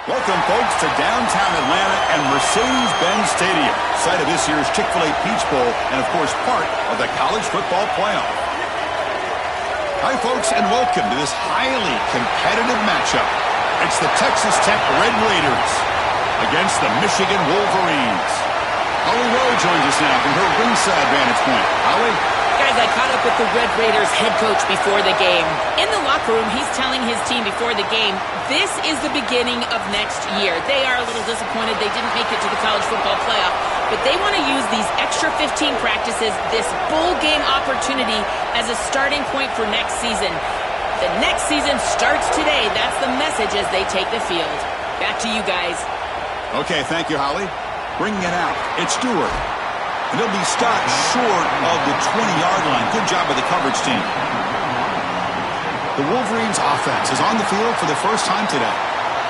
Welcome, folks, to downtown Atlanta and Mercedes-Benz Stadium, site of this year's Chick-fil-A Peach Bowl and, of course, part of the college football playoff. Hi, folks, and welcome to this highly competitive matchup. It's the Texas Tech Red Raiders against the Michigan Wolverines. Holly Rowe joins us now from her ringside vantage point. Holly? Guys, I caught up with the Red Raiders head coach before the game. In the locker room, he's telling his team before the game, this is the beginning of next year. They are a little disappointed they didn't make it to the college football playoff, but they want to use these extra 15 practices, this bowl game opportunity, as a starting point for next season. The next season starts today. That's the message as they take the field. Back to you guys. Okay, thank you, Holly. Bringing it out, it's Stewart. And he'll be stopped short of the 20-yard line. Good job by the coverage team. The Wolverines' offense is on the field for the first time today.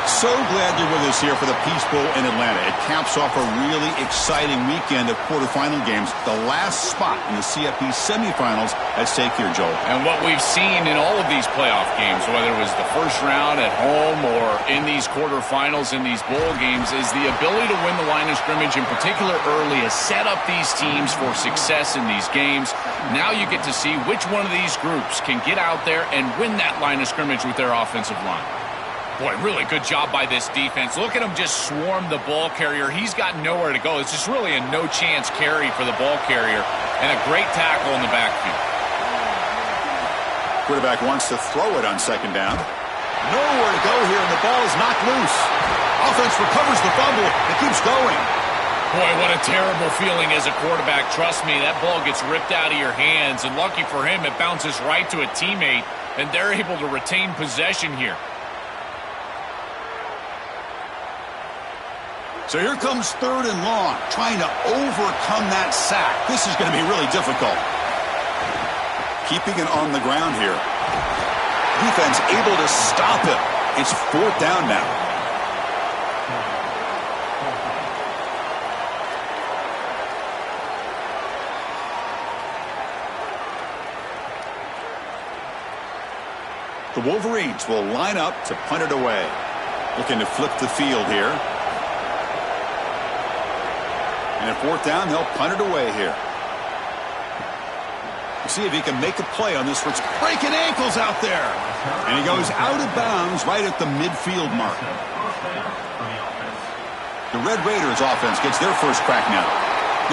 So glad you're with us here for the Peach Bowl in Atlanta. It caps off a really exciting weekend of quarterfinal games. The last spot in the CFP semifinals at stake here, Joel. And what we've seen in all of these playoff games, whether it was the first round at home or in these quarterfinals in these bowl games, is the ability to win the line of scrimmage, in particular early, has set up these teams for success in these games. Now you get to see which one of these groups can get out there and win that line of scrimmage with their offensive line. Boy, really good job by this defense. Look at him just swarm the ball carrier. He's got nowhere to go. It's just really a no-chance carry for the ball carrier, and a great tackle in the backfield. Quarterback wants to throw it on second down. Nowhere to go here, and the ball is knocked loose. Offense recovers the fumble. It keeps going. Boy, what a terrible feeling as a quarterback. Trust me, that ball gets ripped out of your hands, and lucky for him, it bounces right to a teammate, and they're able to retain possession here. So here comes third and long, trying to overcome that sack. This is going to be really difficult. Keeping it on the ground here. Defense able to stop it. It's fourth down now. The Wolverines will line up to punt it away. Looking to flip the field here. And at fourth down, they'll punt it away here. We'll see if he can make a play on this. It's breaking ankles out there. And he goes out of bounds right at the midfield mark. The Red Raiders offense gets their first crack now.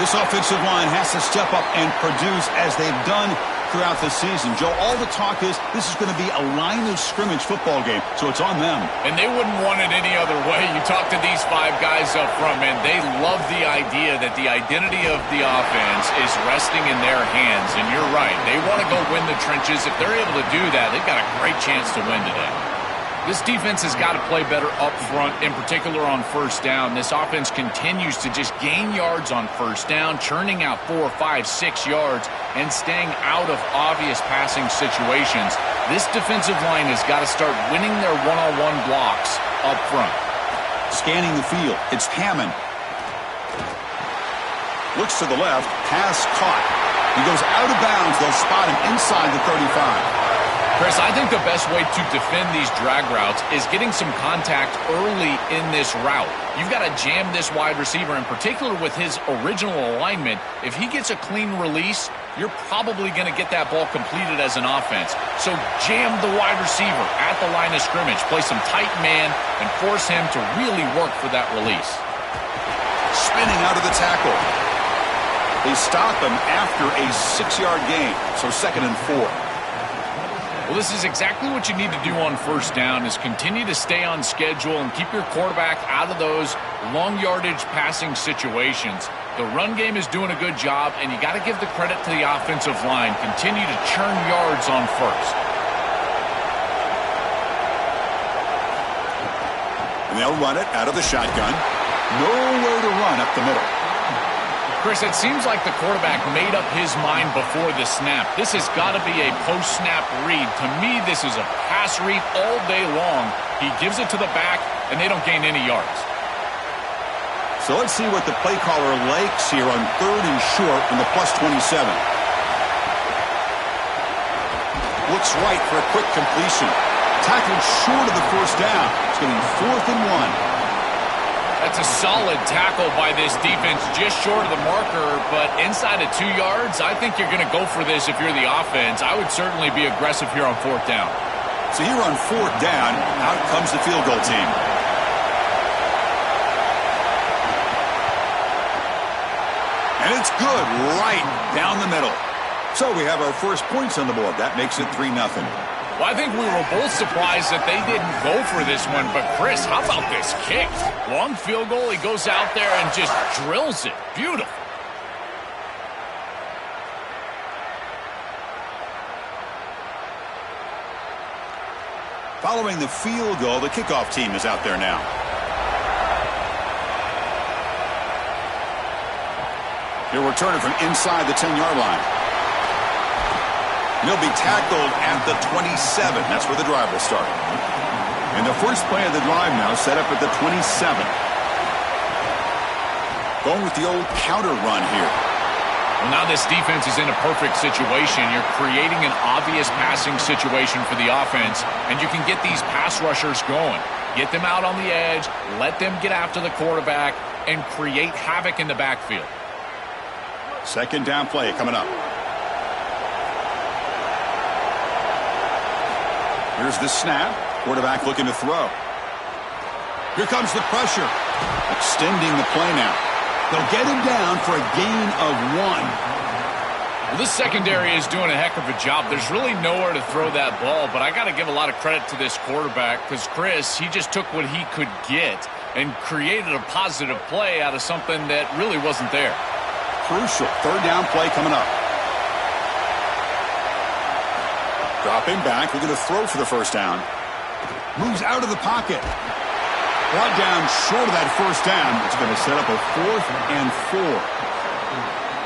This offensive line has to step up and produce as they've done throughout the season. Joe, all the talk is this is going to be a line of scrimmage football game, so it's on them. And they wouldn't want it any other way. You talk to these five guys up front, man, they love the idea that the identity of the offense is resting in their hands. And you're right, they want to go win the trenches. If they're able to do that, they've got a great chance to win today. This defense has got to play better up front, in particular on first down. This offense continues to just gain yards on first down, churning out 4, 5, 6 yards, and staying out of obvious passing situations. This defensive line has got to start winning their one-on-one blocks up front. Scanning the field, it's Hammond. Looks to the left, pass caught. He goes out of bounds. They'll spot him inside the 35. Chris, I think the best way to defend these drag routes is getting some contact early in this route. You've got to jam this wide receiver, in particular with his original alignment. If he gets a clean release, you're probably going to get that ball completed as an offense. So jam the wide receiver at the line of scrimmage, play some tight man, and force him to really work for that release. Spinning out of the tackle. They stop him after a 6-yard gain, so 2nd and 4. Well, this is exactly what you need to do on first down, is continue to stay on schedule and keep your quarterback out of those long yardage passing situations. The run game is doing a good job, and you got to give the credit to the offensive line. Continue to churn yards on first. And they'll run it out of the shotgun. Nowhere to run up the middle. Chris, it seems like the quarterback made up his mind before the snap. This has got to be a post-snap read. To me, this is a pass read all day long. He gives it to the back, and they don't gain any yards. So let's see what the play caller likes here on 3rd and short in the +27. Looks right for a quick completion. Tackled short of the first down. It's going to be 4th and 1. That's a solid tackle by this defense, just short of the marker, but inside of 2 yards, I think you're going to go for this if you're the offense. I would certainly be aggressive here on 4th down. So here on 4th down, out comes the field goal team. And it's good right down the middle. So we have our first points on the board. That makes it 3-0. Well, I think we were both surprised that they didn't go for this one. But, Chris, how about this kick? Long field goal. He goes out there and just drills it. Beautiful. Following the field goal, the kickoff team is out there now. He'll return it from inside the 10-yard line. He'll be tackled at the 27. That's where the drive will start. And the first play of the drive now set up at the 27. Going with the old counter run here. Well, now this defense is in a perfect situation. You're creating an obvious passing situation for the offense, and you can get these pass rushers going. Get them out on the edge, let them get after the quarterback, and create havoc in the backfield. Second down play coming up. Here's the snap. Quarterback looking to throw. Here comes the pressure. Extending the play now. They'll get him down for a gain of 1. Well, this secondary is doing a heck of a job. There's really nowhere to throw that ball, but I got to give a lot of credit to this quarterback because, Chris, he just took what he could get and created a positive play out of something that really wasn't there. Crucial. Third down play coming up. Dropping back. We're going to throw for the first down. Moves out of the pocket. Brought down short of that first down. It's going to set up a 4th and 4.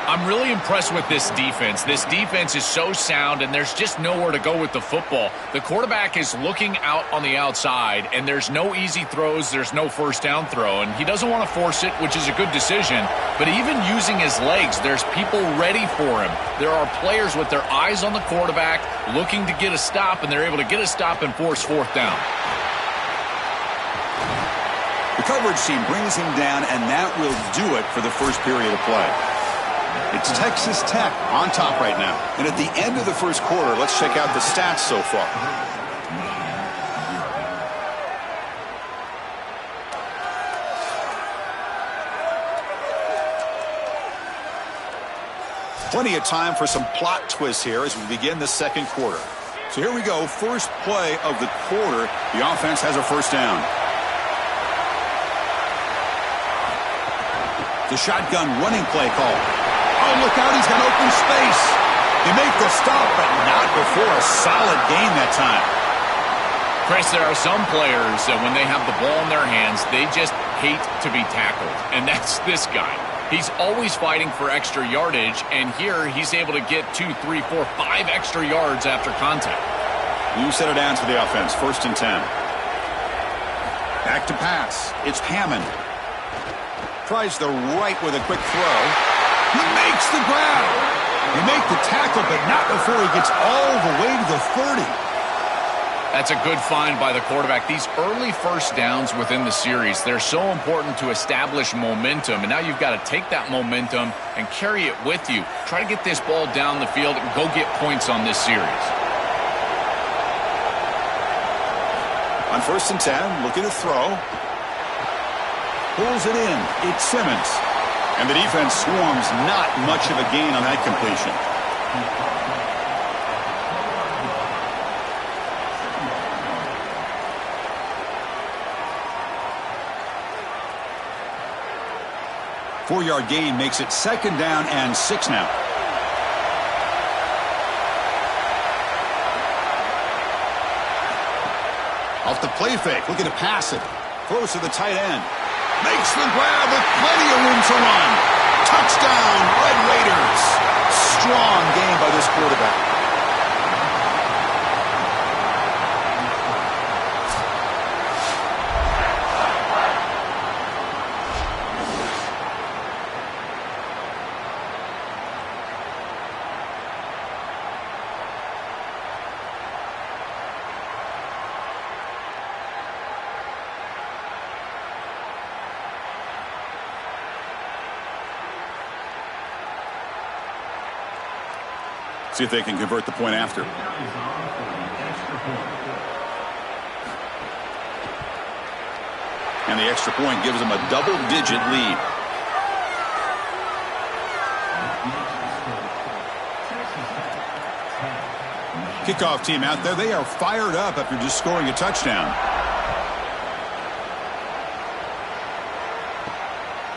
I'm really impressed with this defense. This defense is so sound, and there's just nowhere to go with the football. The quarterback is looking out on the outside, and there's no easy throws. There's no first down throw, and he doesn't want to force it, which is a good decision. But even using his legs, there's people ready for him. There are players with their eyes on the quarterback looking to get a stop, and they're able to get a stop and force 4th down. The coverage team brings him down, and that will do it for the first period of play. It's Texas Tech on top right now. And at the end of the first quarter, let's check out the stats so far. Plenty of time for some plot twists here as we begin the second quarter. So here we go. First play of the quarter. The offense has a first down. The shotgun running play call. Oh, look out, he's got open space. They make the stop, but not before a solid gain that time. Chris, there are some players that when they have the ball in their hands, they just hate to be tackled. And that's this guy. He's always fighting for extra yardage, and here he's able to get 2, 3, 4, 5 extra yards after contact. New set of downs for the offense, 1st and 10. Back to pass. It's Hammond. Tries the right with a quick throw. He makes the grab. He make the tackle, but not before he gets all the way to the 30. That's a good find by the quarterback. These early first downs within the series, they're so important to establish momentum. And now you've got to take that momentum and carry it with you. Try to get this ball down the field and go get points on this series. On 1st and 10, looking to throw. Pulls it in. It's Simmons. And the defense swarms, not much of a gain on that completion. Four-yard gain makes it 2nd down and 6 now. Off the play fake, looking to pass it. Throws to the tight end. Makes the grab with plenty of room to run. Touchdown, Red Raiders. Strong game by this quarterback. See if they can convert the point after. And the extra point gives them a double-digit lead. Kickoff team out there. They are fired up after just scoring a touchdown.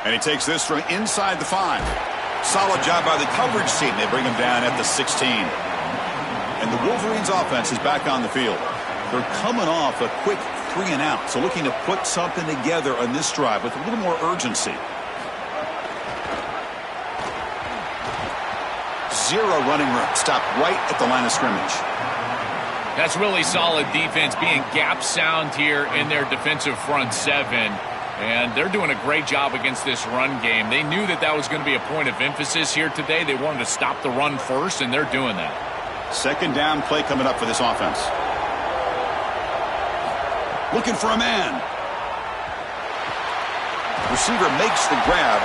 And he takes this from inside the 5. Solid job by the coverage team. They bring him down at the 16. And the Wolverines offense is back on the field. They're coming off a quick 3-and-out, so looking to put something together on this drive with a little more urgency. 0 running room. Stopped right at the line of scrimmage. That's really solid defense, being gap sound here in their defensive front 7. And they're doing a great job against this run game. They knew that that was going to be a point of emphasis here today. They wanted to stop the run first, and they're doing that. Second down play coming up for this offense. Looking for a man. Receiver makes the grab.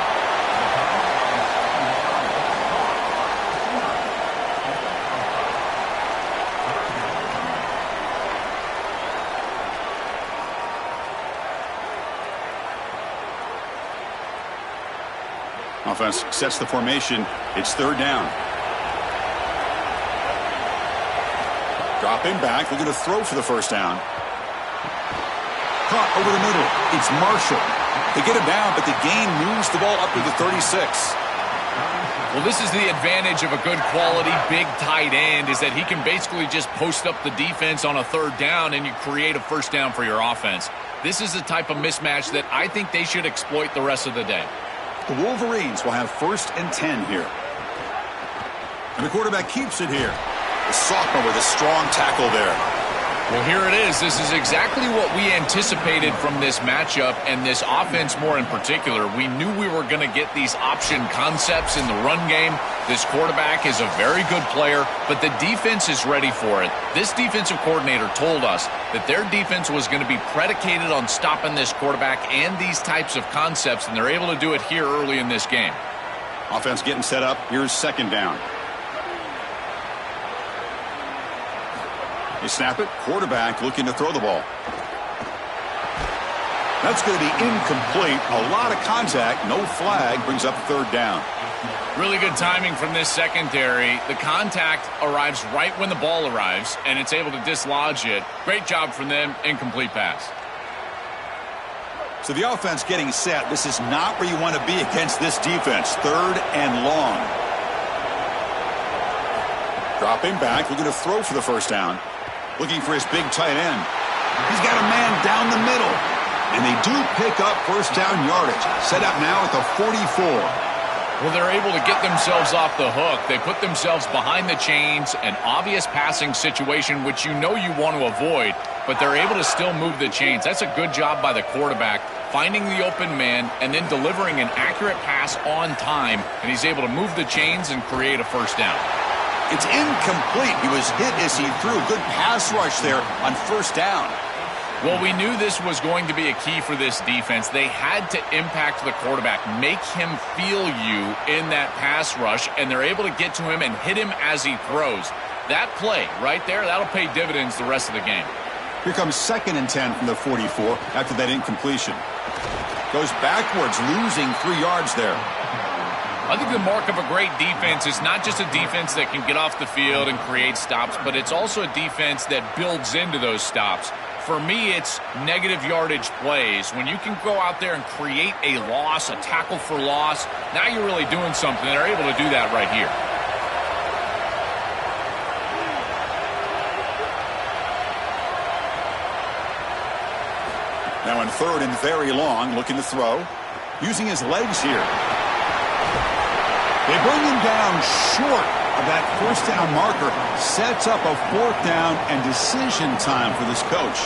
Offense sets the formation. It's third down. Dropping back, looking to throw for the first down. Caught over the middle. It's Marshall. They get him down, but the gain moves the ball up to the 36. Well, this is the advantage of a good quality big tight end, is that he can basically just post up the defense on a third down and you create a first down for your offense. This is the type of mismatch that I think they should exploit the rest of the day. The Wolverines will have 1st and 10 here. And the quarterback keeps it here. The sophomore with a strong tackle there. Well, here it is. This is exactly what we anticipated from this matchup and this offense more in particular. We knew we were going to get these option concepts in the run game. This quarterback is a very good player, but the defense is ready for it. This defensive coordinator told us that their defense was going to be predicated on stopping this quarterback and these types of concepts, and they're able to do it here early in this game. Offense getting set up. Here's second down. They snap it. Quarterback looking to throw the ball. That's going to be incomplete. A lot of contact. No flag. Brings up third down. Really good timing from this secondary. The contact arrives right when the ball arrives, and it's able to dislodge it. Great job from them. Incomplete pass. So the offense getting set. This is not where you want to be against this defense. Third and long. Dropping back. Looking to throw for the first down. Looking for his big tight end. He's got a man down the middle. And they do pick up first down yardage. Set up now at the 44. Well, they're able to get themselves off the hook. They put themselves behind the chains, an obvious passing situation, which you know you want to avoid, but they're able to still move the chains. That's a good job by the quarterback, finding the open man and then delivering an accurate pass on time, and he's able to move the chains and create a first down. It's incomplete. He was hit as he threw. Good pass rush there on first down. Well, we knew this was going to be a key for this defense. They had to impact the quarterback, make him feel you in that pass rush, and they're able to get to him and hit him as he throws. That play right there, that'll pay dividends the rest of the game. Here comes second and 10 from the 44 after that incompletion. Goes backwards, losing 3 yards there. I think the mark of a great defense is not just a defense that can get off the field and create stops, but it's also a defense that builds into those stops. For me, it's negative yardage plays. When you can go out there and create a loss, a tackle for loss, now you're really doing something. They're able to do that right here. Now in third and very long, looking to throw. Using his legs here. They bring him down short of that first down marker. Sets up a fourth down and decision time for this coach.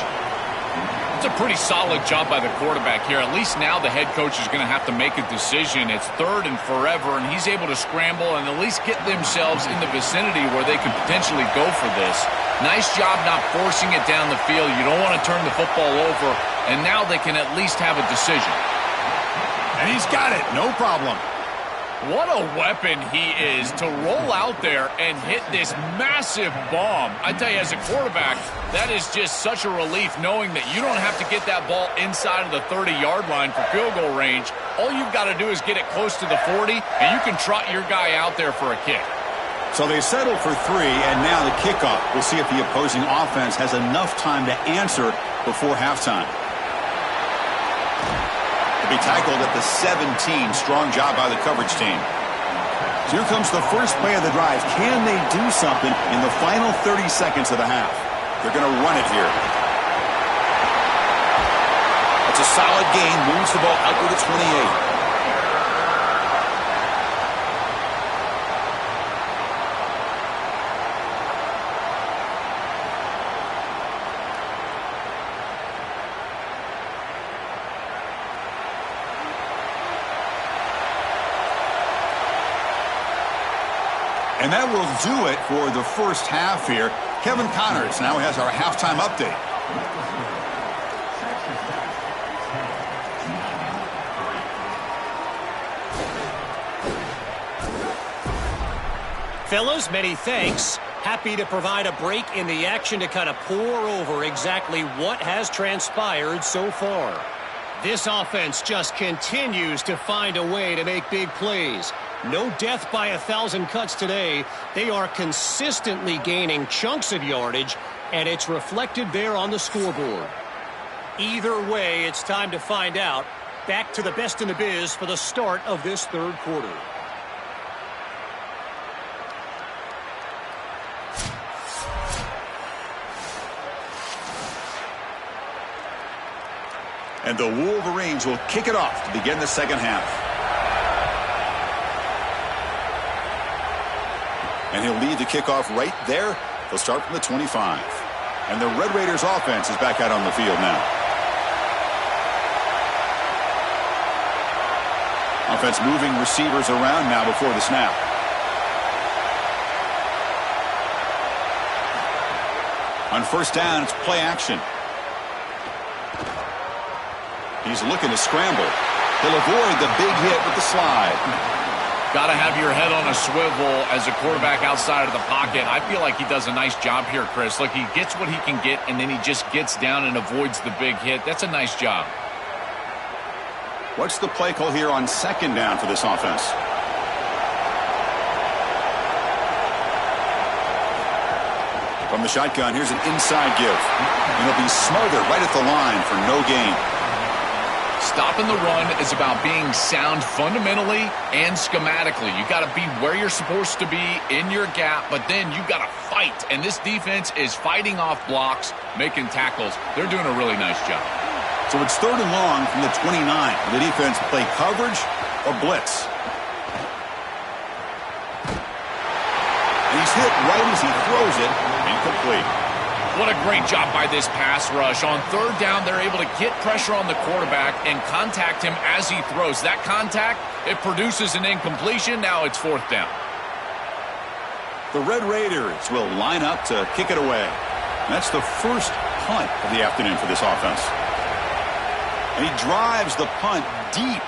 It's a pretty solid job by the quarterback here. At least now the head coach is going to have to make a decision. It's third and forever, and he's able to scramble and at least get themselves in the vicinity where they could potentially go for this. Nice job not forcing it down the field. You don't want to turn the football over, and now they can at least have a decision. And he's got it. No problem. What a weapon he is to roll out there and hit this massive bomb. I tell you, as a quarterback, that is just such a relief knowing that you don't have to get that ball inside of the 30-yard line for field goal range. All you've got to do is get it close to the 40, and you can trot your guy out there for a kick. So they settle for 3, and now the kickoff. We'll see if the opposing offense has enough time to answer before halftime. Be tackled at the 17. Strong job by the coverage team. So here comes the first play of the drive. Can they do something in the final 30 seconds of the half? They're going to run it here. That's a solid gain. Moves the ball out to the 28. And that will do it for the first half here. Kevin Connors now has our halftime update. Fellas, many thanks. Happy to provide a break in the action to kind of pour over exactly what has transpired so far. This offense just continues to find a way to make big plays. No death by 1,000 cuts today. They are consistently gaining chunks of yardage, and it's reflected there on the scoreboard. Either way, it's time to find out. Back to the best in the biz for the start of this third quarter. And the Wolverines will kick it off to begin the second half. And he'll lead the kickoff right there. They'll start from the 25. And the Red Raiders offense is back out on the field now. Offense moving receivers around now before the snap. On first down, it's play action. He's looking to scramble. He'll avoid the big hit with the slide. Got to have your head on a swivel as a quarterback outside of the pocket. I feel like he does a nice job here, Chris. Look, he gets what he can get, and then he just gets down and avoids the big hit. That's a nice job. What's the play call here on second down for this offense? From the shotgun, here's an inside give. And he'll be smothered right at the line for no gain. Stopping the run is about being sound fundamentally and schematically. You got to be where you're supposed to be in your gap, but then you got to fight. And this defense is fighting off blocks, making tackles. They're doing a really nice job. So it's third and long from the 29. The defense play coverage or blitz. And he's hit right as he throws it, incomplete. What a great job by this pass rush. On third down, they're able to get pressure on the quarterback and contact him as he throws. That contact, it produces an incompletion. Now it's fourth down. The Red Raiders will line up to kick it away. And that's the first punt of the afternoon for this offense. And he drives the punt deep.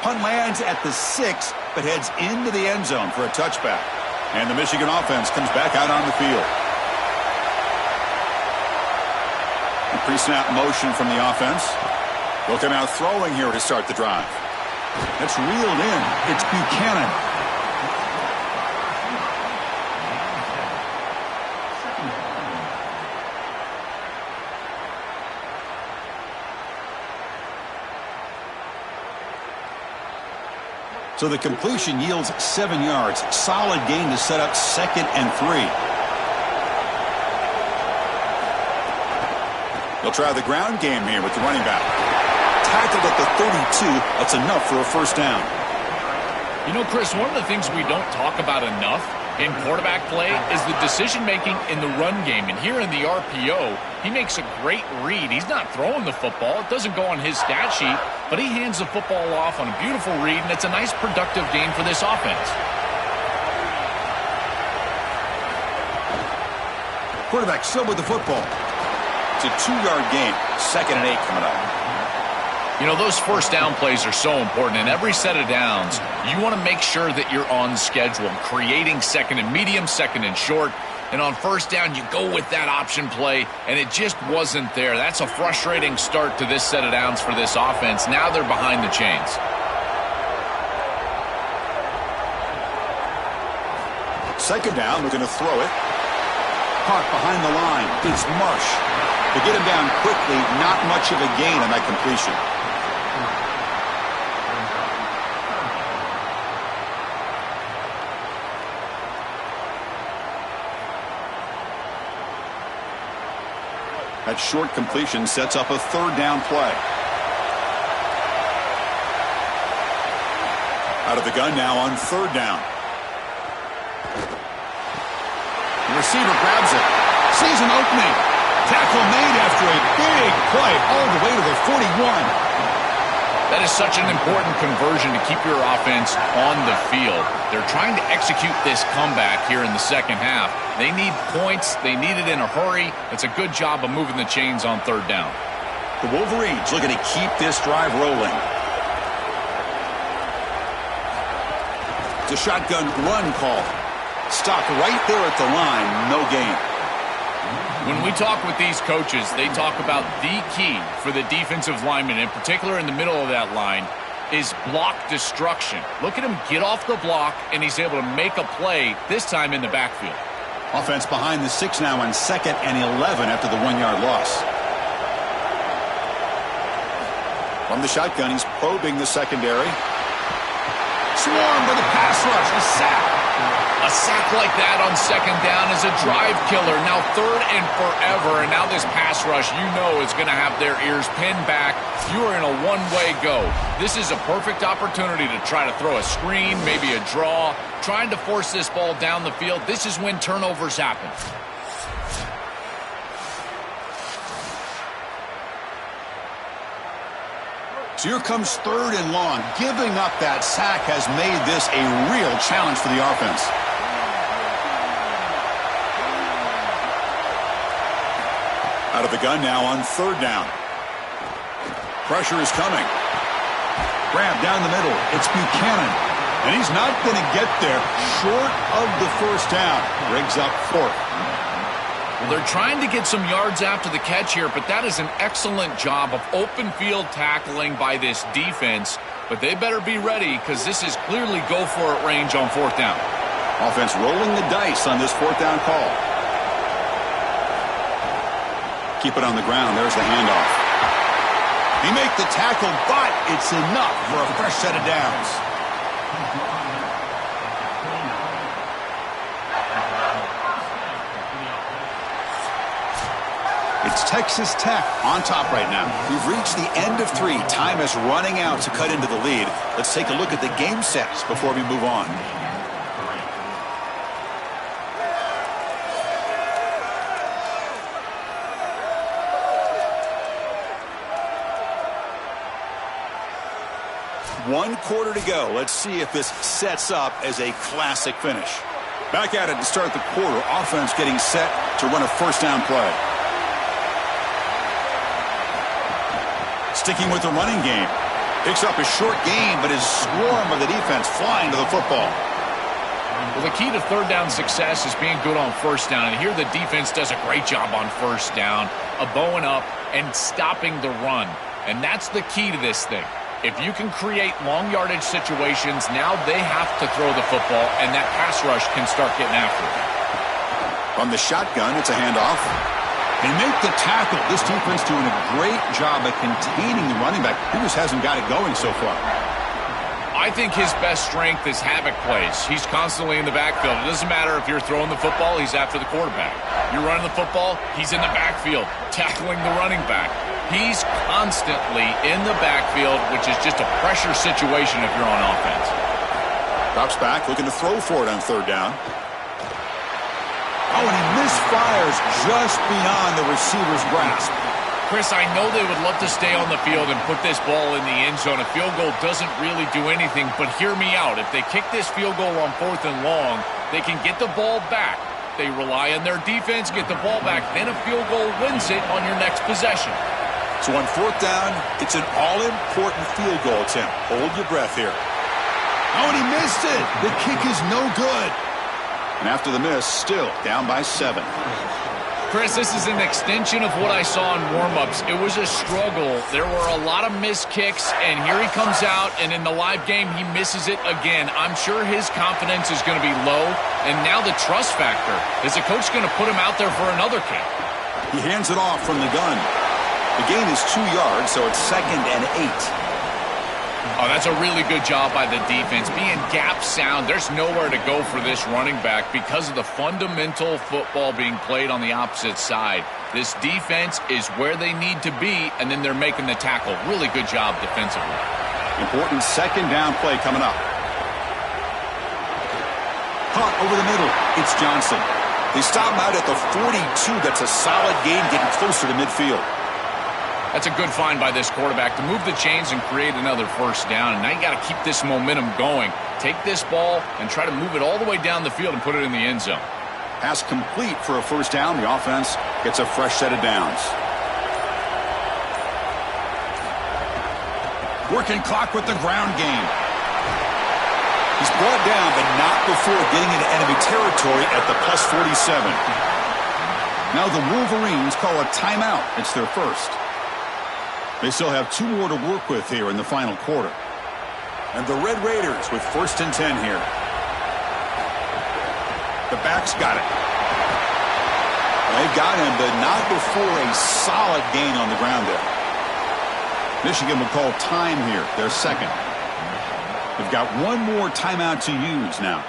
Punt lands at the 6, but heads into the end zone for a touchback. And the Michigan offense comes back out on the field. A pre-snap motion from the offense. They'll come out throwing here to start the drive. That's reeled in. It's Buchanan. So the completion yields 7 yards. Solid gain to set up 2nd and 3. They'll try the ground game here with the running back. Tackled at the 32. That's enough for a first down. You know, Chris, one of the things we don't talk about enough in quarterback play is the decision-making in the run game. And here in the RPO, he makes a great read. He's not throwing the football. It doesn't go on his stat sheet, but he hands the football off on a beautiful read, and it's a nice productive game for this offense. Quarterback still with the football. It's a 2-yard gain. 2nd and 8 coming up. You know, those first down plays are so important. In every set of downs, you want to make sure that you're on schedule, creating second and medium, second and short. And on first down, you go with that option play, and it just wasn't there. That's a frustrating start to this set of downs for this offense. Now they're behind the chains. Second down, they're going to throw it. Caught behind the line. It's Marsh. To get him down quickly, not much of a gain on that completion. That short completion sets up a third down play. Out of the gun now on third down. The receiver grabs it. Sees an opening. Tackle made after a big play all the way to the 41. That is such an important conversion to keep your offense on the field. They're trying to execute this comeback here in the second half. They need points. They need it in a hurry. It's a good job of moving the chains on third down. The Wolverines looking to keep this drive rolling. It's a shotgun run call. Stopped right there at the line. No gain. When we talk with these coaches, they talk about the key for the defensive lineman, in particular in the middle of that line, is block destruction. Look at him get off the block, and he's able to make a play, this time in the backfield. Offense behind the 6 now on 2nd and 11 after the 1-yard loss. From the shotgun, he's probing the secondary. Swarmed by the pass rush. A sack. A sack like that on second down is a drive killer. Now third and forever, and now this pass rush, you know, is going to have their ears pinned back. You are in a one-way go. This is a perfect opportunity to try to throw a screen, maybe a draw, trying to force this ball down the field. This is when turnovers happen. So here comes third and long. Giving up that sack has made this a real challenge for the offense. Out of the gun now on third down. Pressure is coming. Grab down the middle. It's Buchanan. And he's not going to get there short of the first down. Brings up fourth. Well, they're trying to get some yards after the catch here, but that is an excellent job of open field tackling by this defense. But they better be ready because this is clearly go-for-it range on fourth down. Offense rolling the dice on this fourth down call. Keep it on the ground. There's the handoff. He make the tackle, but it's enough for a fresh set of downs. It's Texas Tech on top right now. We've reached the end of 3. Time is running out to cut into the lead. Let's take a look at the game sets before we move on. One quarter to go. Let's see if this sets up as a classic finish. Back at it to start the quarter. Offense getting set to run a first down play. Sticking with the running game. Picks up a short gain, but is swarmed by the defense flying to the football. Well, the key to third down success is being good on first down. And here the defense does a great job on first down, bowing up and stopping the run. And that's the key to this thing. If you can create long yardage situations, now they have to throw the football, and that pass rush can start getting after it. From the shotgun, it's a handoff. They make the tackle. This defense doing a great job at containing the running back. He just hasn't got it going so far. I think his best strength is havoc plays. He's constantly in the backfield. It doesn't matter if you're throwing the football, he's after the quarterback. You're running the football, he's in the backfield, tackling the running back. He's constantly in the backfield, which is just a pressure situation if you're on offense. Drops back, looking to throw for it on third down. Oh, and he misfires just beyond the receiver's grasp. Chris, I know they would love to stay on the field and put this ball in the end zone. A field goal doesn't really do anything, but hear me out. If they kick this field goal on fourth and long, they can get the ball back. They rely on their defense, get the ball back, then a field goal wins it on your next possession. So on fourth down, it's an all-important field goal attempt. Hold your breath here. Oh, and he missed it. The kick is no good. And after the miss, still down by 7. Chris, this is an extension of what I saw in warm-ups. It was a struggle. There were a lot of missed kicks, and here he comes out, and in the live game, he misses it again. I'm sure his confidence is going to be low, and now the trust factor. Is the coach going to put him out there for another kick? He hands it off from the gun. The gain is 2 yards, so it's 2nd and 8. Oh, that's a really good job by the defense. Being gap sound, there's nowhere to go for this running back because of the fundamental football being played on the opposite side. This defense is where they need to be, and then they're making the tackle. Really good job defensively. Important 2nd down play coming up. Caught over the middle. It's Johnson. They stop him out at the 42. That's a solid gain, getting closer to midfield. That's a good find by this quarterback to move the chains and create another first down. And now you got to keep this momentum going. Take this ball and try to move it all the way down the field and put it in the end zone. Pass complete for a first down. The offense gets a fresh set of downs. Working clock with the ground game. He's brought down, but not before getting into enemy territory at the plus 47. Now the Wolverines call a timeout. It's their first. They still have 2 more to work with here in the final quarter. And the Red Raiders with 1st and 10 here. The backs got it. They've got him, but not before a solid gain on the ground there. Michigan will call time here, their second. They've got 1 more timeout to use now.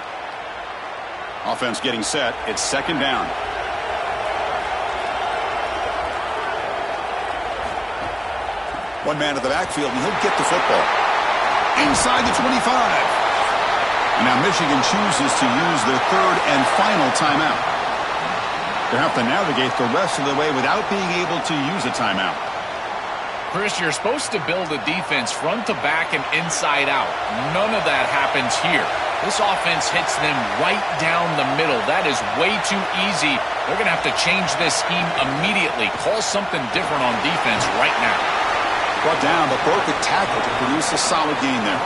Offense getting set. It's 2nd down. One man at the backfield, and he'll get the football. Inside the 25. And now Michigan chooses to use their 3rd and final timeout. They'll have to navigate the rest of the way without being able to use a timeout. Chris, you're supposed to build a defense front to back and inside out. None of that happens here. This offense hits them right down the middle. That is way too easy. They're going to have to change this scheme immediately. Call something different on defense right now. Brought down, but broke the tackle to produce a solid gain there.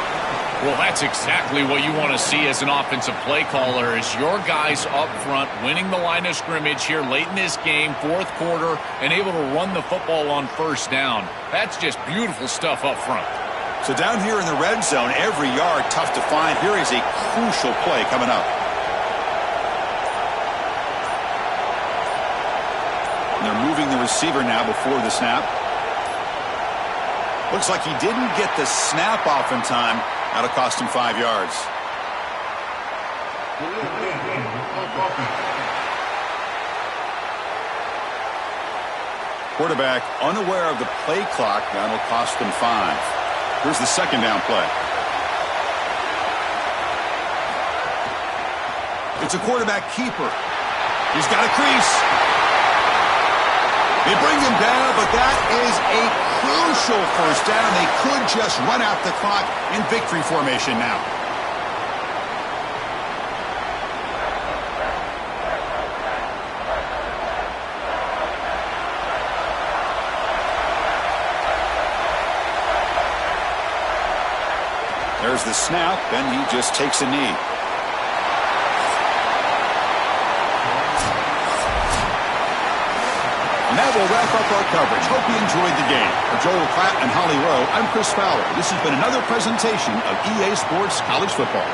Well, that's exactly what you want to see as an offensive play caller is your guys up front winning the line of scrimmage here late in this game, 4th quarter, and able to run the football on first down. That's just beautiful stuff up front. So down here in the red zone, every yard tough to find. Here is a crucial play coming up. And they're moving the receiver now before the snap. Looks like he didn't get the snap off in time. That'll cost him 5 yards. Quarterback unaware of the play clock. That'll cost them 5. Here's the 2nd down play. It's a quarterback keeper. He's got a crease. They bring him down, but that is a crucial first down. They could just run out the clock in victory formation now. There's the snap, and he just takes a knee. And that will wrap up our coverage. Hope you enjoyed the game. For Joel Klatt and Holly Rowe, I'm Chris Fowler. This has been another presentation of EA Sports College Football.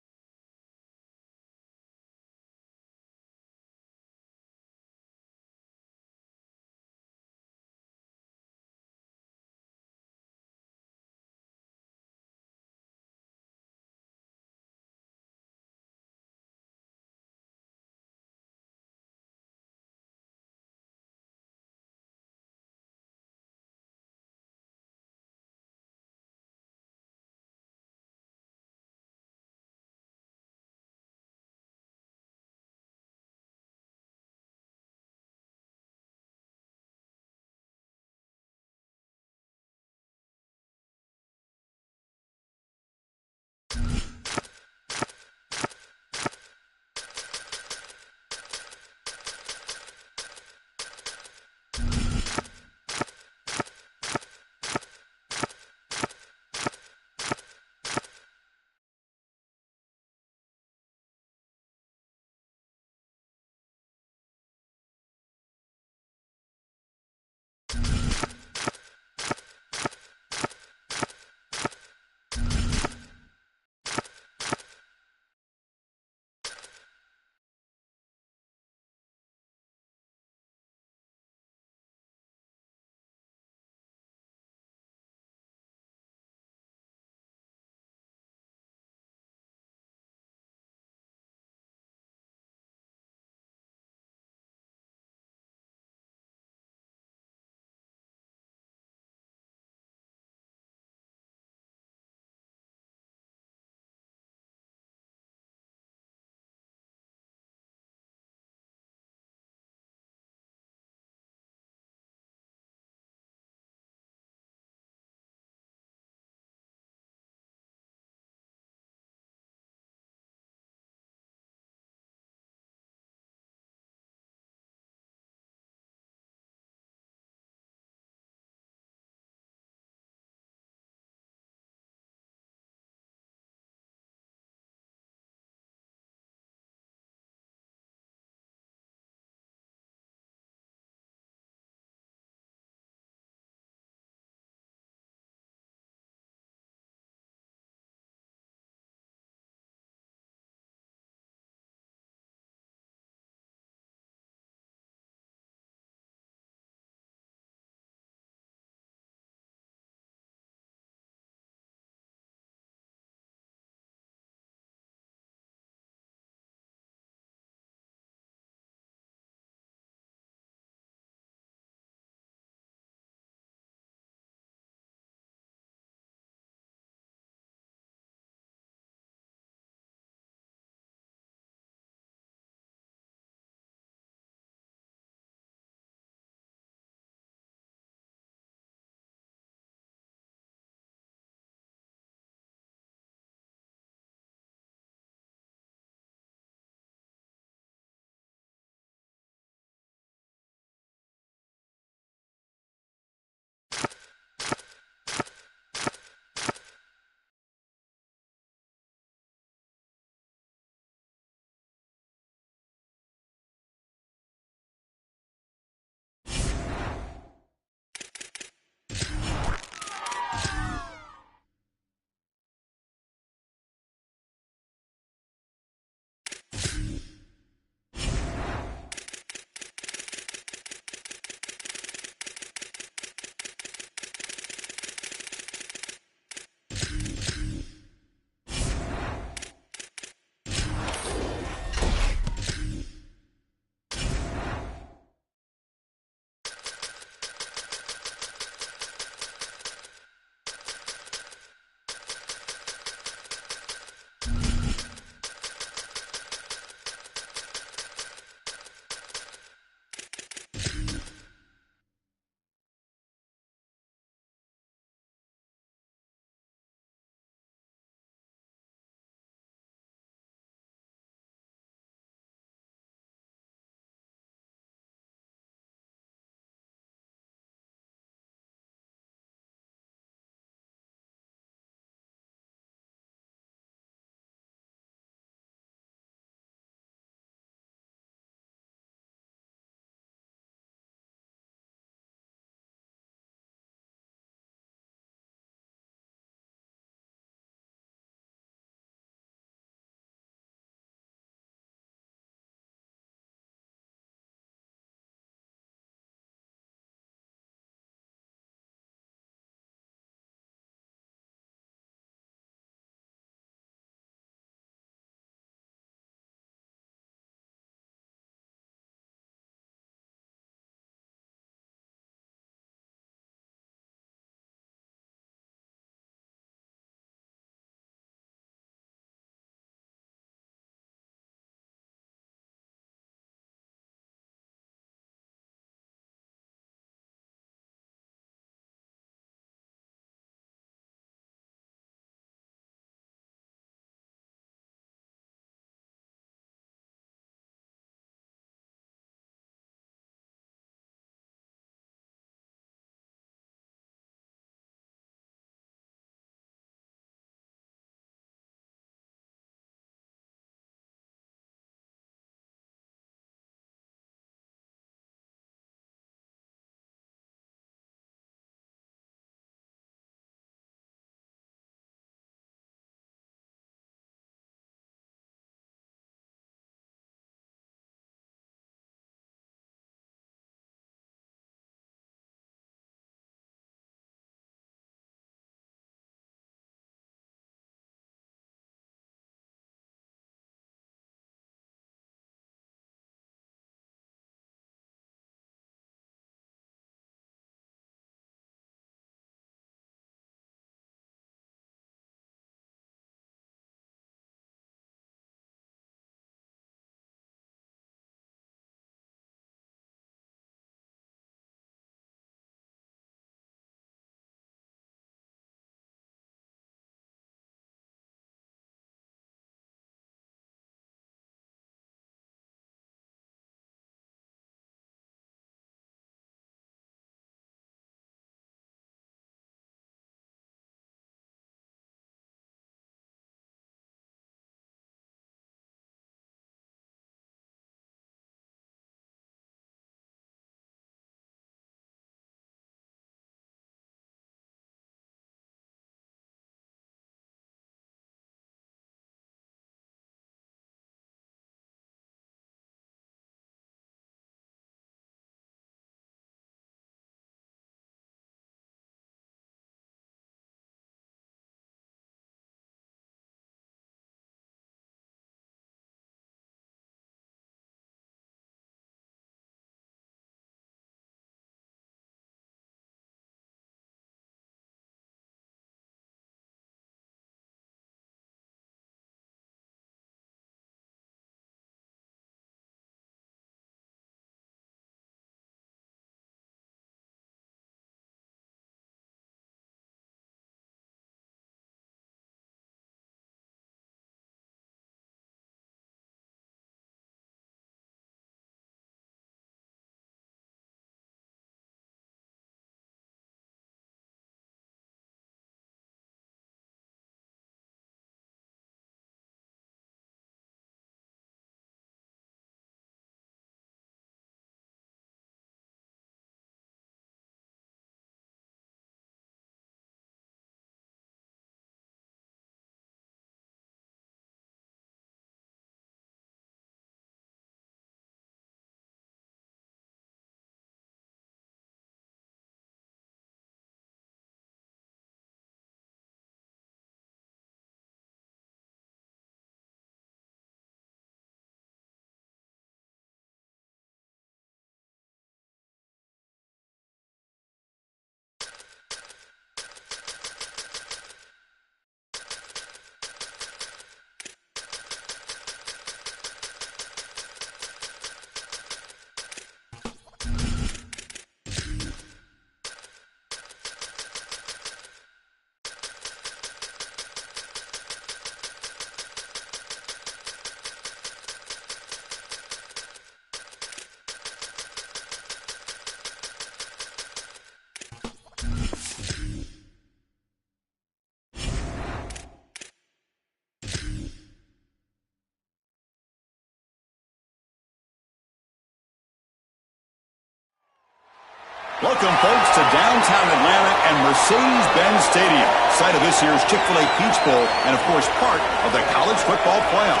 Welcome, folks, to downtown Atlanta and Mercedes-Benz Stadium, site of this year's Chick-fil-A Peach Bowl and, of course, part of the college football playoff.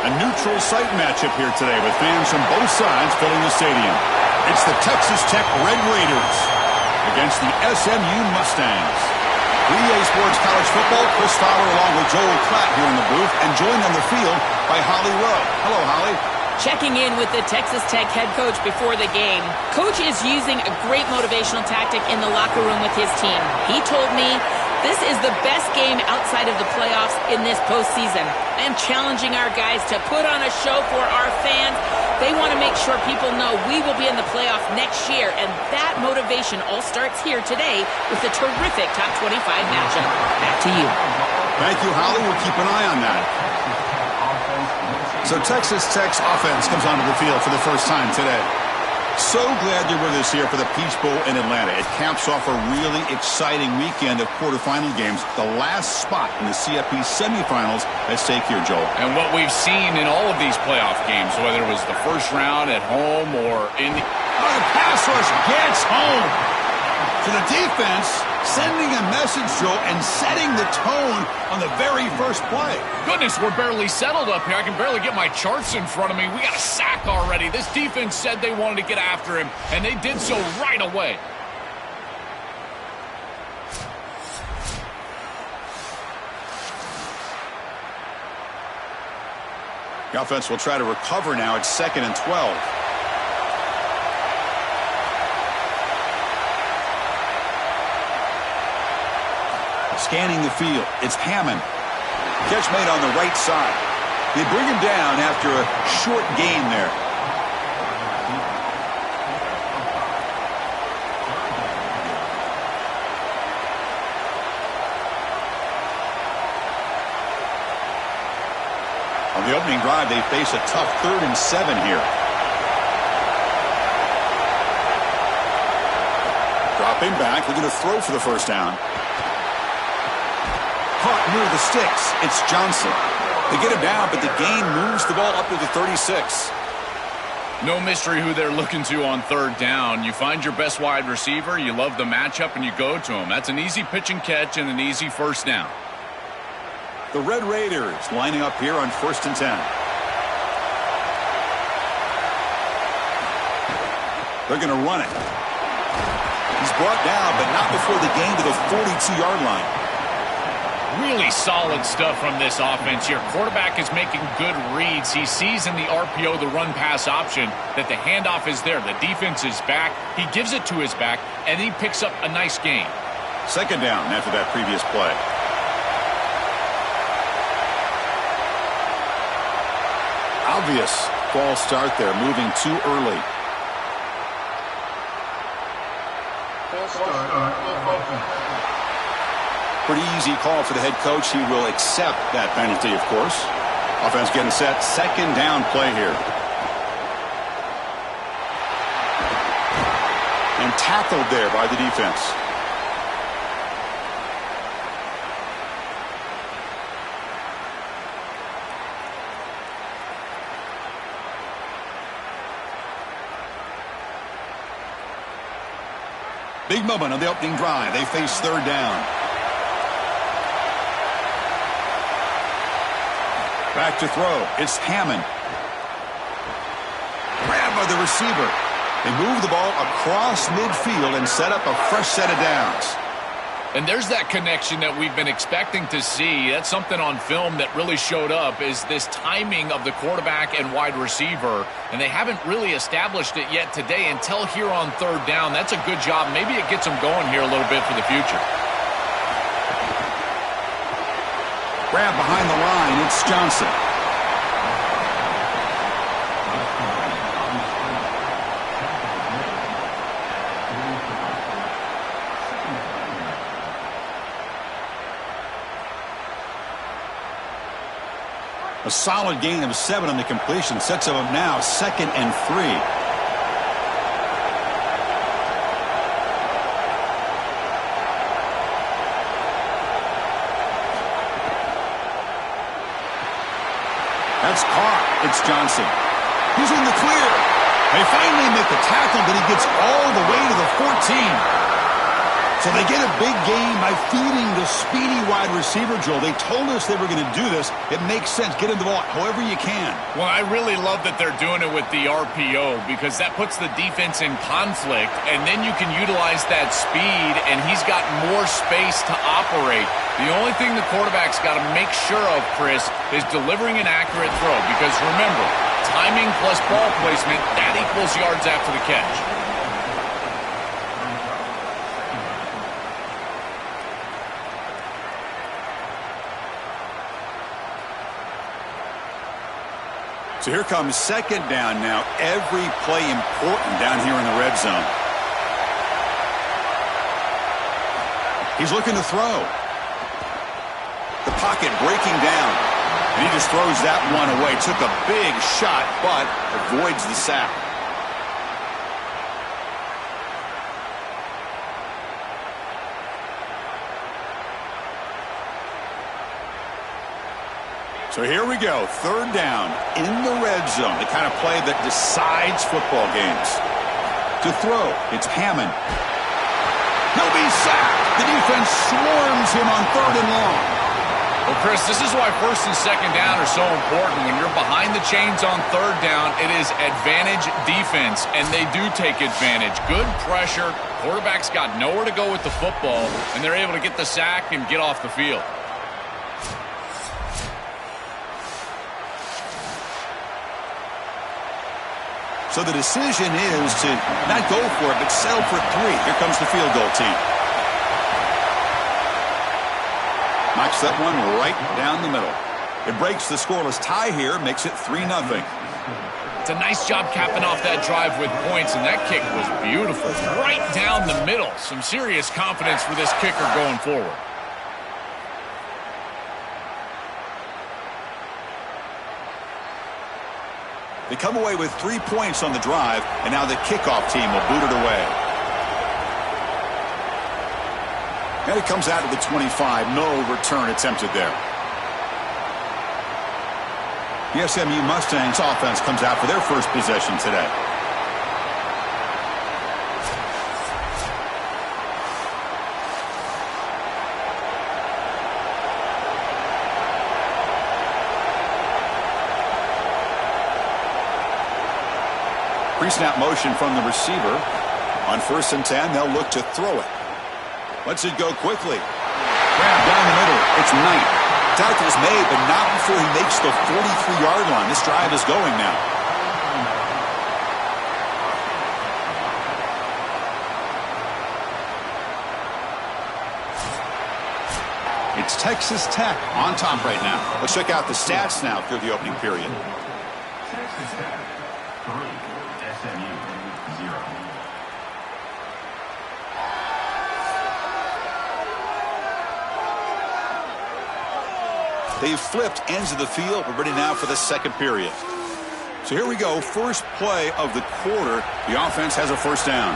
A neutral site matchup here today with fans from both sides filling the stadium. It's the Texas Tech Red Raiders against the SMU Mustangs. EA Sports College Football, Chris Fowler along with Joel Klatt here in the booth and joined on the field by Holly Rowe. Hello, Holly. Checking in with the Texas Tech head coach before the game. Coach is using a great motivational tactic in the locker room with his team. He told me this is the best game outside of the playoffs in this postseason. I am challenging our guys to put on a show for our fans. They want to make sure people know we will be in the playoff next year, and that motivation all starts here today with a terrific top 25 matchup. Back to you. Thank you, Holly. We'll keep an eye on that. So Texas Tech's offense comes onto the field for the first time today. So glad you're with us here for the Peach Bowl in Atlanta. It caps off a really exciting weekend of quarterfinal games. The last spot in the CFP semifinals at stake here, Joel. And what we've seen in all of these playoff games, whether it was the first round at home or in the... Oh, the pass rush gets home. To the defense, sending a message, Joel, and setting the tone on the very first play. Goodness, we're barely settled up here. I can barely get my charts in front of me. We got a sack already. This defense said they wanted to get after him, and they did so right away. The offense will try to recover now. It's 2nd and 12. Scanning the field, it's Hammond. Catch made on the right side. They bring him down after a short gain there. On the opening drive, they face a tough 3rd and 7 here. Dropping back, they're going to throw for the first down. Caught near the sticks. It's Johnson. They get him down, but the gain moves the ball up to the 36. No mystery who they're looking to on 3rd down. You find your best wide receiver, you love the matchup, and you go to him. That's an easy pitch and catch and an easy first down. The Red Raiders lining up here on 1st and 10. They're going to run it. He's brought down, but not before the gain to the 42-yard line. Really solid stuff from this offense here. Quarterback is making good reads. He sees in the RPO, the run-pass option, that the handoff is there. The defense is back. He gives it to his back, and he picks up a nice gain. 2nd down after that previous play. Obvious false start there, moving too early. Pretty easy call for the head coach. He will accept that penalty, of course. Offense getting set. 2nd down play here. And tackled there by the defense. Big moment on the opening drive. They face 3rd down. Back to throw. It's Hammond. Grabbed by the receiver. They move the ball across midfield and set up a fresh set of downs. And there's that connection that we've been expecting to see. That's something on film that really showed up, is this timing of the quarterback and wide receiver. And they haven't really established it yet today until here on 3rd down. That's a good job. Maybe it gets them going here a little bit for the future. Grab behind the line. It's Johnson. A solid gain of 7 on the completion. Sets them up now 2nd and 3. That's caught. It's Johnson. He's in the clear. They finally make the tackle, but he gets all the way to the 14. So they get a big gain by feeding the speedy wide receiver, Joel. They told us they were going to do this. It makes sense. Get him the ball however you can. Well, I really love that they're doing it with the RPO because that puts the defense in conflict, and then you can utilize that speed, and he's got more space to operate. The only thing the quarterback's got to make sure of, Chris, is delivering an accurate throw because, remember, timing plus ball placement, that equals yards after the catch. So here comes second down now. Every play important down here in the red zone. He's looking to throw. The pocket breaking down. And he just throws that one away. Took a big shot, but avoids the sack. So here we go, third down in the red zone, the kind of play that decides football games. To throw, it's Hammond. He'll be sacked. The defense swarms him on third and long. Well, Chris, this is why first and second down are so important. When you're behind the chains on third down, it is advantage defense, and they do take advantage. Good pressure. Quarterback's got nowhere to go with the football, and they're able to get the sack and get off the field. So the decision is to not go for it, but settle for 3. Here comes the field goal team. Knocks that one right down the middle. It breaks the scoreless tie here, makes it 3-0. It's a nice job capping off that drive with points, and that kick was beautiful. Right down the middle. Some serious confidence for this kicker going forward. They come away with 3 points on the drive, and now the kickoff team will boot it away. And it comes out to the 25. No return attempted there. The SMU Mustangs offense comes out for their first possession today. Pre-snap motion from the receiver. On 1st and 10, they'll look to throw it. Lets it go quickly. Grab down the middle. It's Knight. Tackle is made, but not before he makes the 43-yard line. This drive is going now. It's Texas Tech on top right now. Let's check out the stats now through the opening period. Texas Tech 3, SMU 0. They've flipped ends of the field. We're ready now for the second period. So here we go. First play of the quarter. The offense has a first down.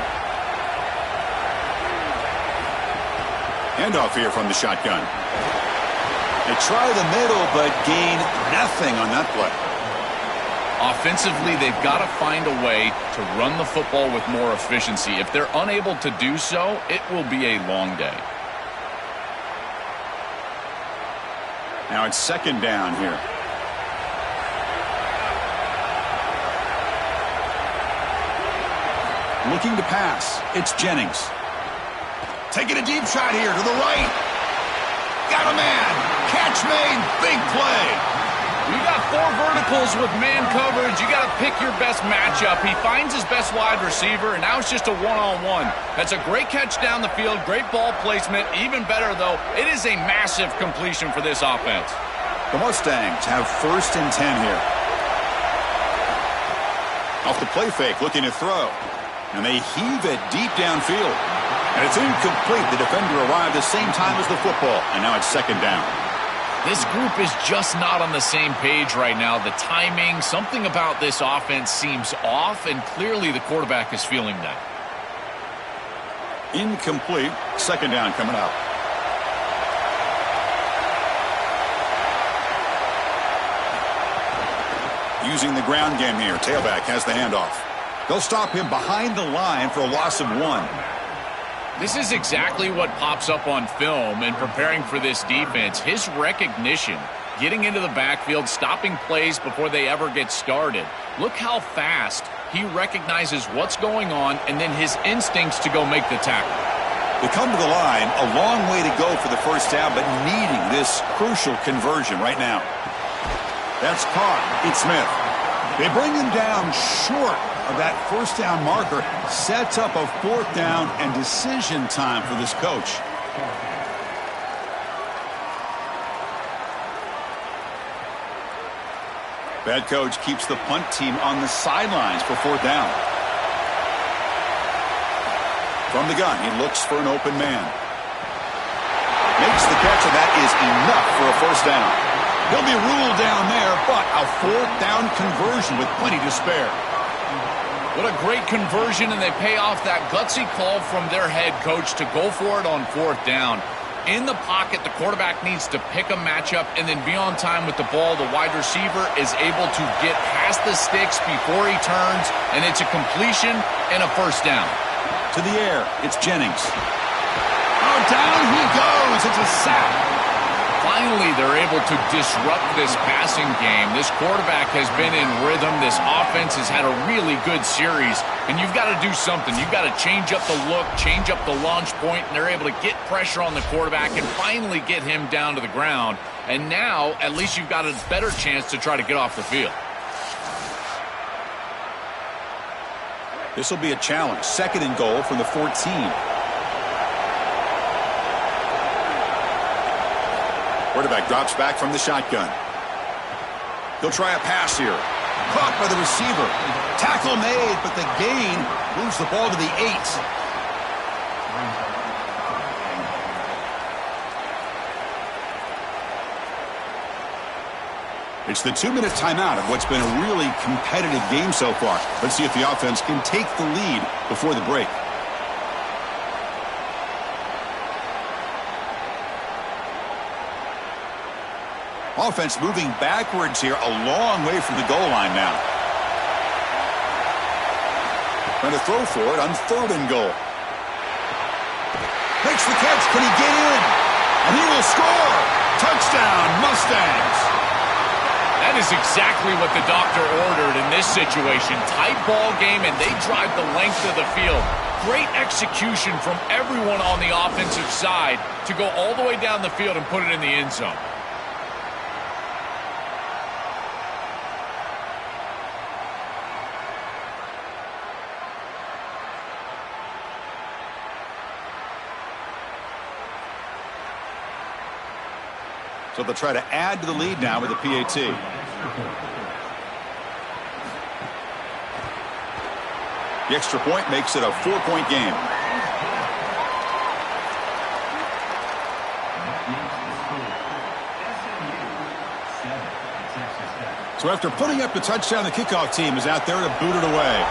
Handoff here from the shotgun. They try the middle, but gain nothing on that play. Offensively, they've got to find a way to run the football with more efficiency. If they're unable to do so, it will be a long day. Now it's second down here. Looking to pass. It's Jennings. Taking a deep shot here to the right. Got a man. Catch made. Big play. You got 4 verticals with man coverage. You got to pick your best matchup. He finds his best wide receiver, and now it's just a one-on-one. That's a great catch down the field, great ball placement. Even better, though, it is a massive completion for this offense. The Mustangs have 1st and 10 here. Off the play fake, looking to throw. And they heave it deep downfield. And it's incomplete. The defender arrived the same time as the football, and now it's second down. This group is just not on the same page right now. The timing, something about this offense seems off, and clearly the quarterback is feeling that. Incomplete. Second down coming up. Using the ground game here. Tailback has the handoff. They'll stop him behind the line for a loss of 1. This is exactly what pops up on film and preparing for this defense. His recognition, getting into the backfield, stopping plays before they ever get started. Look how fast he recognizes what's going on and then his instincts to go make the tackle. They come to the line, a long way to go for the first down, but needing this crucial conversion right now. That's caught. It's Smith. They bring him down short of that first down marker. Sets up a 4th down and decision time for this coach. Bad coach keeps the punt team on the sidelines for 4th down. From the gun, he looks for an open man. Makes the catch, and that is enough for a 1st down. He'll be ruled down there, but a 4th down conversion with plenty to spare. What a great conversion, and they pay off that gutsy call from their head coach to go for it on 4th down. In the pocket, the quarterback needs to pick a matchup and then be on time with the ball. The wide receiver is able to get past the sticks before he turns, and it's a completion and a 1st down. To the air, it's Jennings. Oh, down he goes. It's a sack. Finally, they're able to disrupt this passing game. This quarterback has been in rhythm. This offense has had a really good series, and you've got to do something. You've got to change up the look, change up the launch point, and they're able to get pressure on the quarterback and finally get him down to the ground. And now, at least you've got a better chance to try to get off the field. This will be a challenge. 2nd and goal from the 14. Quarterback drops back from the shotgun. He'll try a pass here. Caught by the receiver. Tackle made, but the gain moves the ball to the 8. It's the 2-minute timeout of what's been a really competitive game so far. Let's see if the offense can take the lead before the break. Offense moving backwards here, a long way from the goal line now. Trying to throw for it on 3rd and goal. Makes the catch. Can he get in? And he will score. Touchdown, Mustangs. That is exactly what the doctor ordered in this situation. Tight ball game, and they drive the length of the field. Great execution from everyone on the offensive side to go all the way down the field and put it in the end zone. So they'll try to add to the lead now with a PAT. The extra point makes it a 4-point game. So after putting up the touchdown, the kickoff team is out there to boot it away.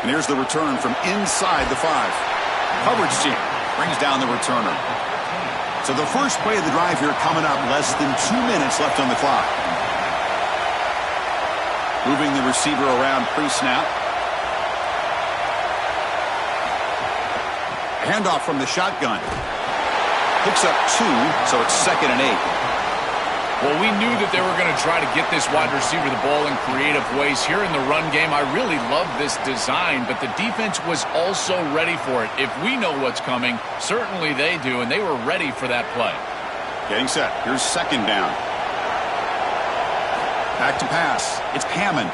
And here's the return from inside the 5. Coverage team brings down the returner. So the first play of the drive here coming up, less than 2 minutes left on the clock. Moving the receiver around pre-snap. Handoff from the shotgun. Picks up 2, so it's 2nd and 8. Well, we knew that they were going to try to get this wide receiver the ball in creative ways. Here in the run game, I really love this design, but the defense was also ready for it. If we know what's coming, certainly they do, and they were ready for that play. Getting set. Here's 2nd down. Back to pass. It's Hammond.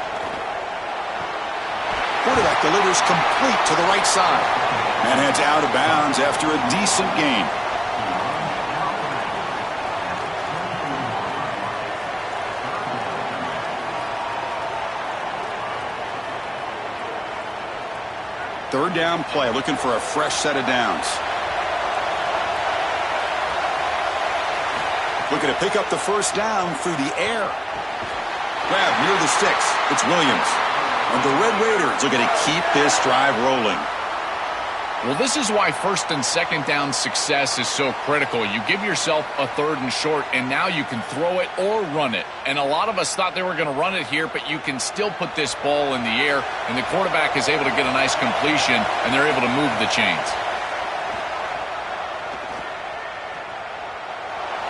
Quarterback delivers complete to the right side. And heads out of bounds after a decent gain. Third down play, looking for a fresh set of downs. Looking to pick up the first down through the air. Grab near the sticks. It's Williams. And the Red Raiders are going to keep this drive rolling. Well, this is why first and second down success is so critical. You give yourself a third and short, and now you can throw it or run it. And a lot of us thought they were going to run it here, but you can still put this ball in the air, and the quarterback is able to get a nice completion, and they're able to move the chains.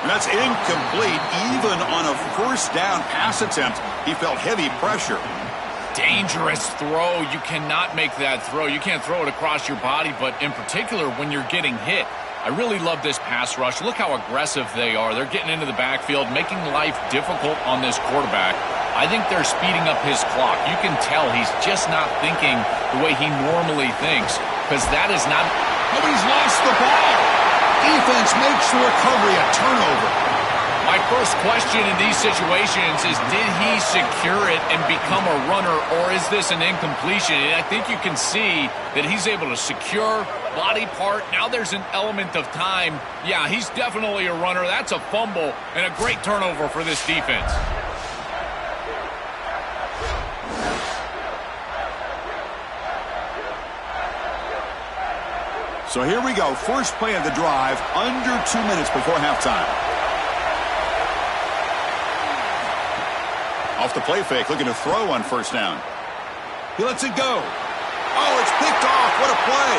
And that's incomplete. Even on a first down pass attempt, he felt heavy pressure. Dangerous throw. You cannot make that throw. You can't throw it across your body, but in particular when you're getting hit. I really love this pass rush. Look how aggressive they are. They're getting into the backfield, making life difficult on this quarterback. I think they're speeding up his clock. You can tell he's just not thinking the way he normally thinks, because that is not... Oh, he's lost the ball. Defense makes the recovery a turnover. My first question in these situations is, did he secure it and become a runner, or is this an incompletion? And I think you can see that he's able to secure body part. Now there's an element of time. Yeah, he's definitely a runner. That's a fumble and a great turnover for this defense. So here we go. First play of the drive, under 2 minutes before halftime. Off the play fake, looking to throw on first down. He lets it go. Oh, it's picked off. What a play.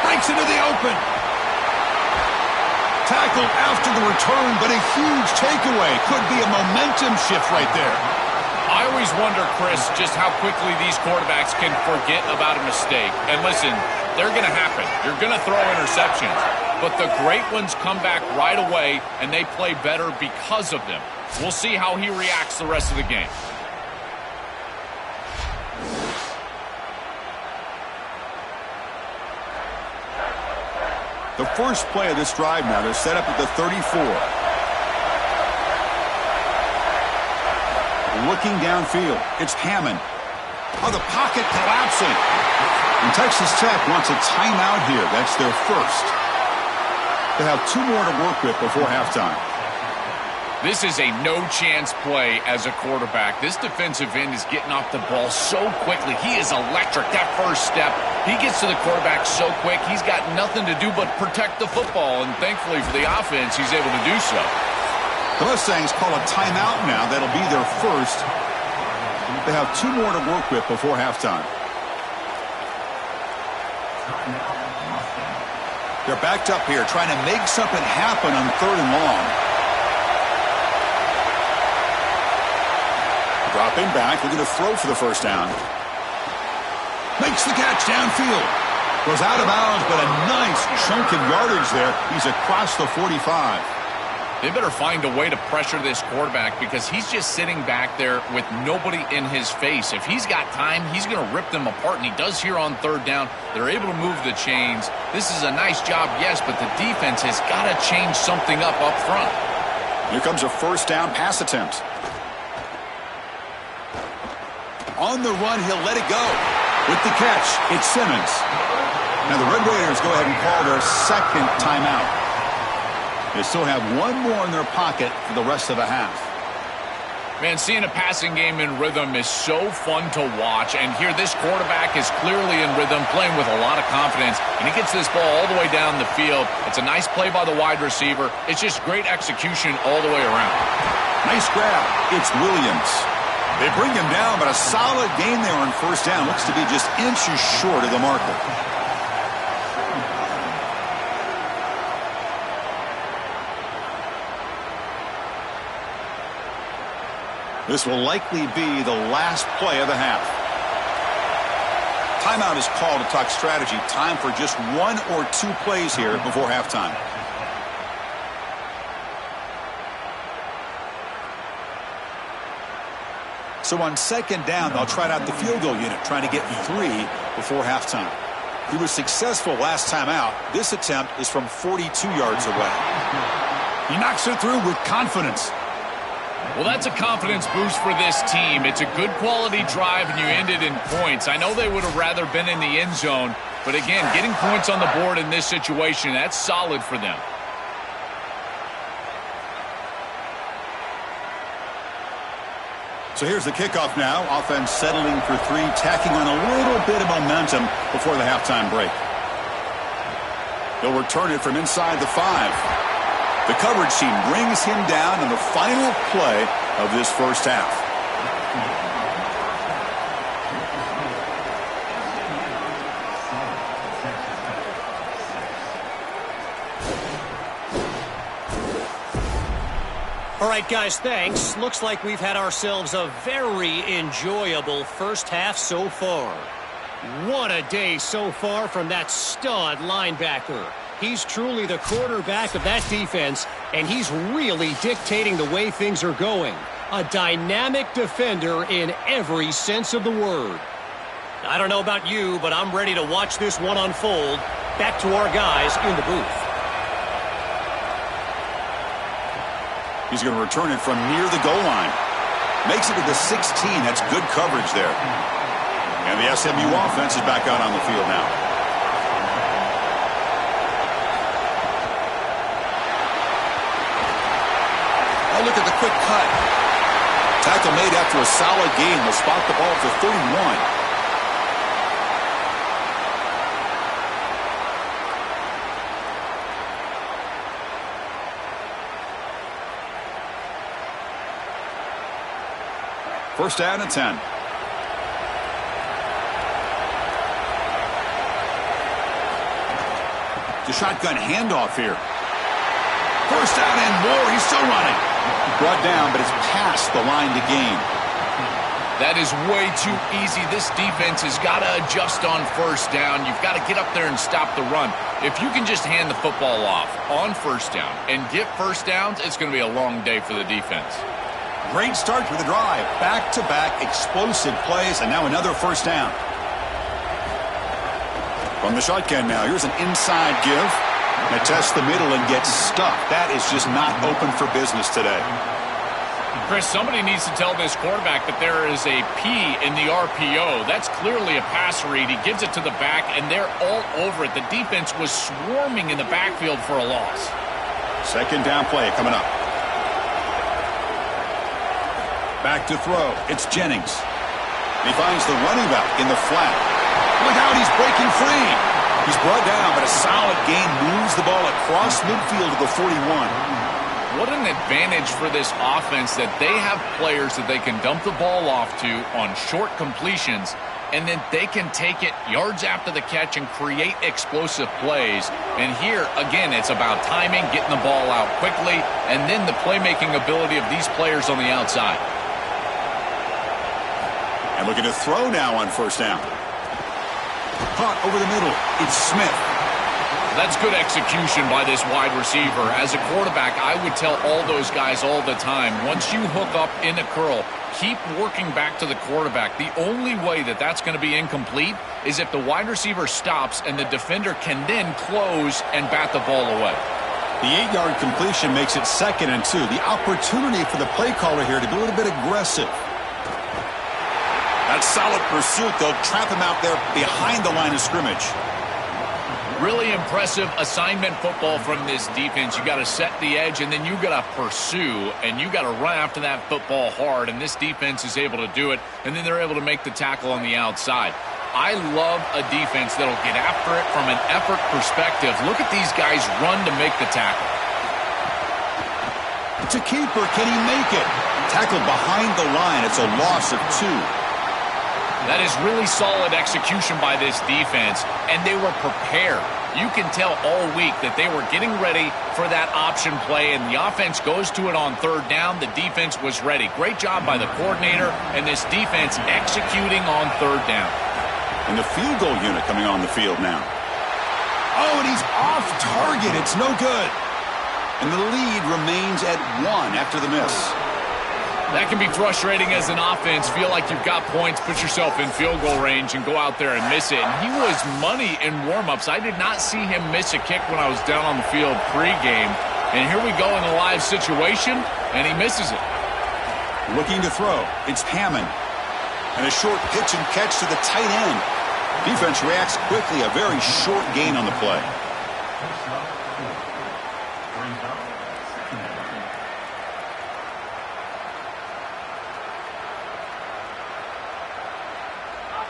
Breaks into the open. Tackled after the return, but a huge takeaway. Could be a momentum shift right there. I always wonder, Chris, just how quickly these quarterbacks can forget about a mistake. And listen, they're going to happen. You're going to throw interceptions. But the great ones come back right away, and they play better because of them. We'll see how he reacts the rest of the game. The first play of this drive now, they're set up at the 34. Looking downfield, it's Hammond. Oh, the pocket collapsing. And Texas Tech wants a timeout here. That's their first. They have 2 more to work with before halftime. This is a no-chance play as a quarterback. This defensive end is getting off the ball so quickly. He is electric. That first step, he gets to the quarterback so quick. He's got nothing to do but protect the football, and thankfully for the offense, he's able to do so. The Mustangs call a timeout now. That'll be their first. They have 2 more to work with before halftime. They're backed up here, trying to make something happen on 3rd and long. Dropping back, looking to throw for the first down. Makes the catch downfield. Goes out of bounds, but a nice chunk of yardage there. He's across the 45. They better find a way to pressure this quarterback because he's just sitting back there with nobody in his face. If he's got time, he's going to rip them apart, and he does here on 3rd down. They're able to move the chains. This is a nice job, yes, but the defense has got to change something up front. Here comes a first down pass attempt. On the run, he'll let it go. With the catch, it's Simmons. Now the Red Raiders go ahead and call their second timeout. They still have 1 more in their pocket for the rest of the half. Man, seeing a passing game in rhythm is so fun to watch. And here, this quarterback is clearly in rhythm, playing with a lot of confidence. And he gets this ball all the way down the field. It's a nice play by the wide receiver. It's just great execution all the way around. Nice grab. It's Williams. They bring him down, but a solid gain there on first down. Looks to be just inches short of the marker. This will likely be the last play of the half. Timeout is called to talk strategy. Time for just 1 or 2 plays here before halftime. So on 2nd down, they'll try out the field goal unit, trying to get 3 before halftime. He was successful last time out. This attempt is from 42 yards away. He knocks it through with confidence. Well, that's a confidence boost for this team. It's a good quality drive, and you ended in points. I know they would have rather been in the end zone, but again, getting points on the board in this situation, that's solid for them. So here's the kickoff now. Offense settling for 3, tacking on a little bit of momentum before the halftime break. He'll return it from inside the 5. The coverage team brings him down in the final play of this first half. All right, guys, thanks. Looks like we've had ourselves a very enjoyable first half so far. What a day so far from that stud linebacker. He's truly the quarterback of that defense, and he's really dictating the way things are going. A dynamic defender in every sense of the word. I don't know about you, but I'm ready to watch this one unfold. Back to our guys in the booth. He's going to return it from near the goal line. Makes it to the 16. That's good coverage there. And the SMU offense is back out on the field now. Oh, look at the quick cut. Tackle made after a solid gain. Will spot the ball for 31. First down and 10. The shotgun handoff here. First down and more. He's still running. Brought down, but it's past the line to gain. That is way too easy. This defense has got to adjust on first down. You've got to get up there and stop the run. If you can just hand the football off on first down and get first downs, it's going to be a long day for the defense. Great start to the drive. Back-to-back explosive plays, and now another first down. From the shotgun now, here's an inside give. And test the middle and gets stuck. That is just not open for business today. Chris, somebody needs to tell this quarterback that there is a P in the RPO. That's clearly a pass read. He gives it to the back, and they're all over it. The defense was swarming in the backfield for a loss. Second down play coming up. Back to throw. It's Jennings. He finds the running back in the flat. Look out, he's breaking free. He's brought down, but a solid gain moves the ball across midfield to the 41. What an advantage for this offense that they have players that they can dump the ball off to on short completions, and then they can take it yards after the catch and create explosive plays. And here, again, it's about timing, getting the ball out quickly, and then the playmaking ability of these players on the outside. And looking to throw now on first down. Caught over the middle. It's Smith. That's good execution by this wide receiver. As a quarterback, I would tell all those guys all the time, once you hook up in a curl, keep working back to the quarterback. The only way that that's going to be incomplete is if the wide receiver stops and the defender can then close and bat the ball away. The 8-yard completion makes it 2nd and 2. The opportunity for the play caller here to be a little bit aggressive. That solid pursuit. They'll trap him out there behind the line of scrimmage. Really impressive assignment football from this defense. You got to set the edge, and then you got to pursue, and you got to run after that football hard, and this defense is able to do it, and then they're able to make the tackle on the outside. I love a defense that'll get after it from an effort perspective. Look at these guys run to make the tackle. It's a keeper. Can he make it? Tackled behind the line. It's a loss of 2. That is really solid execution by this defense, and they were prepared. You can tell all week that they were getting ready for that option play, and the offense goes to it on third down. The defense was ready. Great job by the coordinator and this defense executing on third down. And the field goal unit coming on the field now. Oh, and he's off target. It's no good. And the lead remains at 1 after the miss. That can be frustrating as an offense. Feel like you've got points, put yourself in field goal range, and go out there and miss it. And he was money in warm-ups. I did not see him miss a kick when I was down on the field pregame. And here we go in a live situation, and he misses it. Looking to throw. It's Hammond. And a short pitch and catch to the tight end. Defense reacts quickly. A very short gain on the play.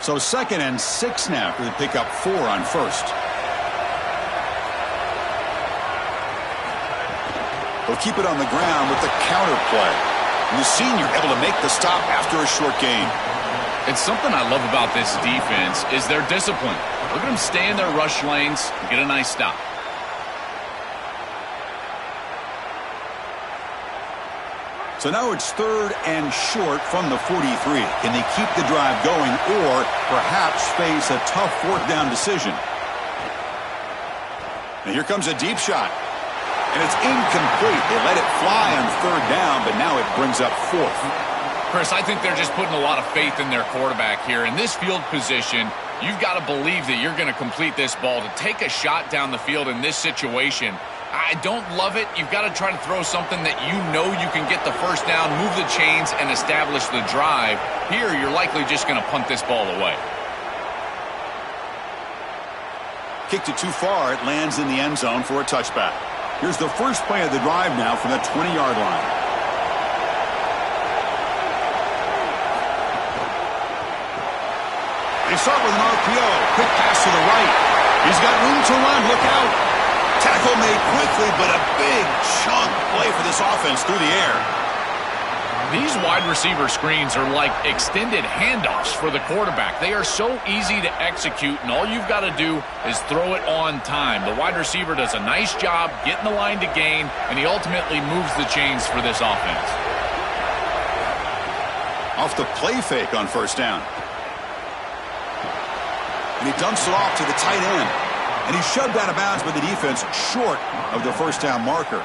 So 2nd and 6 now. We pick up 4 on first. They'll keep it on the ground with the counter play. And the senior able to make the stop after a short gain. It's something I love about this defense is their discipline. Look at them stay in their rush lanes and get a nice stop. So now it's 3rd and short from the 43. Can they keep the drive going or perhaps face a tough 4th down decision? And here comes a deep shot. And it's incomplete. They let it fly on 3rd down, but now it brings up 4th. Chris, I think they're just putting a lot of faith in their quarterback here. In this field position, you've got to believe that you're going to complete this ball. To take a shot down the field in this situation, I don't love it. You've got to try to throw something that you know you can get the first down, move the chains, and establish the drive. Here, you're likely just going to punt this ball away. Kicked it too far. It lands in the end zone for a touchback. Here's the first play of the drive now from the 20-yard line. They start with an RPO. Quick pass to the right. He's got room to run. Look out. Tackle made quickly, but a big chunk play for this offense through the air. These wide receiver screens are like extended handoffs for the quarterback. They are so easy to execute, and all you've got to do is throw it on time. The wide receiver does a nice job getting the line to gain, and he ultimately moves the chains for this offense. Off the play fake on 1st down. And he dumps it off to the tight end. And he's shoved out of bounds by the defense short of the 1st down marker.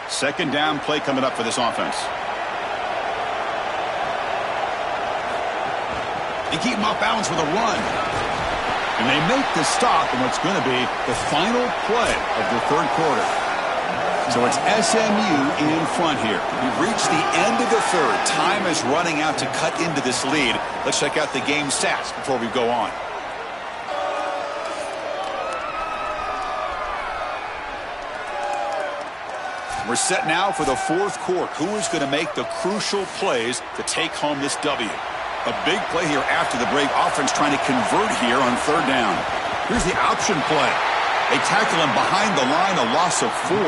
Second down play coming up for this offense. They keep him off balance with a run. And they make the stop in what's going to be the final play of the 3rd quarter. So it's SMU in front here. We've reached the end of the 3rd. Time is running out to cut into this lead. Let's check out the game stats before we go on. We're set now for the 4th quarter. Who is going to make the crucial plays to take home this W? A big play here after the break. Offense trying to convert here on 3rd down. Here's the option play. They tackle him behind the line, a loss of 4.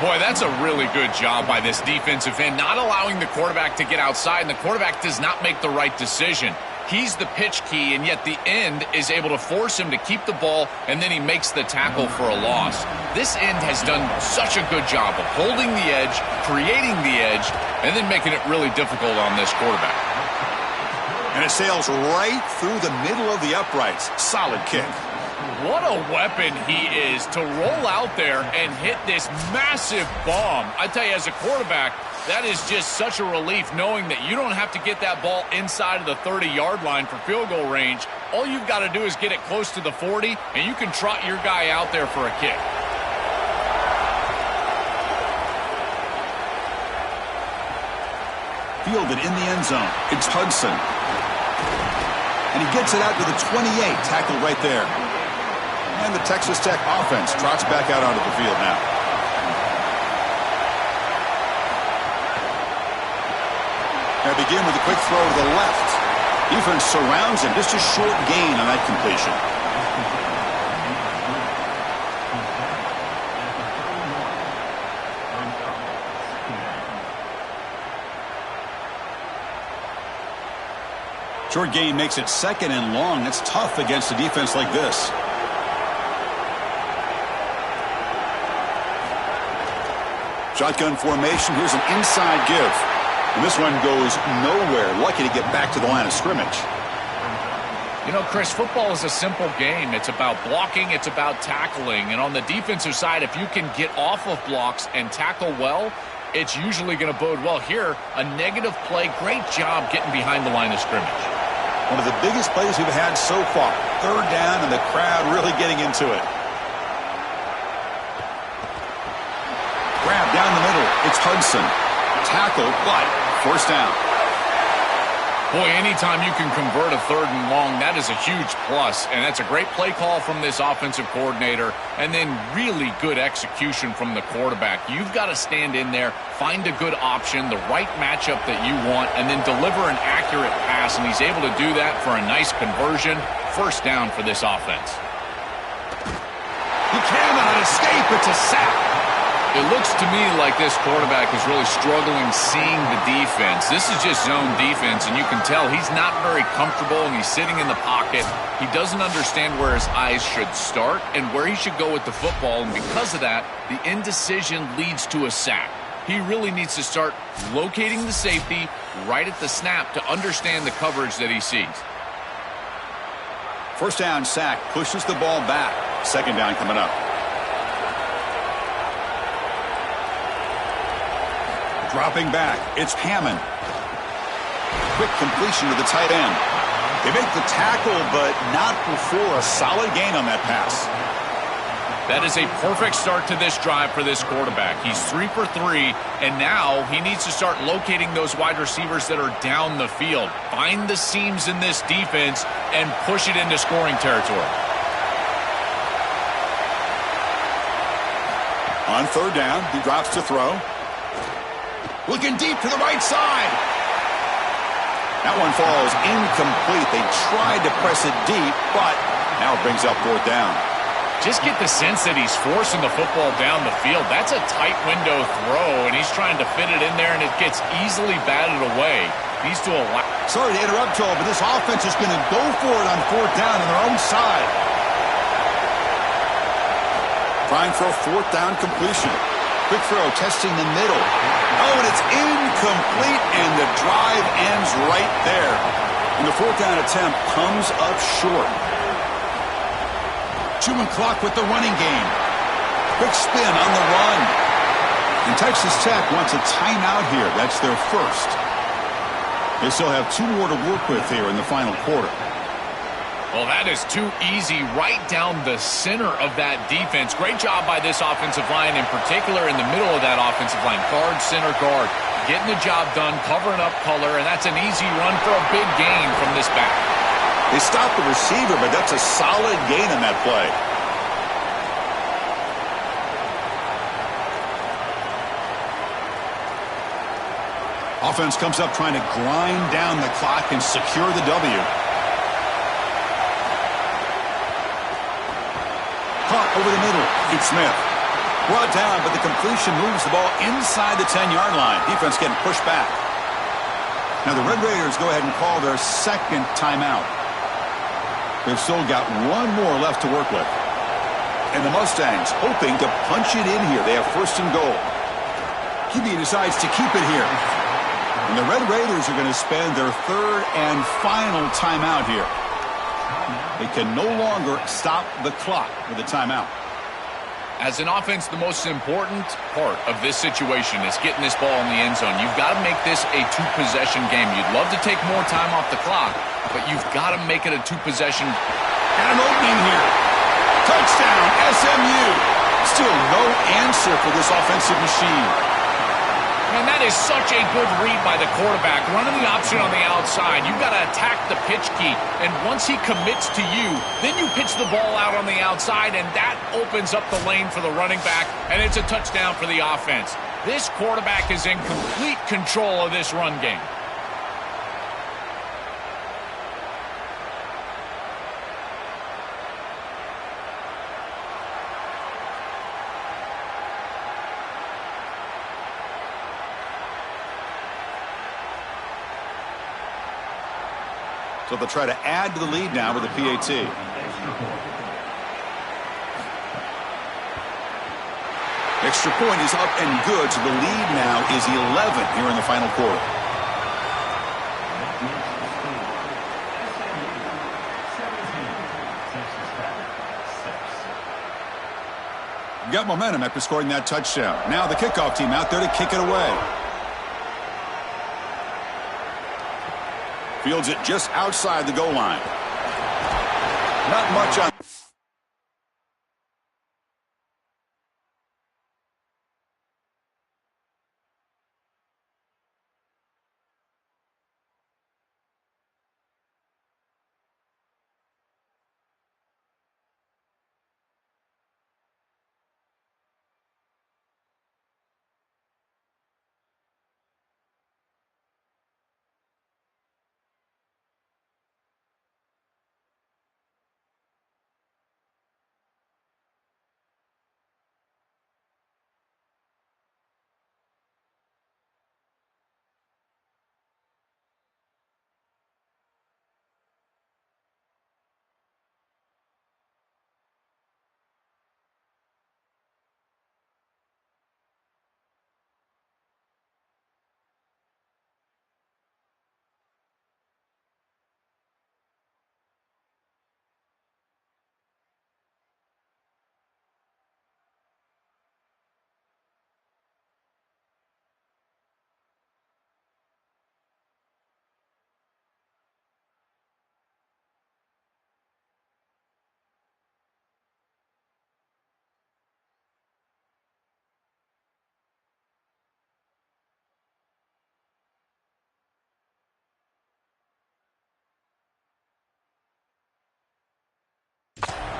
Boy, that's a really good job by this defensive end, not allowing the quarterback to get outside, and the quarterback does not make the right decision. He's the pitch key, and yet the end is able to force him to keep the ball, and then he makes the tackle for a loss. This end has done such a good job of holding the edge, creating the edge, and then making it really difficult on this quarterback. And it sails right through the middle of the uprights. Solid kick. What a weapon he is to roll out there and hit this massive bomb. I tell you, as a quarterback, that is just such a relief knowing that you don't have to get that ball inside of the 30-yard line for field goal range. All you've got to do is get it close to the 40, and you can trot your guy out there for a kick. Fielded in the end zone. It's Hudson. And he gets it out to the 28, tackled right there. And the Texas Tech offense trots back out onto the field now. They begin with a quick throw to the left. Defense surrounds him. Just a short gain on that completion. Short gain makes it 2nd and long. That's tough against a defense like this. Shotgun formation. Here's an inside give. And this one goes nowhere. Lucky to get back to the line of scrimmage. You know, Chris, football is a simple game. It's about blocking. It's about tackling. And on the defensive side, if you can get off of blocks and tackle well, it's usually going to bode well. Here, a negative play. Great job getting behind the line of scrimmage. One of the biggest plays we've had so far. 3rd down and the crowd really getting into it. Grab down the middle. It's Hudson. Tackle, but 1st down. Boy, anytime you can convert a 3rd and long, that is a huge plus. And that's a great play call from this offensive coordinator. And then really good execution from the quarterback. You've got to stand in there, find a good option, the right matchup that you want, and then deliver an accurate pass. And he's able to do that for a nice conversion. First down for this offense. He cannot escape. It's a sack. It looks to me like this quarterback is really struggling seeing the defense. This is just zone defense, and you can tell he's not very comfortable, and he's sitting in the pocket. He doesn't understand where his eyes should start and where he should go with the football, and because of that, the indecision leads to a sack. He really needs to start locating the safety right at the snap to understand the coverage that he sees. First down sack, pushes the ball back. Second down coming up. Dropping back, it's Hammond. Quick completion to the tight end. They make the tackle, but not before a solid gain on that pass. That is a perfect start to this drive for this quarterback. He's 3 for 3, and now he needs to start locating those wide receivers that are down the field. Find the seams in this defense and push it into scoring territory. On third down, he drops to throw. Looking deep to the right side. That one falls incomplete. They tried to press it deep, but now it brings up fourth down. Just get the sense that he's forcing the football down the field. That's a tight window throw, and he's trying to fit it in there, and it gets easily batted away. Needs to allow. Sorry to interrupt, Joel, but this offense is going to go for it on fourth down on their own side. Trying for a fourth down completion. Quick throw, testing the middle. Oh, and it's incomplete, and the drive ends right there. And the fourth down attempt comes up short. Chewing clock with the running game. Quick spin on the run. And Texas Tech wants a timeout here. That's their first. They still have 2 more to work with here in the final quarter. Well, that is too easy right down the center of that defense. Great job by this offensive line, in particular in the middle of that offensive line. Guard, center, guard. Getting the job done, covering up color, and that's an easy run for a big gain from this back. They stopped the receiver, but that's a solid gain on that play. Offense comes up trying to grind down the clock and secure the W. Caught over the middle. It's Smith. Brought down, but the completion moves the ball inside the 10-yard line. Defense getting pushed back. Now the Red Raiders go ahead and call their second timeout. They've still got 1 more left to work with. And the Mustangs hoping to punch it in here. They have first and goal. QB decides to keep it here. And the Red Raiders are going to spend their third and final timeout here. They can no longer stop the clock with a timeout. As an offense, the most important part of this situation is getting this ball in the end zone. You've got to make this a 2-possession game. You'd love to take more time off the clock, but you've got to make it a 2-possession. And an opening here. Touchdown, SMU. Still no answer for this offensive machine. And that is such a good read by the quarterback. Running the option on the outside. You've got to attack the pitch key. And once he commits to you, then you pitch the ball out on the outside, and that opens up the lane for the running back, and it's a touchdown for the offense. This quarterback is in complete control of this run game. So they'll try to add to the lead now with the PAT. Extra point is up and good, so the lead now is 11 here in the final quarter. Got momentum after scoring that touchdown. Now the kickoff team out there to kick it away. Fields it just outside the goal line. Not much on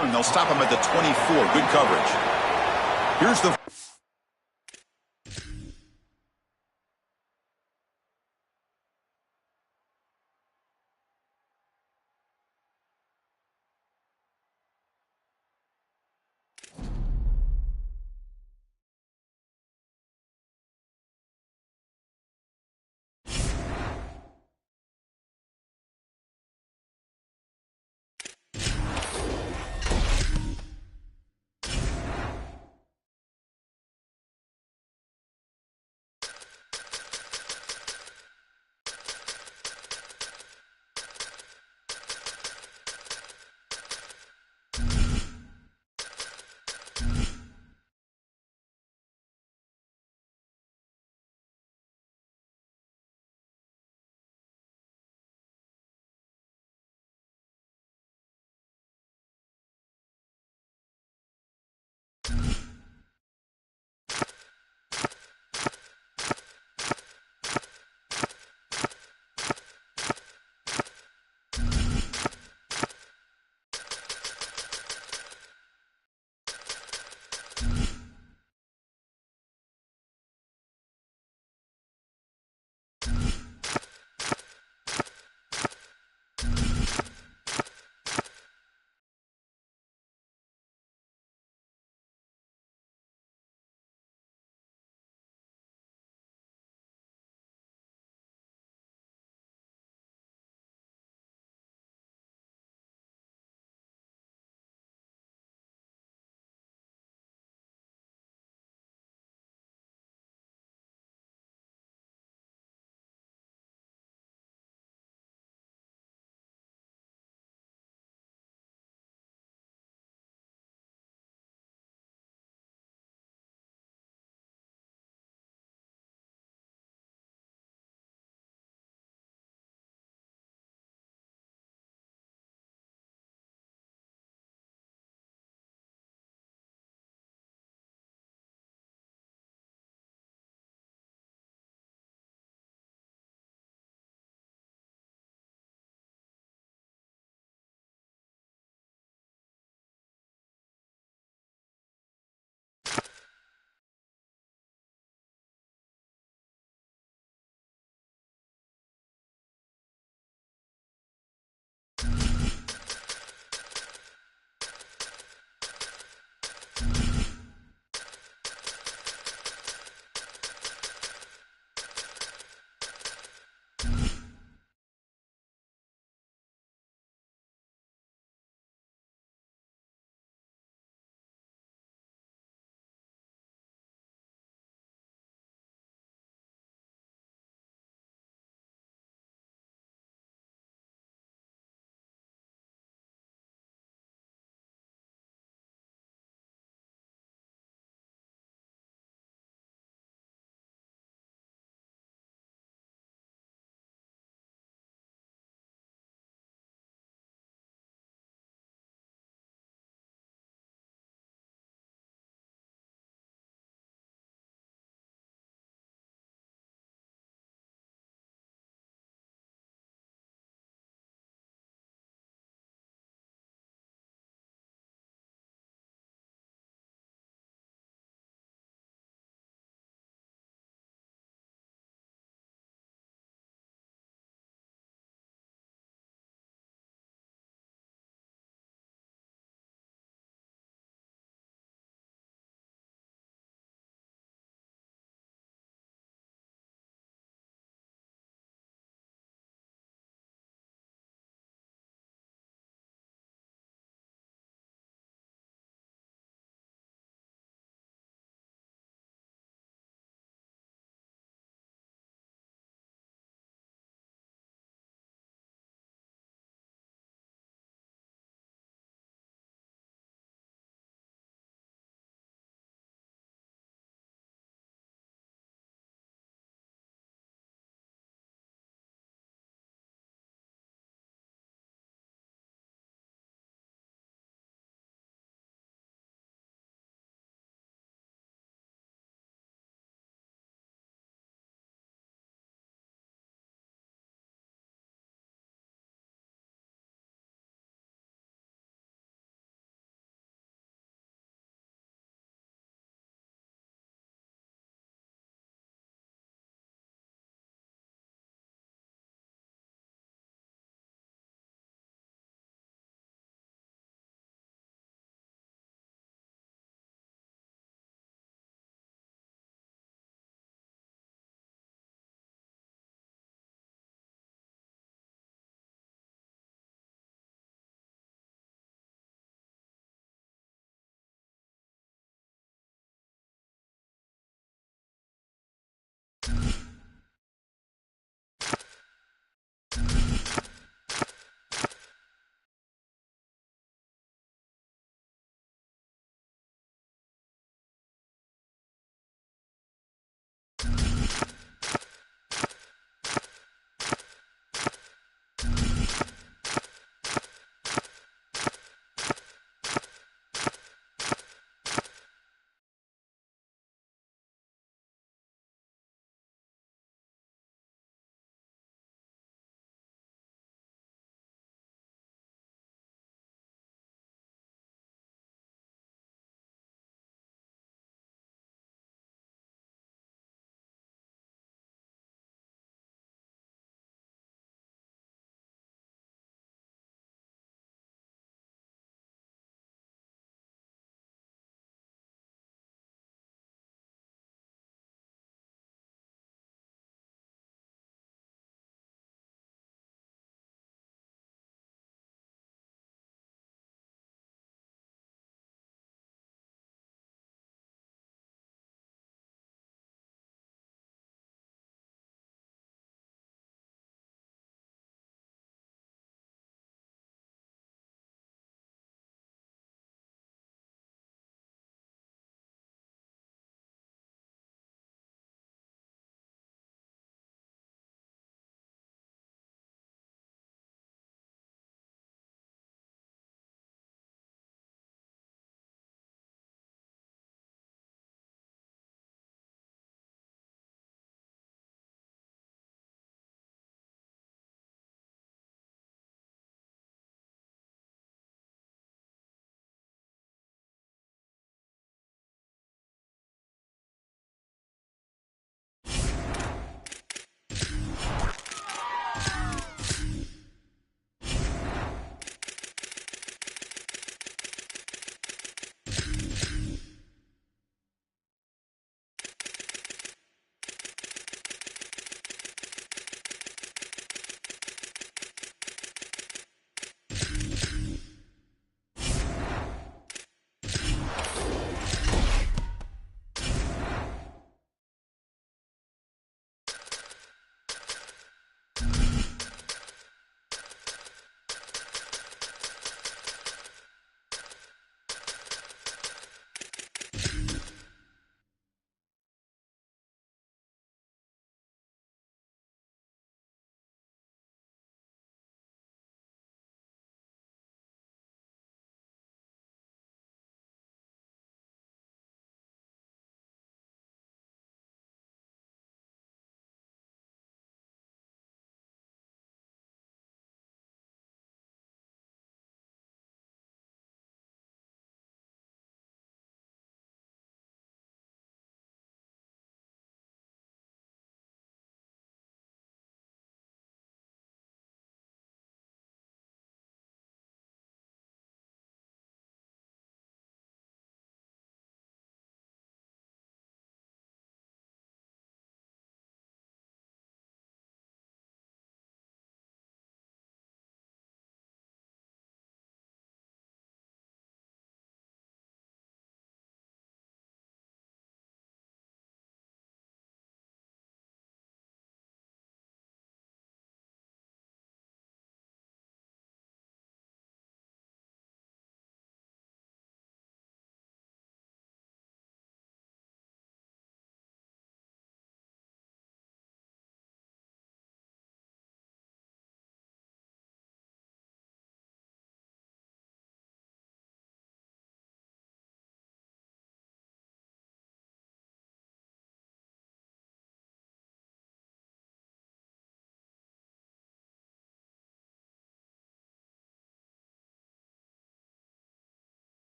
And they'll stop him at the 24. Good coverage. Here's the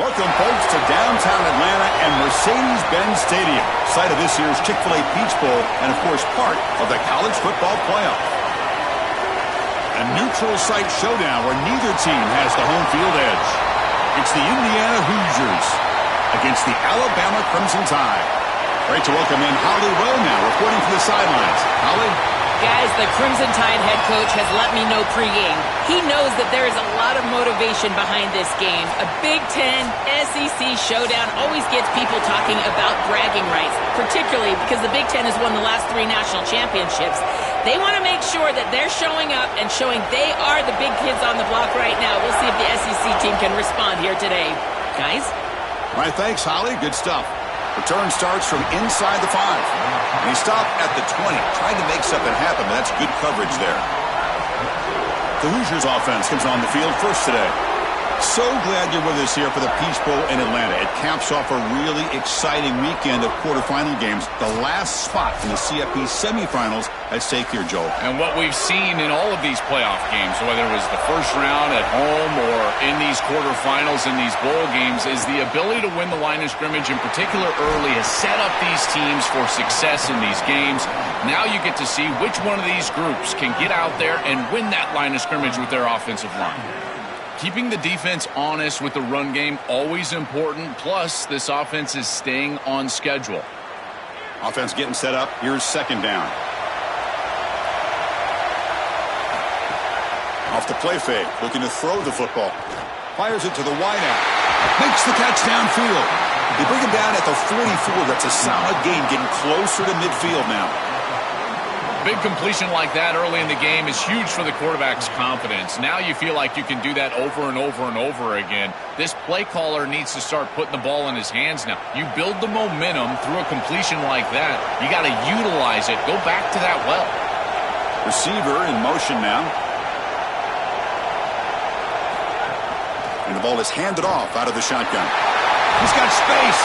Welcome, folks, to downtown Atlanta and Mercedes-Benz Stadium, site of this year's Chick-fil-A Peach Bowl and, of course, part of the college football playoff. A neutral site showdown where neither team has the home field edge. It's the Indiana Hoosiers against the Alabama Crimson Tide. Great to welcome in Holly Rowe now, reporting from the sidelines. Holly? Guys, the Crimson Tide head coach has let me know pregame. He knows that there is a lot of motivation behind this game. A Big Ten, SEC showdown always gets people talking about bragging rights, particularly because the Big Ten has won the last 3 national championships. They want to make sure that they're showing up and showing they are the big kids on the block right now. We'll see if the SEC team can respond here today. Guys? All right, thanks, Holly. Good stuff. Return starts from inside the 5. And he stopped at the 20, trying to make something happen, but that's good coverage there. The Hoosiers offense comes on the field first today. So glad you're with us here for the Peach Bowl in Atlanta. It caps off a really exciting weekend of quarterfinal games. The last spot in the CFP semifinals at stake here, Joel. And what we've seen in all of these playoff games, whether it was the first round at home or in these quarterfinals in these bowl games, is the ability to win the line of scrimmage, in particular early, has set up these teams for success in these games. Now you get to see which one of these groups can get out there and win that line of scrimmage with their offensive line. Keeping the defense honest with the run game, always important. Plus, this offense is staying on schedule. Offense getting set up. Here's second down. Off the play fake, looking to throw the football. Fires it to the wideout. Makes the catch downfield. They bring him down at the 44. That's a solid gain, getting closer to midfield now. Big completion like that early in the game is huge for the quarterback's confidence. Now you feel like you can do that over and over and over again. This play caller needs to start putting the ball in his hands now. You build the momentum through a completion like that. You got to utilize it. Go back to that well. Receiver in motion now. And the ball is handed off out of the shotgun. He's got space.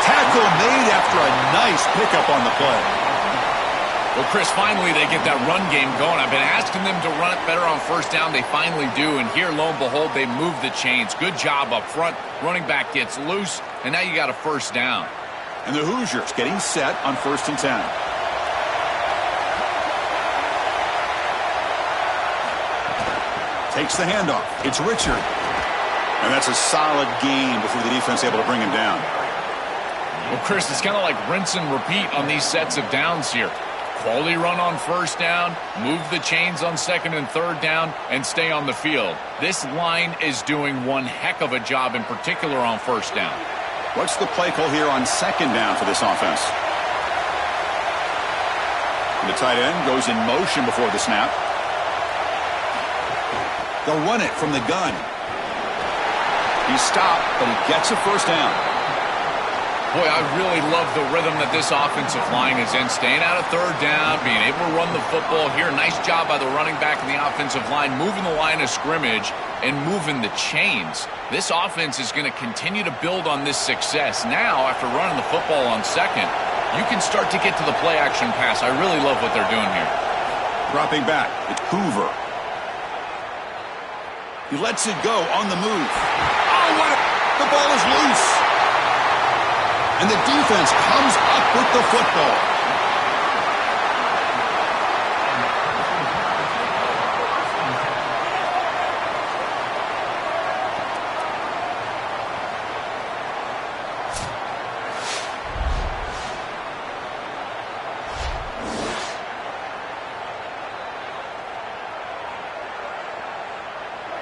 Tackle made after a nice pickup on the play. Well, Chris, finally they get that run game going. I've been asking them to run it better on first down. They finally do, and here, lo and behold, they move the chains. Good job up front. Running back gets loose, and now you got a first down. And the Hoosiers getting set on 1st and 10. Takes the handoff. It's Richard. And that's a solid gain before the defense able to bring him down. Well, Chris, it's kind of like rinse and repeat on these sets of downs here. Quality run on first down, move the chains on 2nd and 3rd down, and stay on the field. This line is doing one heck of a job, in particular on first down. What's the play call here on 2nd down for this offense? And the tight end goes in motion before the snap. They'll run it from the gun. He's stopped, but he gets a first down. Boy, I really love the rhythm that this offensive line is in. Staying out of 3rd down, being able to run the football here. Nice job by the running back and the offensive line, moving the line of scrimmage and moving the chains. This offense is going to continue to build on this success. Now, after running the football on 2nd, you can start to get to the play-action pass. I really love what they're doing here. Dropping back, it's Hoover. He lets it go on the move. Oh, the ball is loose. And the defense comes up with the football.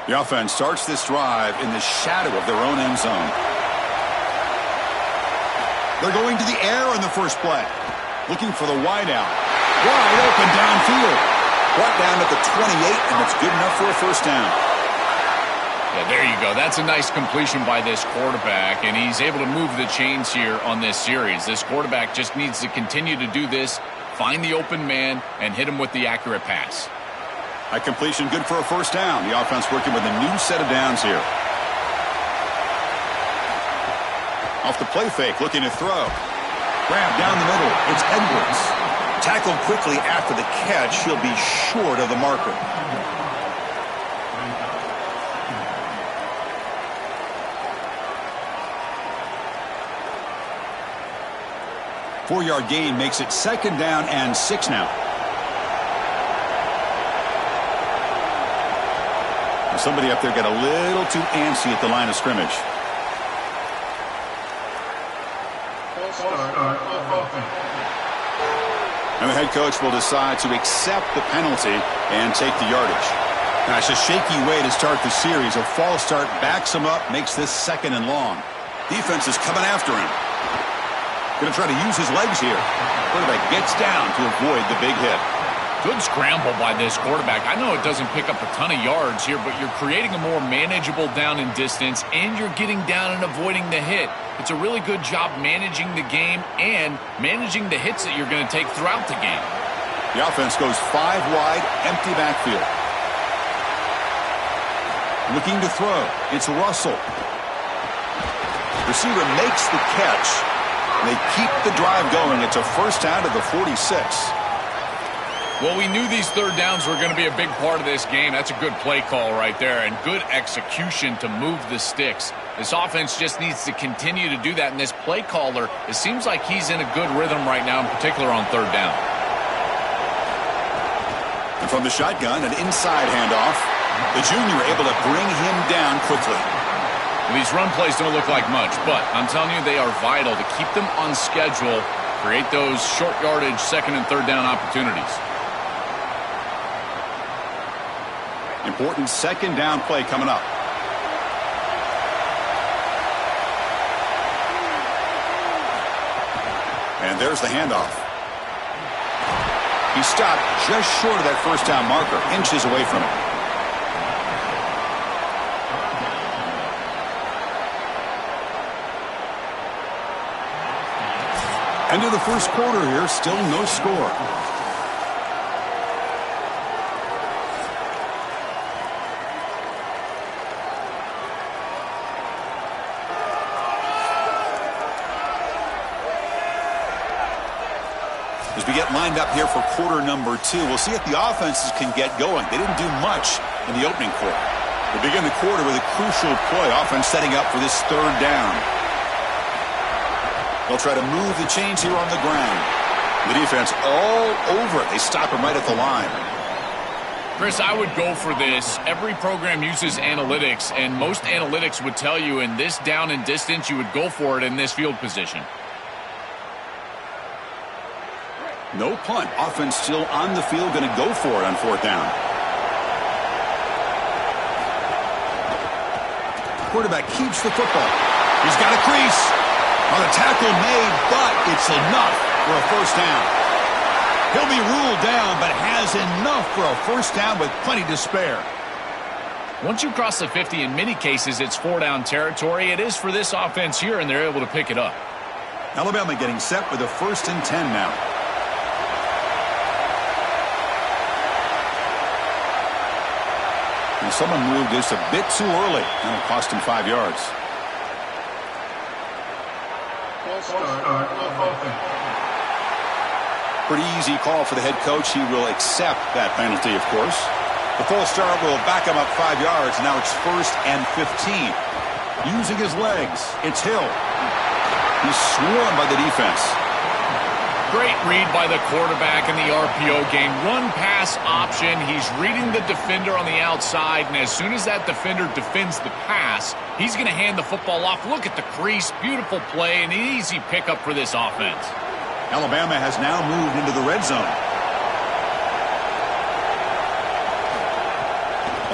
The offense starts this drive in the shadow of their own end zone. They're going to the air on the first play. Looking for the wideout. Wide open downfield. Brought down at the 28, and it's good enough for a first down. Yeah, there you go. That's a nice completion by this quarterback, and he's able to move the chains here on this series. This quarterback just needs to continue to do this, find the open man, and hit him with the accurate pass. A completion good for a first down. The offense working with a new set of downs here. Off the play fake, looking to throw. Grab down the middle. It's Edwards. Tackled quickly after the catch. He'll be short of the marker. 4-yard gain makes it 2nd down and 6 now. And somebody up there got a little too antsy at the line of scrimmage. And the head coach will decide to accept the penalty and take the yardage. Now, it's a shaky way to start the series. A false start backs him up, makes this 2nd and long. Defense is coming after him. Going to try to use his legs here. Quarterback gets down to avoid the big hit. Good scramble by this quarterback. I know it doesn't pick up a ton of yards here, but you're creating a more manageable down and distance, and you're getting down and avoiding the hit. It's a really good job managing the game and managing the hits that you're going to take throughout the game. The offense goes 5 wide, empty backfield. Looking to throw. It's Russell. Receiver makes the catch. They keep the drive going. It's a 1st down to the 46. Well, we knew these 3rd downs were going to be a big part of this game. That's a good play call right there and good execution to move the sticks. This offense just needs to continue to do that. And this play caller, it seems like he's in a good rhythm right now, in particular on 3rd down. And from the shotgun, an inside handoff. The junior able to bring him down quickly. These run plays don't look like much, but I'm telling you they are vital to keep them on schedule, create those short yardage 2nd and 3rd down opportunities. Important 2nd down play coming up. And there's the handoff. He stopped just short of that 1st down marker, inches away from it. End of the 1st quarter here, still no score. As we get lined up here for quarter number 2, we'll see if the offenses can get going. They didn't do much in the opening quarter. They begin the quarter with a crucial play. Offense setting up for this 3rd down. They'll try to move the chains here on the ground. The defense all over it. They stop him right at the line. Chris, I would go for this. Every program uses analytics, and most analytics would tell you in this down and distance, you would go for it in this field position. No punt. Offense still on the field, going to go for it on 4th down. Quarterback keeps the football. He's got a crease. On the tackle made, but it's enough for a 1st down. He'll be ruled down, but has enough for a 1st down with plenty to spare. Once you cross the 50, in many cases, it's 4-down territory. It is for this offense here, and they're able to pick it up. Alabama getting set with a 1st and 10 now. And someone moved just a bit too early, and it cost him 5 yards. Pretty easy call for the head coach. He will accept that penalty, of course. The full start will back him up 5 yards. Now it's 1st and 15. Using his legs, it's Hill. He's swarmed by the defense. Great read by the quarterback in the RPO game. Run pass option. He's reading the defender on the outside, and as soon as that defender defends the pass, he's going to hand the football off. Look at the crease. Beautiful play, an easy pickup for this offense. Alabama has now moved into the red zone.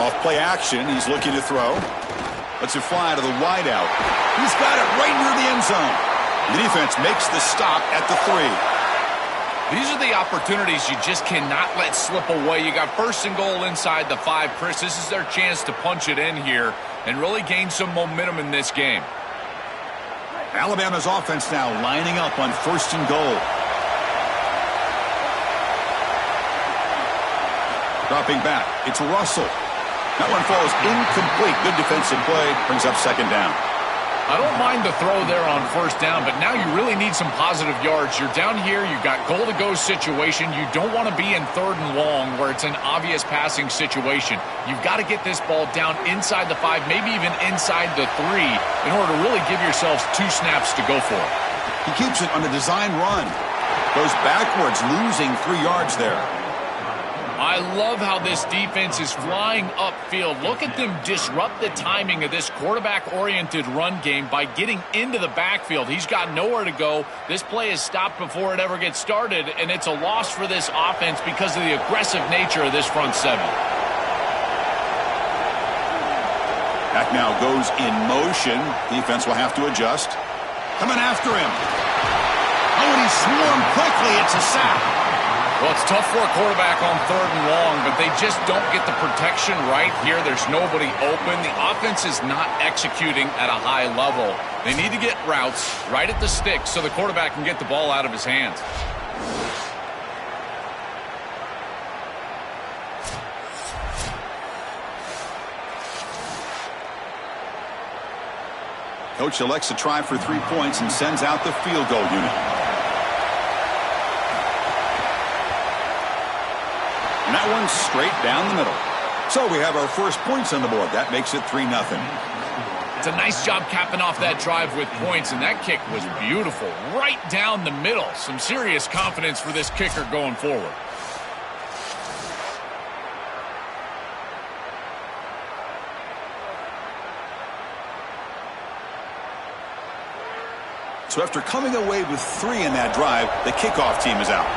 Off play action. He's looking to throw. Lets it fly to the wideout. He's got it right near the end zone. The defense makes the stop at the 3. These are the opportunities you just cannot let slip away. You got 1st and goal inside the 5. Chris, this is their chance to punch it in here and really gain some momentum in this game. Alabama's offense now lining up on 1st and goal. Dropping back. It's Russell. That one falls incomplete. Good defensive play. Brings up 2nd down. I don't mind the throw there on 1st down, but now you really need some positive yards. You're down here. You've got goal-to-go situation. You don't want to be in 3rd and long where it's an obvious passing situation. You've got to get this ball down inside the 5, maybe even inside the 3 in order to really give yourselves 2 snaps to go for it. He keeps it on a design run. Goes backwards, losing 3 yards there. I love how this defense is flying upfield. Look at them disrupt the timing of this quarterback-oriented run game by getting into the backfield. He's got nowhere to go. This play is stopped before it ever gets started, and it's a loss for this offense because of the aggressive nature of this front seven. Back now goes in motion. Defense will have to adjust. Coming after him. Oh, and he swarmed quickly. It's a sack. Well, it's tough for a quarterback on 3rd and long, but they just don't get the protection right here. There's nobody open. The offense is not executing at a high level. They need to get routes right at the stick so the quarterback can get the ball out of his hands. Coach elects to try for 3 points and sends out the field goal unit. And that one's straight down the middle. So we have our first points on the board. That makes it 3-0. It's a nice job capping off that drive with points, and that kick was beautiful. Right down the middle. Some serious confidence for this kicker going forward. So after coming away with 3 in that drive, the kickoff team is out.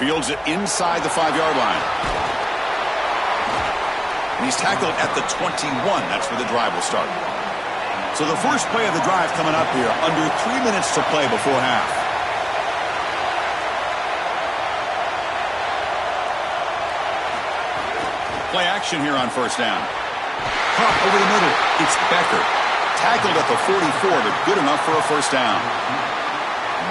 Fields it inside the 5-yard line. And he's tackled at the 21. That's where the drive will start. So the first play of the drive coming up here, under 3 minutes to play before half. Play action here on first down. Pop over the middle. It's Becker. Tackled at the 44, but good enough for a first down.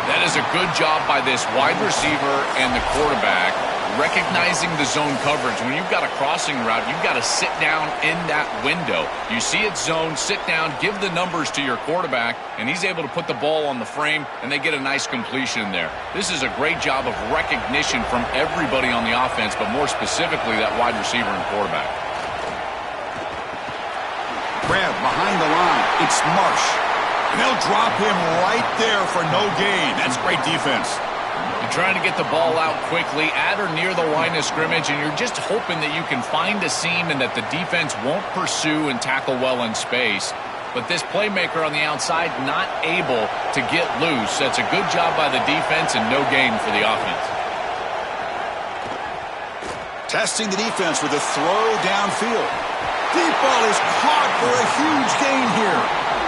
That is a good job by this wide receiver and the quarterback recognizing the zone coverage. When you've got a crossing route, you've got to sit down in that window. You see it's zone, sit down, give the numbers to your quarterback, and he's able to put the ball on the frame, and they get a nice completion there. This is a great job of recognition from everybody on the offense, but more specifically that wide receiver and quarterback. Grab behind the line. It's Marsh. And they'll drop him right there for no gain. That's great defense. You're trying to get the ball out quickly at or near the line of scrimmage, and you're just hoping that you can find a seam and that the defense won't pursue and tackle well in space. But this playmaker on the outside not able to get loose. That's a good job by the defense and no gain for the offense. Testing the defense with a throw downfield. Deep ball is caught for a huge gain here.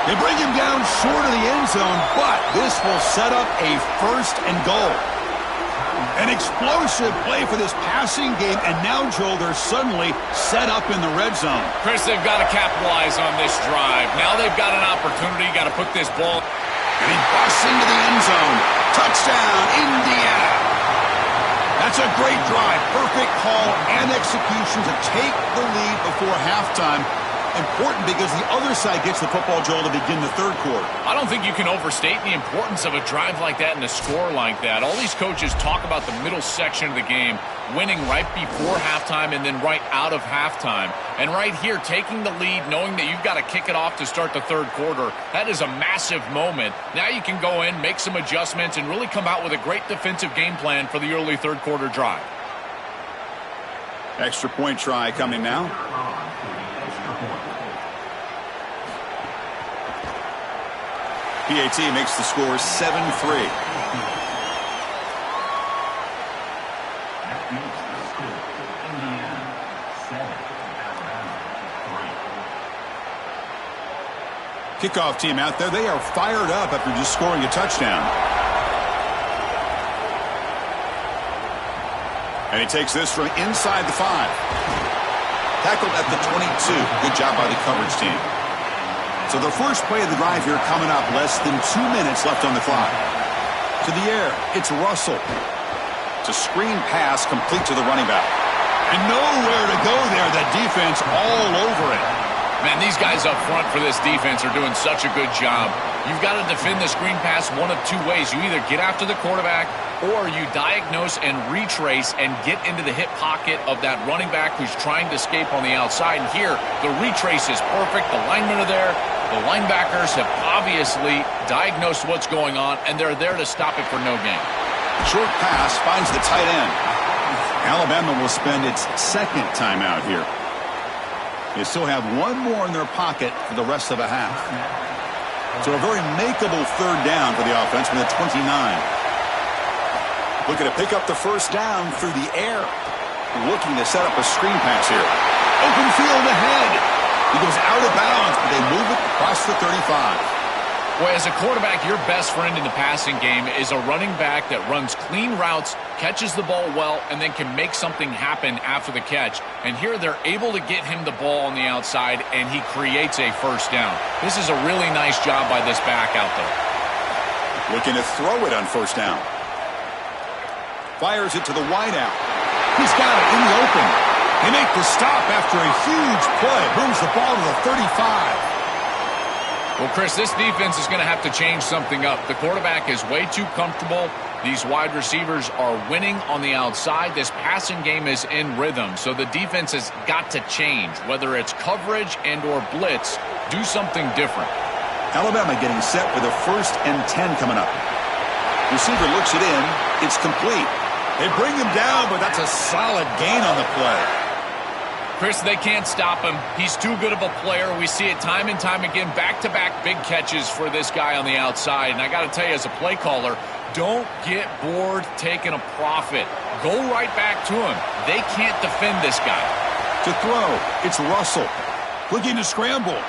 They bring him down short of the end zone, but this will set up a 1st and goal. An explosive play for this passing game, and now, Joel, they're suddenly set up in the red zone. Chris, they've got to capitalize on this drive. Now they've got an opportunity. Got to put this ball. And he busts into the end zone. Touchdown, Indiana. That's a great drive. Perfect call and execution to take the lead before halftime. Important because the other side gets the football, Joel, to begin the 3rd quarter. I don't think you can overstate the importance of a drive like that and a score like that. All these coaches talk about the middle section of the game, winning right before halftime and then right out of halftime. And right here, taking the lead, knowing that you've got to kick it off to start the 3rd quarter, that is a massive moment. Now you can go in, make some adjustments, and really come out with a great defensive game plan for the early 3rd quarter drive. Extra point try coming now. PAT makes the score 7-3. Kickoff team out there. They are fired up after just scoring a touchdown. And he takes this from inside the 5. Tackled at the 22. Good job by the coverage team. So the first play of the drive here coming up, less than 2 minutes left on the clock. To the air, it's Russell. It's a screen pass complete to the running back. And nowhere to go there, the defense all over it. Man, these guys up front for this defense are doing such a good job. You've got to defend the screen pass one of two ways. You either get after the quarterback or you diagnose and retrace and get into the hip pocket of that running back who's trying to escape on the outside. And here, the retrace is perfect. The linemen are there. The linebackers have obviously diagnosed what's going on, and they're there to stop it for no gain. Short pass finds the tight end. Alabama will spend its second timeout here. They still have one more in their pocket for the rest of the half. So a very makeable third down for the offense from the 29. Looking to pick up the first down through the air. Looking to set up a screen pass here. Open field ahead. He goes out of bounds, but they move it across the 35. Well, as a quarterback, your best friend in the passing game is a running back that runs clean routes, catches the ball well, and then can make something happen after the catch. And here they're able to get him the ball on the outside, and he creates a first down. This is a really nice job by this back out there. Looking to throw it on first down. Fires it to the wideout. He's got it in the open. They make the stop after a huge play. Moves the ball to the 35. Well, Chris, this defense is going to have to change something up. The quarterback is way too comfortable. These wide receivers are winning on the outside. This passing game is in rhythm, so the defense has got to change. Whether it's coverage and or blitz, do something different. Alabama getting set with a 1st and 10 coming up. Receiver looks it in. It's complete. They bring him down, but that's a solid gain on the play. Chris, they can't stop him. He's too good of a player. We see it time and time again. Back-to-back big catches for this guy on the outside. And I got to tell you, as a play caller, don't get bored taking a profit. Go right back to him. They can't defend this guy. To throw, it's Russell. Looking to scramble.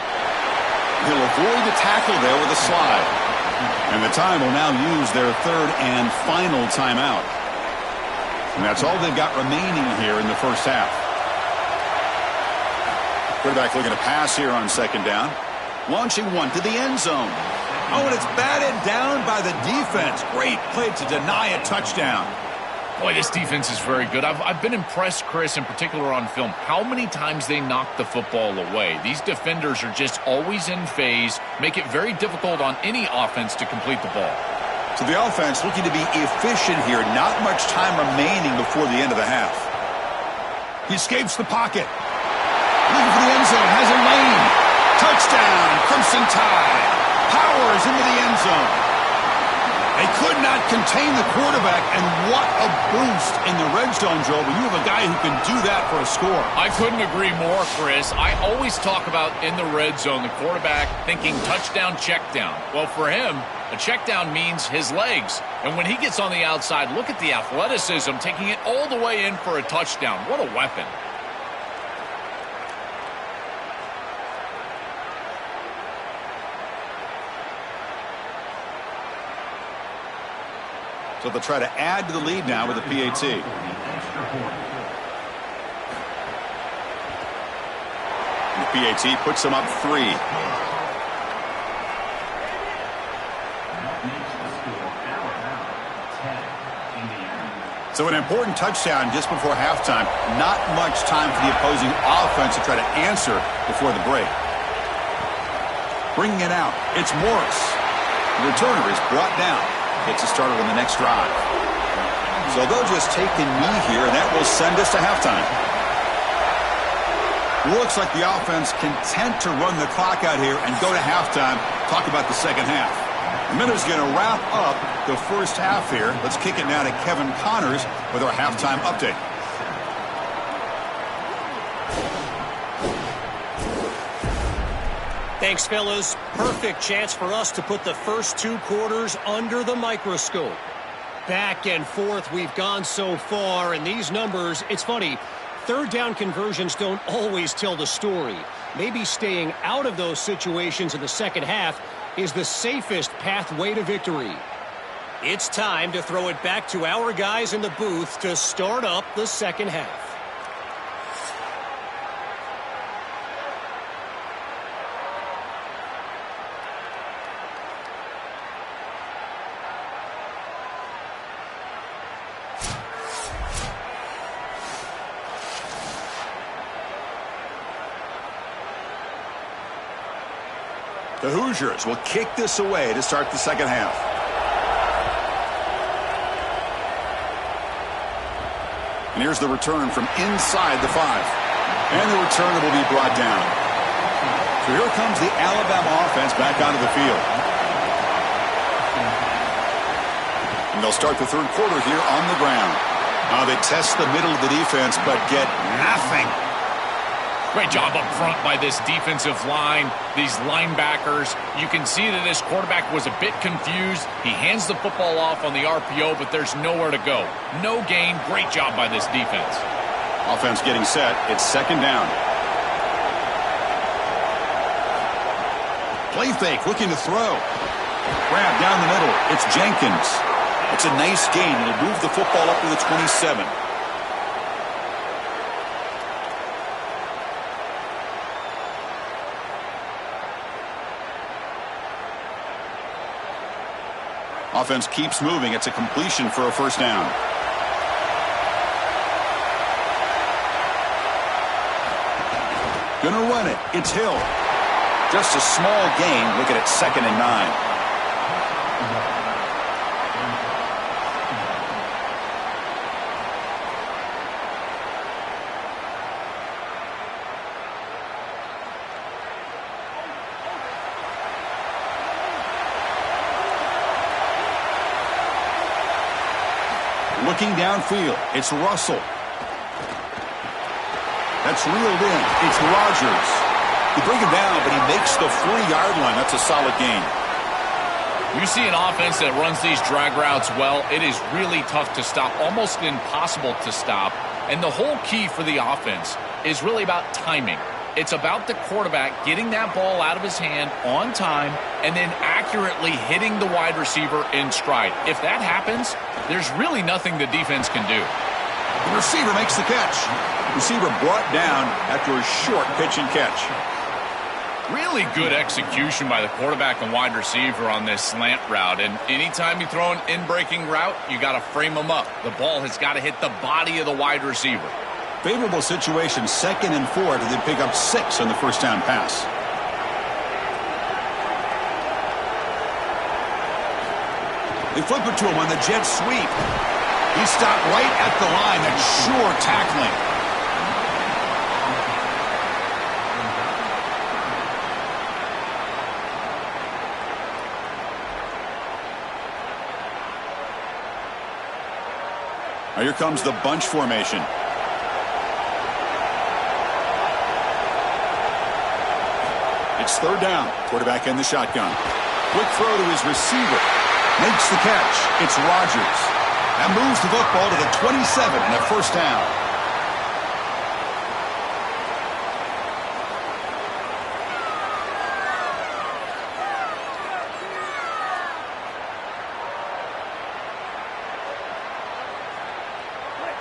He'll avoid the tackle there with a slide. And the time will now use their 3rd and final timeout. And that's all they've got remaining here in the first half. Quarterback looking to pass here on 2nd down. Launching one to the end zone. Oh, and it's batted down by the defense. Great play to deny a touchdown. Boy, this defense is very good. I've been impressed, Chris, in particular on film, how many times they knock the football away. These defenders are just always in phase, make it very difficult on any offense to complete the ball. So the offense looking to be efficient here. Not much time remaining before the end of the half. He escapes the pocket. Looking for the end zone, has a lane. Touchdown, Crimson Tide. Powers into the end zone. They could not contain the quarterback, and what a boost in the red zone, Joe. When you have a guy who can do that for a score. I couldn't agree more, Chris. I always talk about in the red zone, the quarterback thinking touchdown, check down. Well, for him, a check down means his legs. And when he gets on the outside, look at the athleticism, taking it all the way in for a touchdown. What a weapon. So they'll try to add to the lead now with a PAT. And the PAT puts them up 3. So an important touchdown just before halftime. Not much time for the opposing offense to try to answer before the break. Bringing it out, it's Morris. The returner is brought down. Gets it started on the next drive. So they'll just take the knee here, and that will send us to halftime. Looks like the offense content to run the clock out here and go to halftime. Talk about the second half. The Minnows going to wrap up the first half here. Let's kick it now to Kevin Connors with our halftime update. Thanks, fellas. Perfect chance for us to put the first 2 quarters under the microscope. Back and forth we've gone so far, and these numbers, it's funny, 3rd down conversions don't always tell the story. Maybe staying out of those situations in the second half is the safest pathway to victory. It's time to throw it back to our guys in the booth to start up the second half. The Hoosiers will kick this away to start the second half. And here's the return from inside the 5. And the returner will be brought down. So here comes the Alabama offense back onto the field. And they'll start the third quarter here on the ground. Now they test the middle of the defense, but get nothing. Great job up front by this defensive line, these linebackers. You can see that this quarterback was a bit confused. He hands the football off on the RPO, but there's nowhere to go. No gain. Great job by this defense. Offense getting set. It's second down. Play fake, looking to throw. Grab down the middle. It's Jenkins. It's a nice gain. He'll move the football up to the 27. Offense keeps moving. It's a completion for a first down. Gonna run it. It's Hill. Just a small gain. Look at it, 2nd and 9. Looking downfield, it's Russell. That's reeled in. It's Rodgers. He brings him down, but he makes the 40-yard line. That's a solid gain. You see an offense that runs these drag routes well, it is really tough to stop, almost impossible to stop. And the whole key for the offense is really about timing. It's about the quarterback getting that ball out of his hand on time and then accurately hitting the wide receiver in stride. If that happens, there's really nothing the defense can do. The receiver makes the catch. Receiver brought down after a short pitch and catch. Really good execution by the quarterback and wide receiver on this slant route. And anytime you throw an in-breaking route, you got to frame them up. The ball has got to hit the body of the wide receiver. Favorable situation, 2nd and 4, to then pick up 6 on the first down pass. They flip it to him on the jet sweep. He stopped right at the line. That's sure tackling. Now here comes the bunch formation. It's 3rd down. Quarterback in the shotgun. Quick throw to his receiver. Makes the catch. It's Rodgers. That moves the football to the 27 and a first down.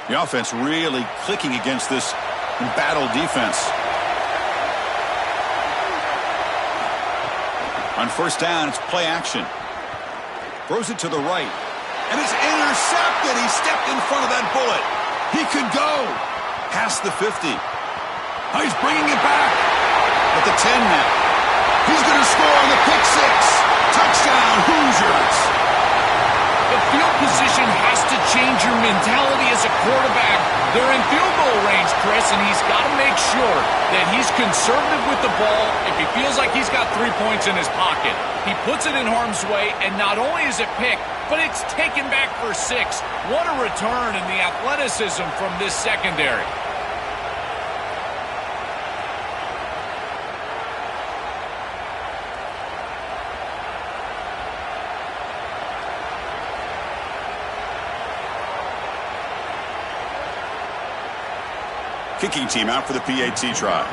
The offense really clicking against this embattled defense. On first down, it's play action. Throws it to the right. And it's intercepted. He stepped in front of that bullet. He could go past the 50. Now he's bringing it back at the 10 now. He's going to score on the pick 6. Touchdown, Hoosiers. The field position has to change your mentality as a quarterback. They're in field goal range, Chris, and he's got to make sure that he's conservative with the ball if he feels like he's got 3 points in his pocket. He puts it in harm's way, and not only is it picked, but it's taken back for 6. What a return in the athleticism from this secondary. Kicking team out for the PAT try.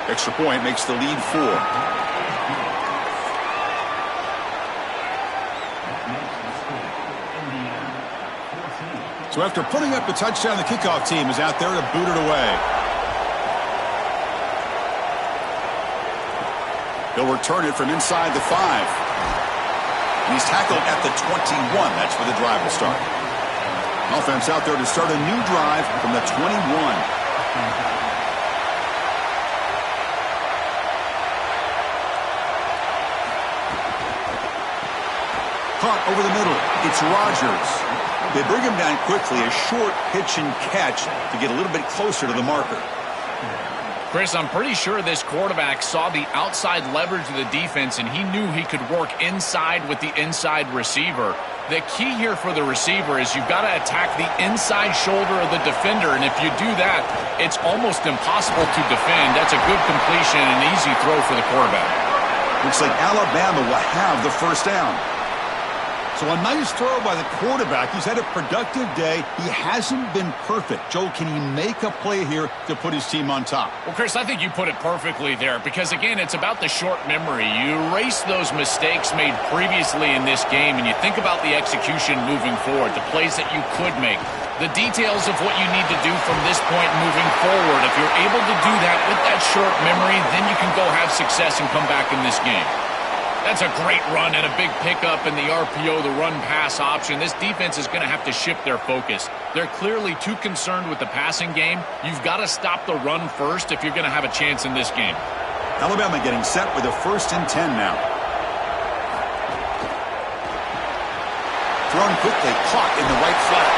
Extra point makes the lead 4. So after putting up the touchdown, the kickoff team is out there to boot it away. He'll return it from inside the 5. And he's tackled at the 21. That's where the drive will start. Offense out there to start a new drive from the 21. over the middle. It's Rodgers. They bring him down quickly, a short pitch and catch to get a little bit closer to the marker. Chris, I'm pretty sure this quarterback saw the outside leverage of the defense, and he knew he could work inside with the inside receiver. The key here for the receiver is you've got to attack the inside shoulder of the defender, and if you do that, it's almost impossible to defend. That's a good completion and an easy throw for the quarterback. Looks like Alabama will have the first down. So a nice throw by the quarterback. He's had a productive day. He hasn't been perfect. Joe, can he make a play here to put his team on top? Well, Chris, I think you put it perfectly there because, again, it's about the short memory. You erase those mistakes made previously in this game, and you think about the execution moving forward, the plays that you could make, the details of what you need to do from this point moving forward. If you're able to do that with that short memory, then you can go have success and come back in this game. That's a great run and a big pickup in the RPO, the run-pass option. This defense is going to have to shift their focus. They're clearly too concerned with the passing game. You've got to stop the run first if you're going to have a chance in this game. Alabama getting set with a 1st and 10 now. Thrown quickly, caught in the right flat.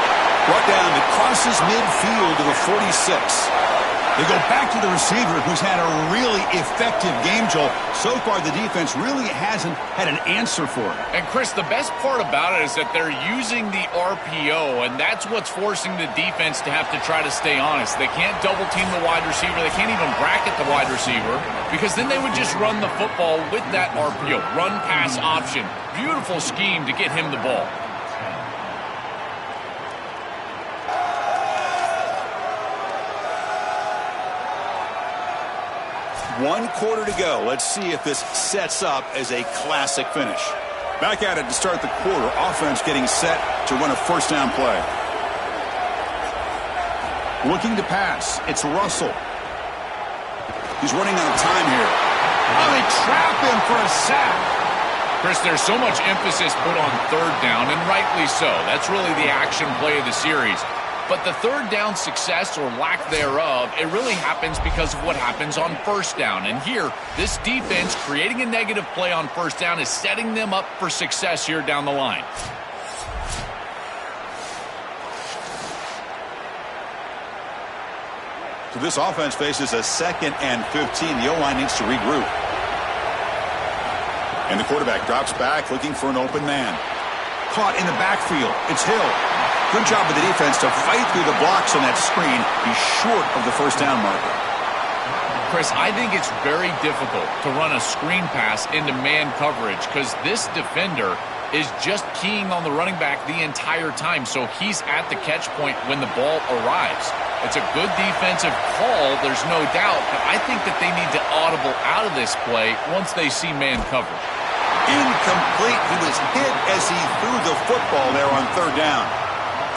Brought down to crosses midfield to the 46. They go back to the receiver, who's had a really effective game, Joel. So far, the defense really hasn't had an answer for it. And, Chris, the best part about it is that they're using the RPO, and that's what's forcing the defense to have to try to stay honest. They can't double-team the wide receiver. They can't even bracket the wide receiver because then they would just run the football with that RPO, run-pass option. Beautiful scheme to get him the ball. One quarter to go. Let's see if this sets up as a classic finish. Back at it to start the quarter. Offense getting set to run a first down play. Looking to pass. It's Russell. He's running out of time here. Oh, they trap him for a sack. Chris, there's so much emphasis put on third down, and rightly so. That's really the action play of the series. But the third down success or lack thereof, it really happens because of what happens on first down. And here, this defense creating a negative play on first down is setting them up for success here down the line. So this offense faces a 2nd and 15. The O-line needs to regroup. And the quarterback drops back looking for an open man. Caught in the backfield. It's Hill. Good job of the defense to fight through the blocks on that screen. He's short of the first down marker. Chris, I think it's very difficult to run a screen pass into man coverage because this defender is just keying on the running back the entire time. So he's at the catch point when the ball arrives. It's a good defensive call, there's no doubt, but I think that they need to audible out of this play once they see man coverage. Incomplete. He was hit as he threw the football there on third down.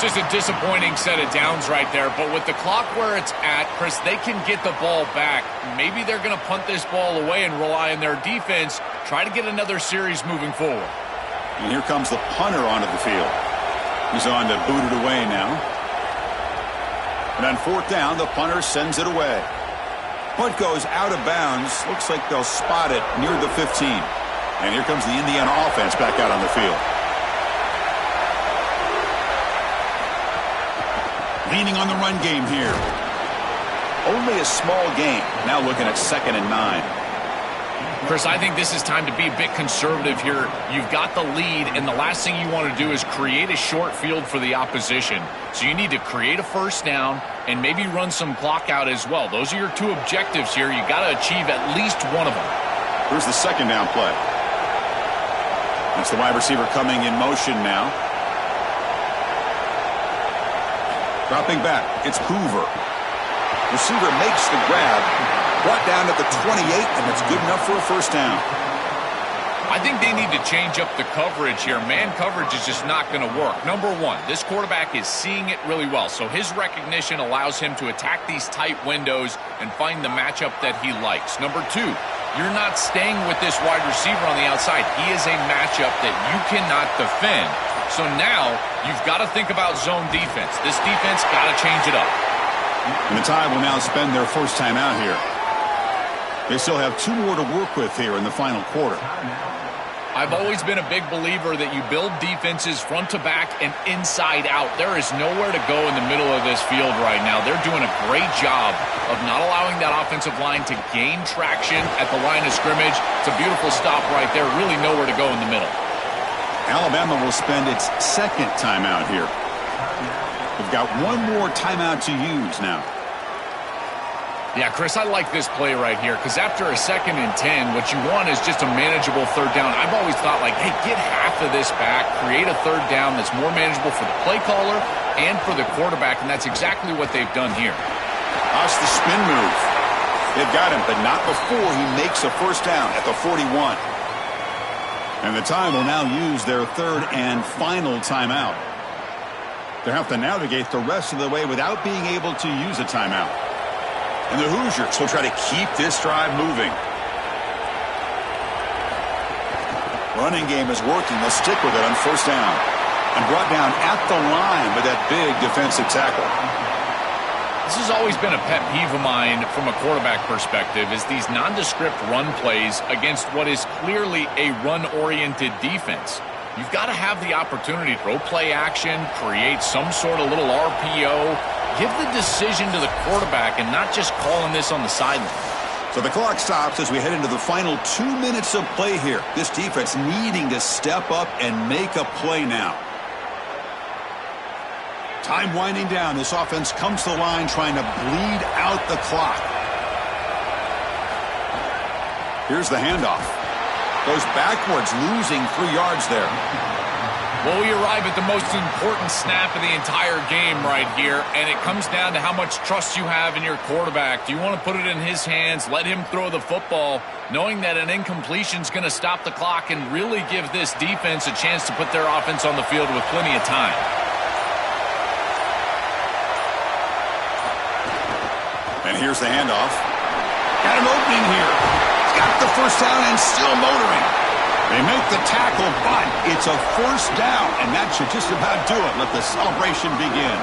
Just a disappointing set of downs right there, but with the clock where it's at, Chris, they can get the ball back. Maybe they're going to punt this ball away and rely on their defense, try to get another series moving forward. And here comes the punter onto the field. He's on to boot it away now. And on fourth down, the punter sends it away. Punt goes out of bounds. Looks like they'll spot it near the 15. And here comes the Indiana offense back out on the field. Leaning on the run game here. Only a small gain. Now looking at 2nd and 9. Chris, I think this is time to be a bit conservative here. You've got the lead, and the last thing you want to do is create a short field for the opposition. So you need to create a first down and maybe run some clock out as well. Those are your two objectives here. You've got to achieve at least one of them. Here's the 2nd down play. That's the wide receiver coming in motion now. Dropping back, it's Hoover. Receiver makes the grab. Brought down at the 28, and it's good enough for a first down. I think they need to change up the coverage here. Man coverage is just not going to work. Number one, this quarterback is seeing it really well, so his recognition allows him to attack these tight windows and find the matchup that he likes. Number two, you're not staying with this wide receiver on the outside. He is a matchup that you cannot defend. So now you've got to think about zone defense. This defense got to change it up. And the Tide will now spend their first time out here. They still have 2 more to work with here in the final quarter. I've always been a big believer that you build defenses front to back and inside out. There is nowhere to go in the middle of this field right now. They're doing a great job of not allowing that offensive line to gain traction at the line of scrimmage. It's a beautiful stop right there. Really nowhere to go in the middle. Alabama will spend its second timeout here. They've got one more timeout to use now. Yeah, Chris, I like this play right here because after a 2nd and 10, what you want is just a manageable 3rd down. I've always thought, like, hey, get half of this back, create a 3rd down that's more manageable for the play caller and for the quarterback, and that's exactly what they've done here. That's the spin move. They've got him, but not before he makes a 1st down at the 41. And the time will now use their 3rd and final timeout. They'll have to navigate the rest of the way without being able to use a timeout. And the Hoosiers will try to keep this drive moving. Running game is working. They'll stick with it on 1st down. And brought down at the line with that big defensive tackle. This has always been a pet peeve of mine from a quarterback perspective is these nondescript run plays against what is clearly a run-oriented defense. You've got to have the opportunity to throw play action, create some sort of little RPO, give the decision to the quarterback and not just calling this on the sideline. So the clock stops as we head into the final 2 minutes of play here. This defense needing to step up and make a play now. Time winding down. This offense comes to the line trying to bleed out the clock. Here's the handoff. Goes backwards, losing 3 yards there. Well, we arrive at the most important snap of the entire game right here, and it comes down to how much trust you have in your quarterback. Do you want to put it in his hands, let him throw the football, knowing that an incompletion is going to stop the clock and really give this defense a chance to put their offense on the field with plenty of time? And here's the handoff. Got an opening here. He's got the 1st down and still motoring. They make the tackle, but it's a 1st down, and that should just about do it. Let the celebration begin.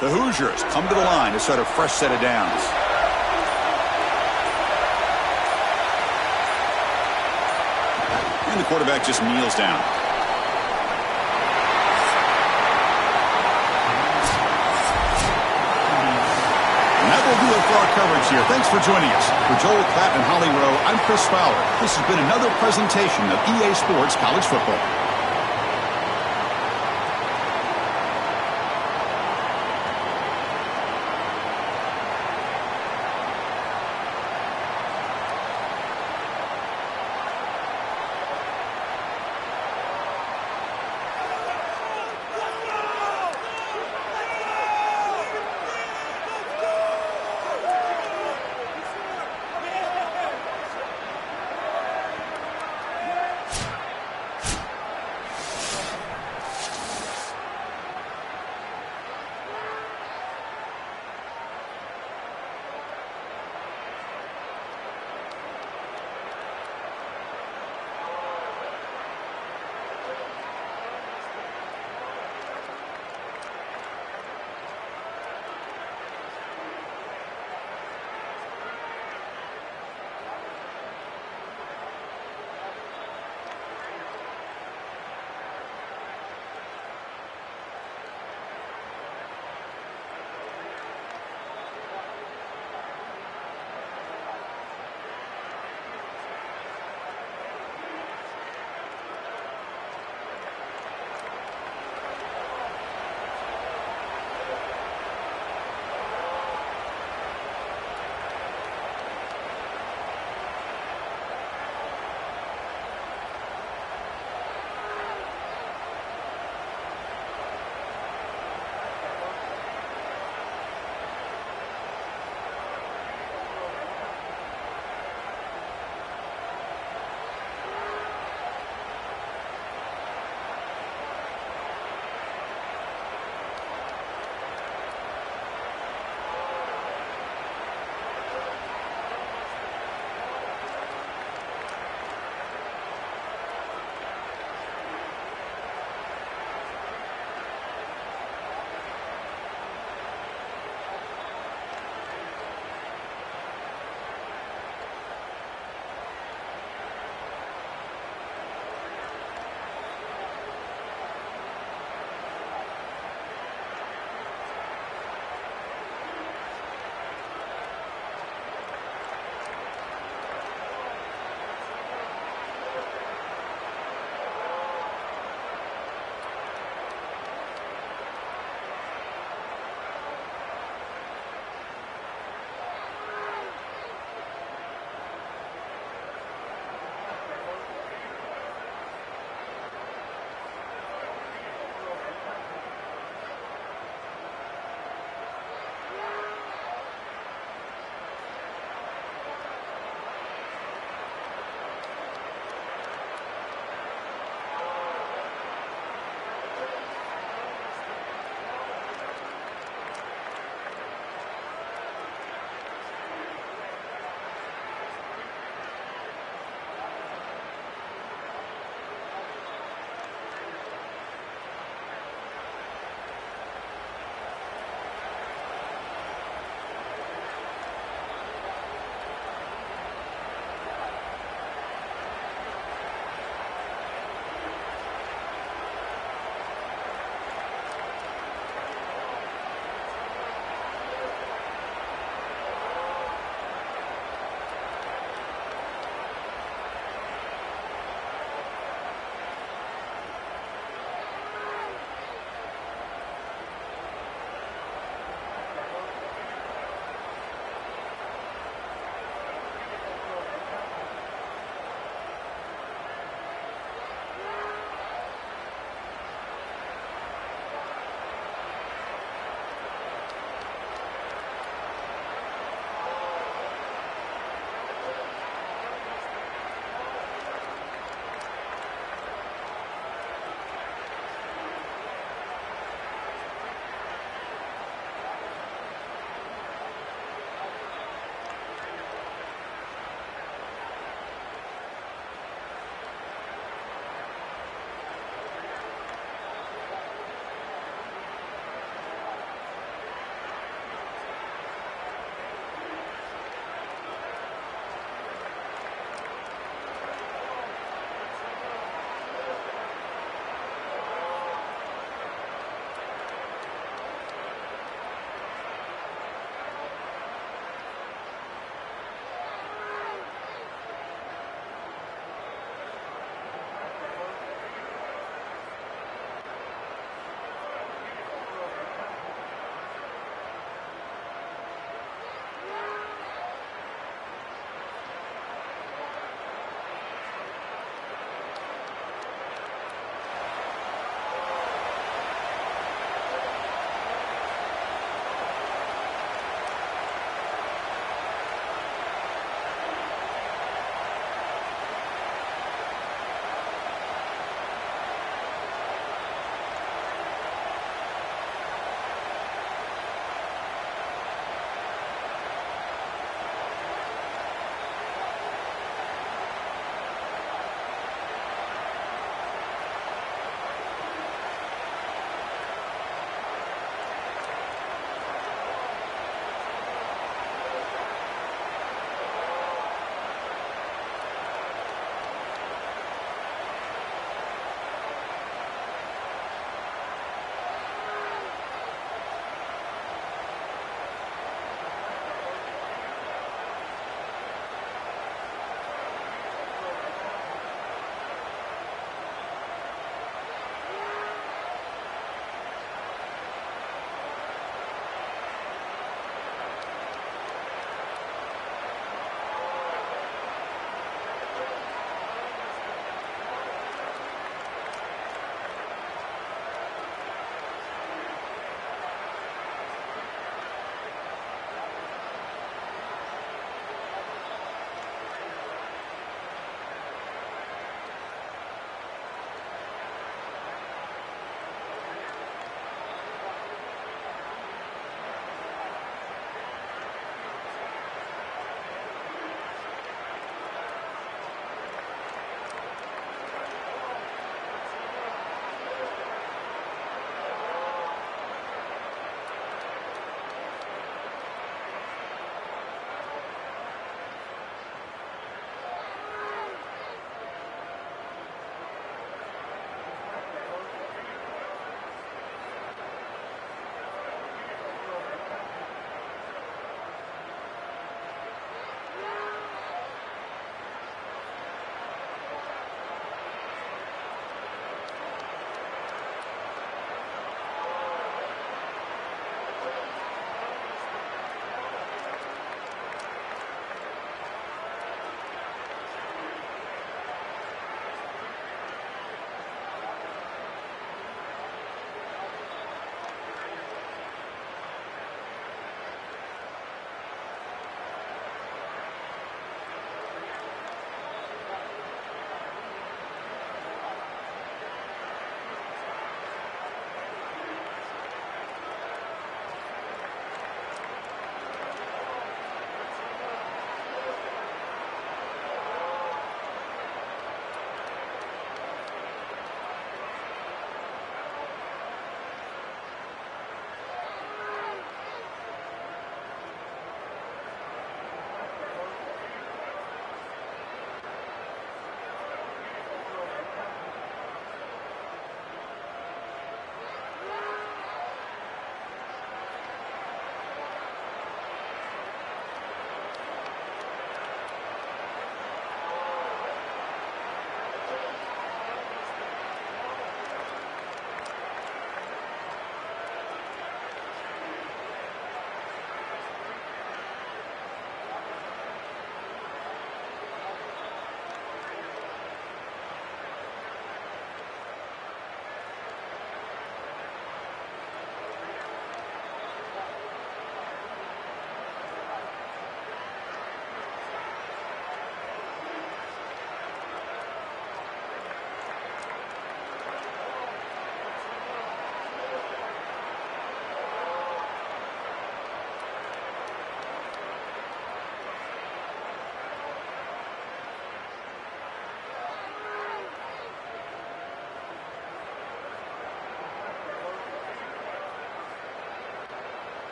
The Hoosiers come to the line to set a fresh set of downs. And the quarterback just kneels down. And that will do it for our coverage here. Thanks for joining us. For Joel Klatt and Holly Rowe, I'm Chris Fowler. This has been another presentation of EA Sports College Football.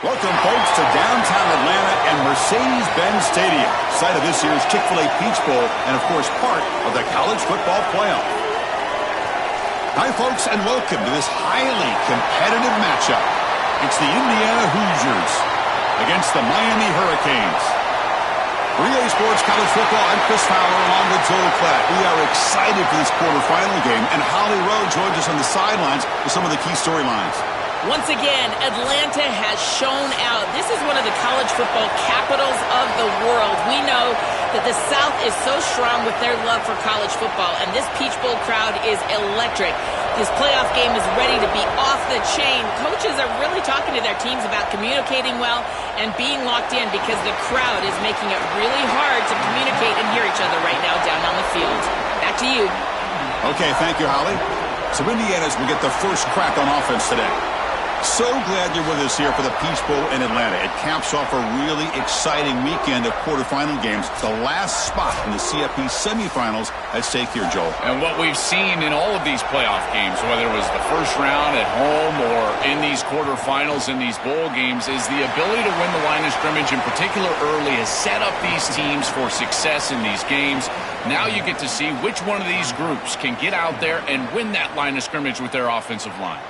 Welcome, folks, to downtown Atlanta and Mercedes-Benz Stadium, site of this year's Chick-fil-A Peach Bowl and, of course, part of the college football playoff. Hi, folks, and welcome to this highly competitive matchup. It's the Indiana Hoosiers against the Miami Hurricanes. For EA Sports College Football, I'm Chris Fowler along with Joel Klatt. We are excited for this quarterfinal game, and Holly Rowe joins us on the sidelines with some of the key storylines. Once again, Atlanta has shown out. This is one of the college football capitals of the world. We know that the South is so strong with their love for college football, and this Peach Bowl crowd is electric. This playoff game is ready to be off the chain. Coaches are really talking to their teams about communicating well and being locked in because the crowd is making it really hard to communicate and hear each other right now down on the field. Back to you. Okay, thank you, Holly. So Indiana's will get the first crack on offense today. So glad you're with us here for the Peach Bowl in Atlanta. It caps off a really exciting weekend of quarterfinal games. The last spot in the CFP semifinals at stake here, Joel. And what we've seen in all of these playoff games, whether it was the first round at home or in these quarterfinals in these bowl games, is the ability to win the line of scrimmage, in particular early, has set up these teams for success in these games. Now you get to see which one of these groups can get out there and win that line of scrimmage with their offensive line.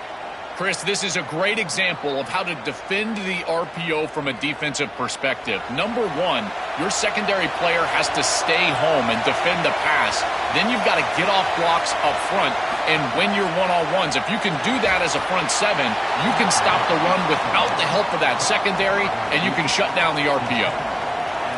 Chris, this is a great example of how to defend the RPO from a defensive perspective. Number one, your secondary player has to stay home and defend the pass. Then you've got to get off blocks up front and win your one-on-ones. If you can do that as a front seven, you can stop the run without the help of that secondary, and you can shut down the RPO.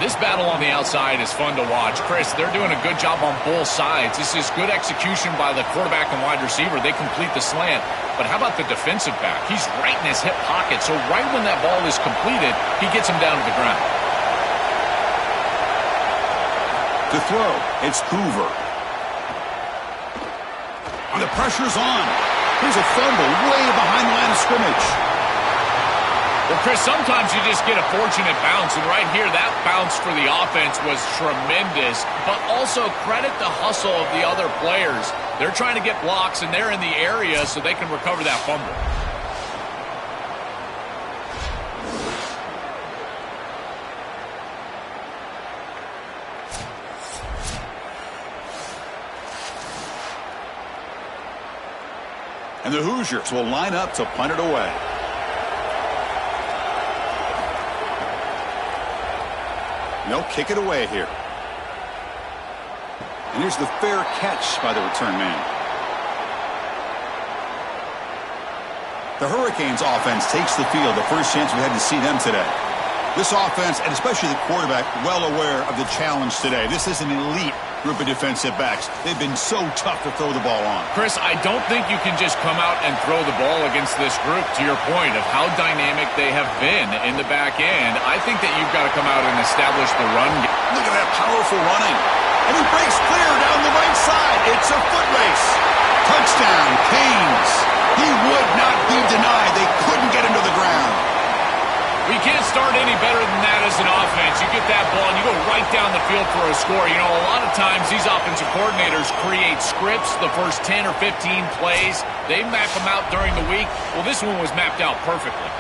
This battle on the outside is fun to watch. Chris, they're doing a good job on both sides. This is good execution by the quarterback and wide receiver. They complete the slant. But how about the defensive back? He's right in his hip pocket, so right when that ball is completed, he gets him down to the ground. To throw, it's Hoover. And the pressure's on. Here's a fumble way behind the line of scrimmage. Well, Chris, sometimes you just get a fortunate bounce, and right here, that bounce for the offense was tremendous, but also credit the hustle of the other players. They're trying to get blocks, and they're in the area so they can recover that fumble. And the Hoosiers will line up to punt it away. They'll kick it away here. And here's the fair catch by the return man. The Hurricanes offense takes the field, the first chance we had to see them today. This offense, and especially the quarterback, well aware of the challenge today. This is an elite group of defensive backs. They've been so tough to throw the ball on. Chris, I don't think you can just come out and throw the ball against this group, to your point of how dynamic they have been in the back end. I think that you've got to come out and establish the run game. Look at that powerful running. And he breaks clear down the right side. It's a foot race. Touchdown, Canes. He would not be denied. They couldn't get him to the ground. We can't start any better than that as an offense. You get that ball and you go right down the field for a score. You know, a lot of times these offensive coordinators create scripts the first 10 or 15 plays. They map them out during the week. Well, this one was mapped out perfectly.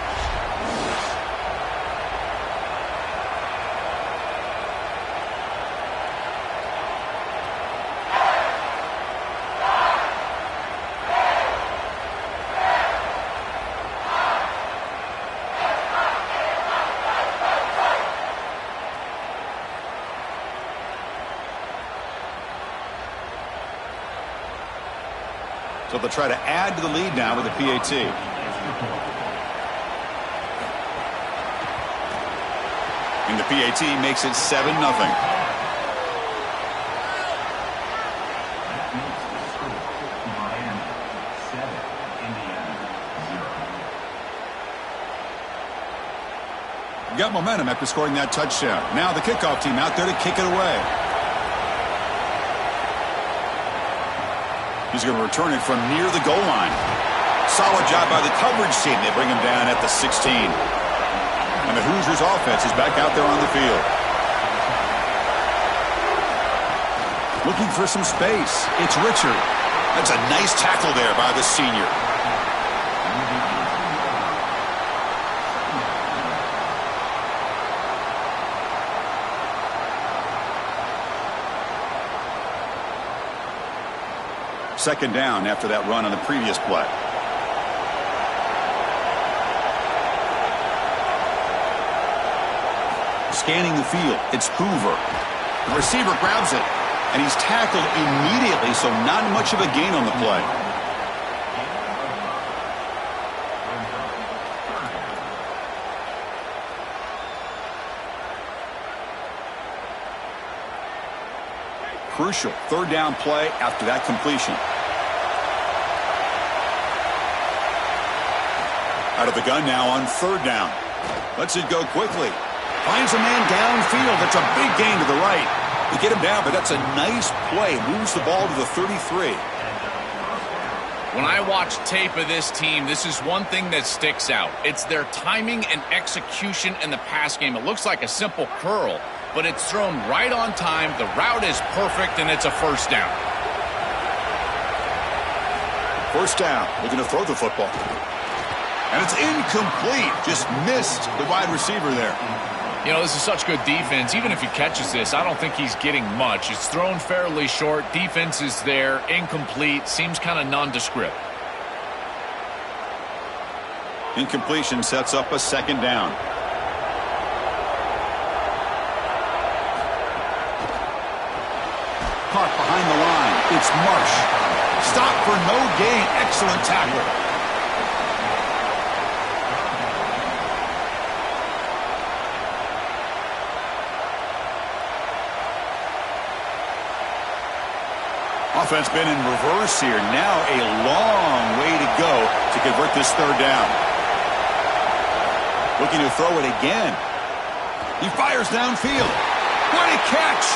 So they'll try to add to the lead now with the PAT. And the PAT makes it 7-0. Miami 7, Indiana 0. Got momentum after scoring that touchdown. Now the kickoff team out there to kick it away. He's going to return it from near the goal line. Solid job by the coverage team. They bring him down at the 16. And the Hoosiers offense is back out there on the field. Looking for some space. It's Richard. That's a nice tackle there by the senior. Second down after that run on the previous play. Scanning the field, it's Hoover. The receiver grabs it, and he's tackled immediately, so not much of a gain on the play. Crucial third down play after that completion. Out of the gun now on third down. Lets it go quickly. Finds a man downfield. That's a big gain to the right. They get him down, but that's a nice play. Moves the ball to the 33. When I watch tape of this team, this is one thing that sticks out. It's their timing and execution in the pass game. It looks like a simple curl, but it's thrown right on time. The route is perfect, and it's a first down. First down. Looking to throw the football. And it's incomplete. Just missed the wide receiver there. You know, this is such good defense. Even if he catches this, I don't think he's getting much. It's thrown fairly short. Defense is there. Incomplete. Seems kind of nondescript. Incompletion sets up a second down. Caught behind the line. It's Marsh. Stop for no gain. Excellent tackle. Offense been in reverse here. Now a long way to go to convert this third down. Looking to throw it again. He fires downfield. What a catch!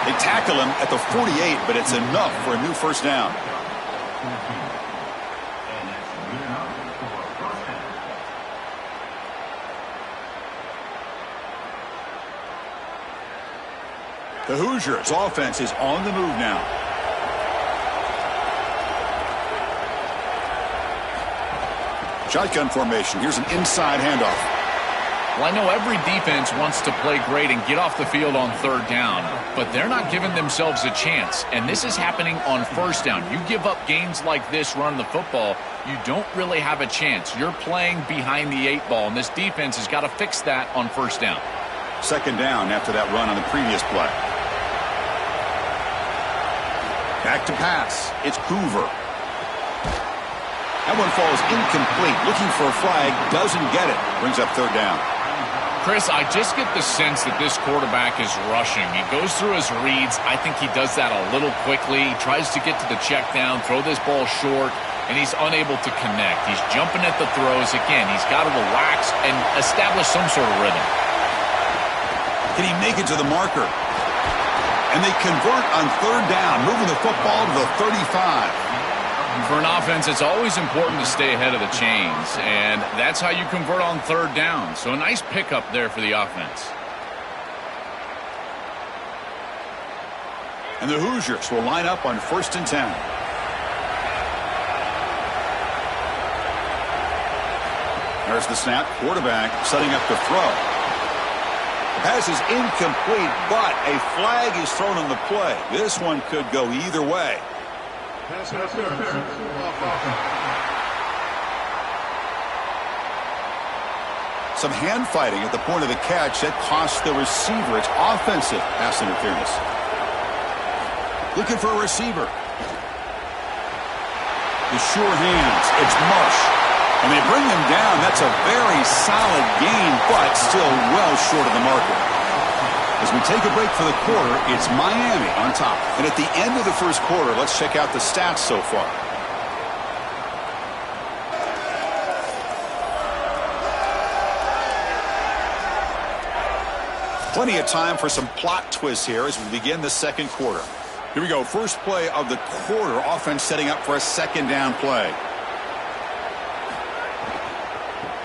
They tackle him at the 48, but it's enough for a new first down. The Hoosiers offense is on the move now. Shotgun formation. Here's an inside handoff. Well, I know every defense wants to play great and get off the field on third down, but they're not giving themselves a chance, and this is happening on first down. You give up gains like this running the football, you don't really have a chance. You're playing behind the 8 ball, and this defense has got to fix that on first down. Second down after that run on the previous play. Back to pass. It's Hoover. That one falls incomplete. Looking for a flag. Doesn't get it. Brings up third down. Chris, I just get the sense that this quarterback is rushing. He goes through his reads. I think he does that a little quickly. He tries to get to the check down, throw this ball short, and he's unable to connect. He's jumping at the throws. Again, he's got to relax and establish some sort of rhythm. Can he make it to the marker? And they convert on third down, moving the football to the 35. For an offense, it's always important to stay ahead of the chains, and that's how you convert on third down. So a nice pickup there for the offense. And the Hoosiers will line up on 1st and 10. There's the snap. Quarterback setting up to throw. The pass is incomplete, but a flag is thrown on the play. This one could go either way. Some hand fighting at the point of the catch that cost the receiver. It's offensive pass interference. Looking for a receiver. The sure hands. It's Marsh. And they bring him down. That's a very solid gain, but still well short of the marker. As we take a break for the quarter, it's Miami on top. And at the end of the first quarter, let's check out the stats so far. Plenty of time for some plot twists here as we begin the second quarter. Here we go. First play of the quarter. Offense setting up for a second down play.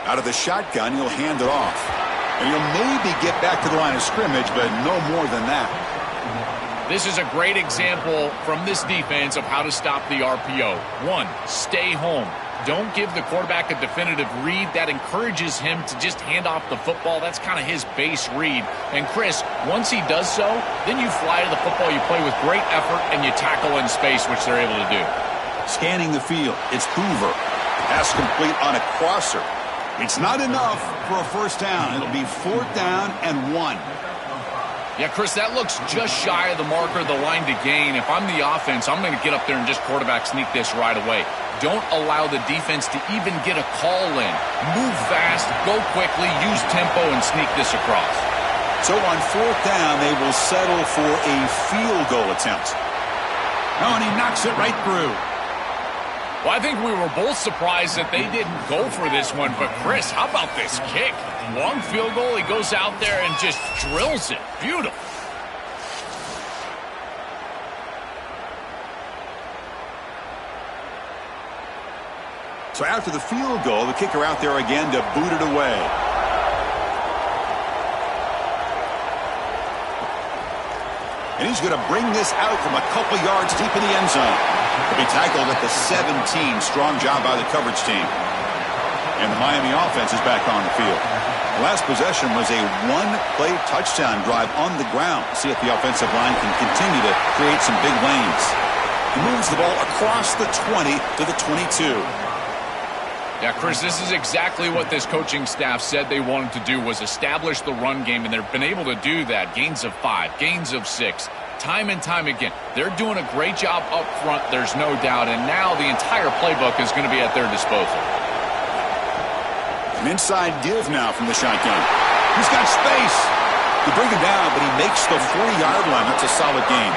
Out of the shotgun, he'll hand it off. And he'll maybe get back to the line of scrimmage, but no more than that. This is a great example from this defense of how to stop the RPO. 1, stay home. Don't give the quarterback a definitive read. That encourages him to just hand off the football. That's kind of his base read. And Chris, once he does so, then you fly to the football. You play with great effort, and you tackle in space, which they're able to do. Scanning the field, it's Hoover. Pass complete on a crosser. It's not enough for a first down. It'll be 4th down and 1. Yeah, Chris, that looks just shy of the marker, the line to gain. If I'm the offense, I'm going to get up there and just quarterback sneak this right away. Don't allow the defense to even get a call in. Move fast, go quickly, use tempo, and sneak this across. So on 4th down, they will settle for a field goal attempt. Oh, and he knocks it right through. Well, I think we were both surprised that they didn't go for this one. But, Chris, how about this kick? Long field goal, he goes out there and just drills it. Beautiful. So after the field goal, the kicker out there again to boot it away. And he's going to bring this out from a couple yards deep in the end zone. He'll be tackled at the 17. Strong job by the coverage team. And the Miami offense is back on the field. The last possession was a one-play touchdown drive on the ground. See if the offensive line can continue to create some big lanes. He moves the ball across the 20 to the 22. Yeah, Chris, this is exactly what this coaching staff said they wanted to do, was establish the run game, and they've been able to do that. Gains of 5, gains of 6, time and time again. They're doing a great job up front, there's no doubt, and now the entire playbook is going to be at their disposal. An inside give now from the shotgun. He's got space. They bring him down, but he makes the 40-yard line. That's a solid game.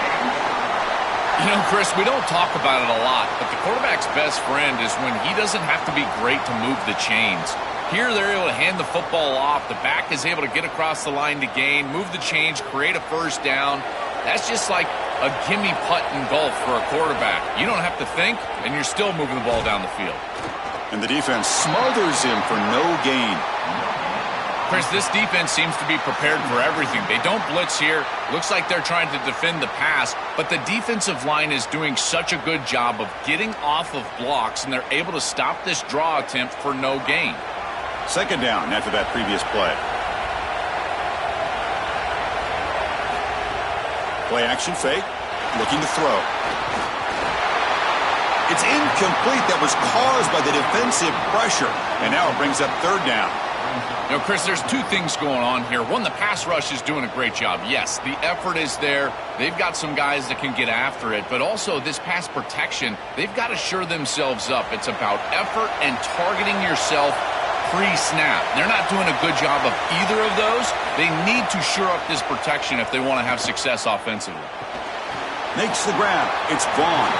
You know, Chris, we don't talk about it a lot, but the quarterback's best friend is when he doesn't have to be great to move the chains. Here, they're able to hand the football off. The back is able to get across the line to gain, move the chains, create a first down. That's just like a gimme putt in golf for a quarterback. You don't have to think, and you're still moving the ball down the field. And the defense smothers him for no gain. Chris, this defense seems to be prepared for everything. They don't blitz here. Looks like they're trying to defend the pass, but the defensive line is doing such a good job of getting off of blocks, and they're able to stop this draw attempt for no gain. 2nd down after that previous play. Play action fake, looking to throw. It's incomplete. That was caused by the defensive pressure, and now it brings up 3rd down. You know, Chris, there's 2 things going on here. One, the pass rush is doing a great job. Yes, the effort is there. They've got some guys that can get after it. But also, this pass protection, they've got to shore themselves up. It's about effort and targeting yourself pre-snap. They're not doing a good job of either of those. They need to shore up this protection if they want to have success offensively. Makes the grab. It's Vaughn.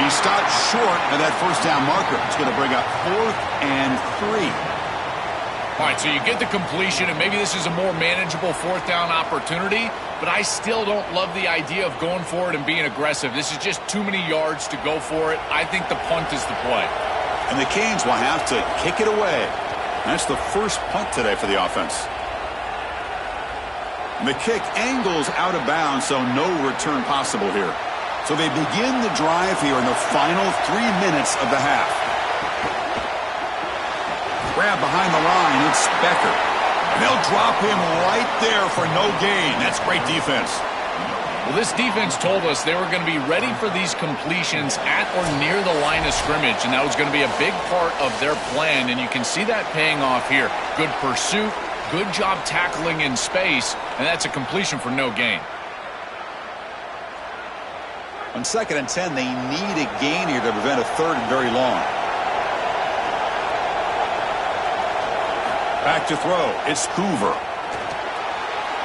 He stopped short of that first down marker. It's going to bring up 4th and 3. All right, so you get the completion, and maybe this is a more manageable 4th down opportunity, but I still don't love the idea of going for it and being aggressive. This is just too many yards to go for it. I think the punt is the play. And the Canes will have to kick it away. That's the first punt today for the offense. And the kick angles out of bounds, so no return possible here. So they begin the drive here in the final 3 minutes of the half. Grab behind the line, it's Becker. They'll drop him right there for no gain. That's great defense. Well, this defense told us they were going to be ready for these completions at or near the line of scrimmage, and that was going to be a big part of their plan, and you can see that paying off here. Good pursuit, good job tackling in space, and that's a completion for no gain. On 2nd and 10, they need a gain here to prevent a 3rd and very long. Back to throw. It's Hoover.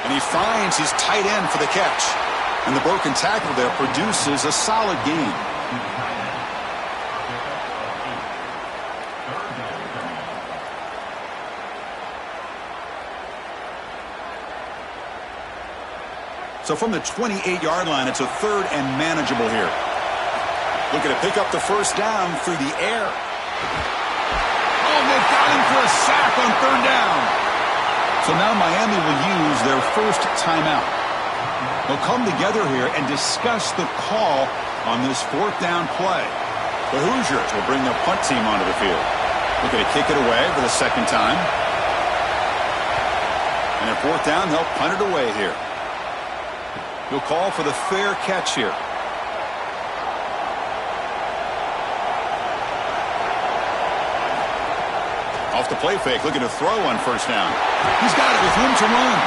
And he finds his tight end for the catch. And the broken tackle there produces a solid gain. So from the 28-yard line, it's a 3rd and manageable here. Looking to pick up the first down through the air. Oh, they've got him for a sack on 3rd down. So now Miami will use their first timeout. They'll come together here and discuss the call on this fourth down play. The Hoosiers will bring their punt team onto the field. Looking to kick it away for the second time. And at fourth down, they'll punt it away here. He'll call for the fair catch here. Off the play fake, looking to throw on first down. He's got it with room to run.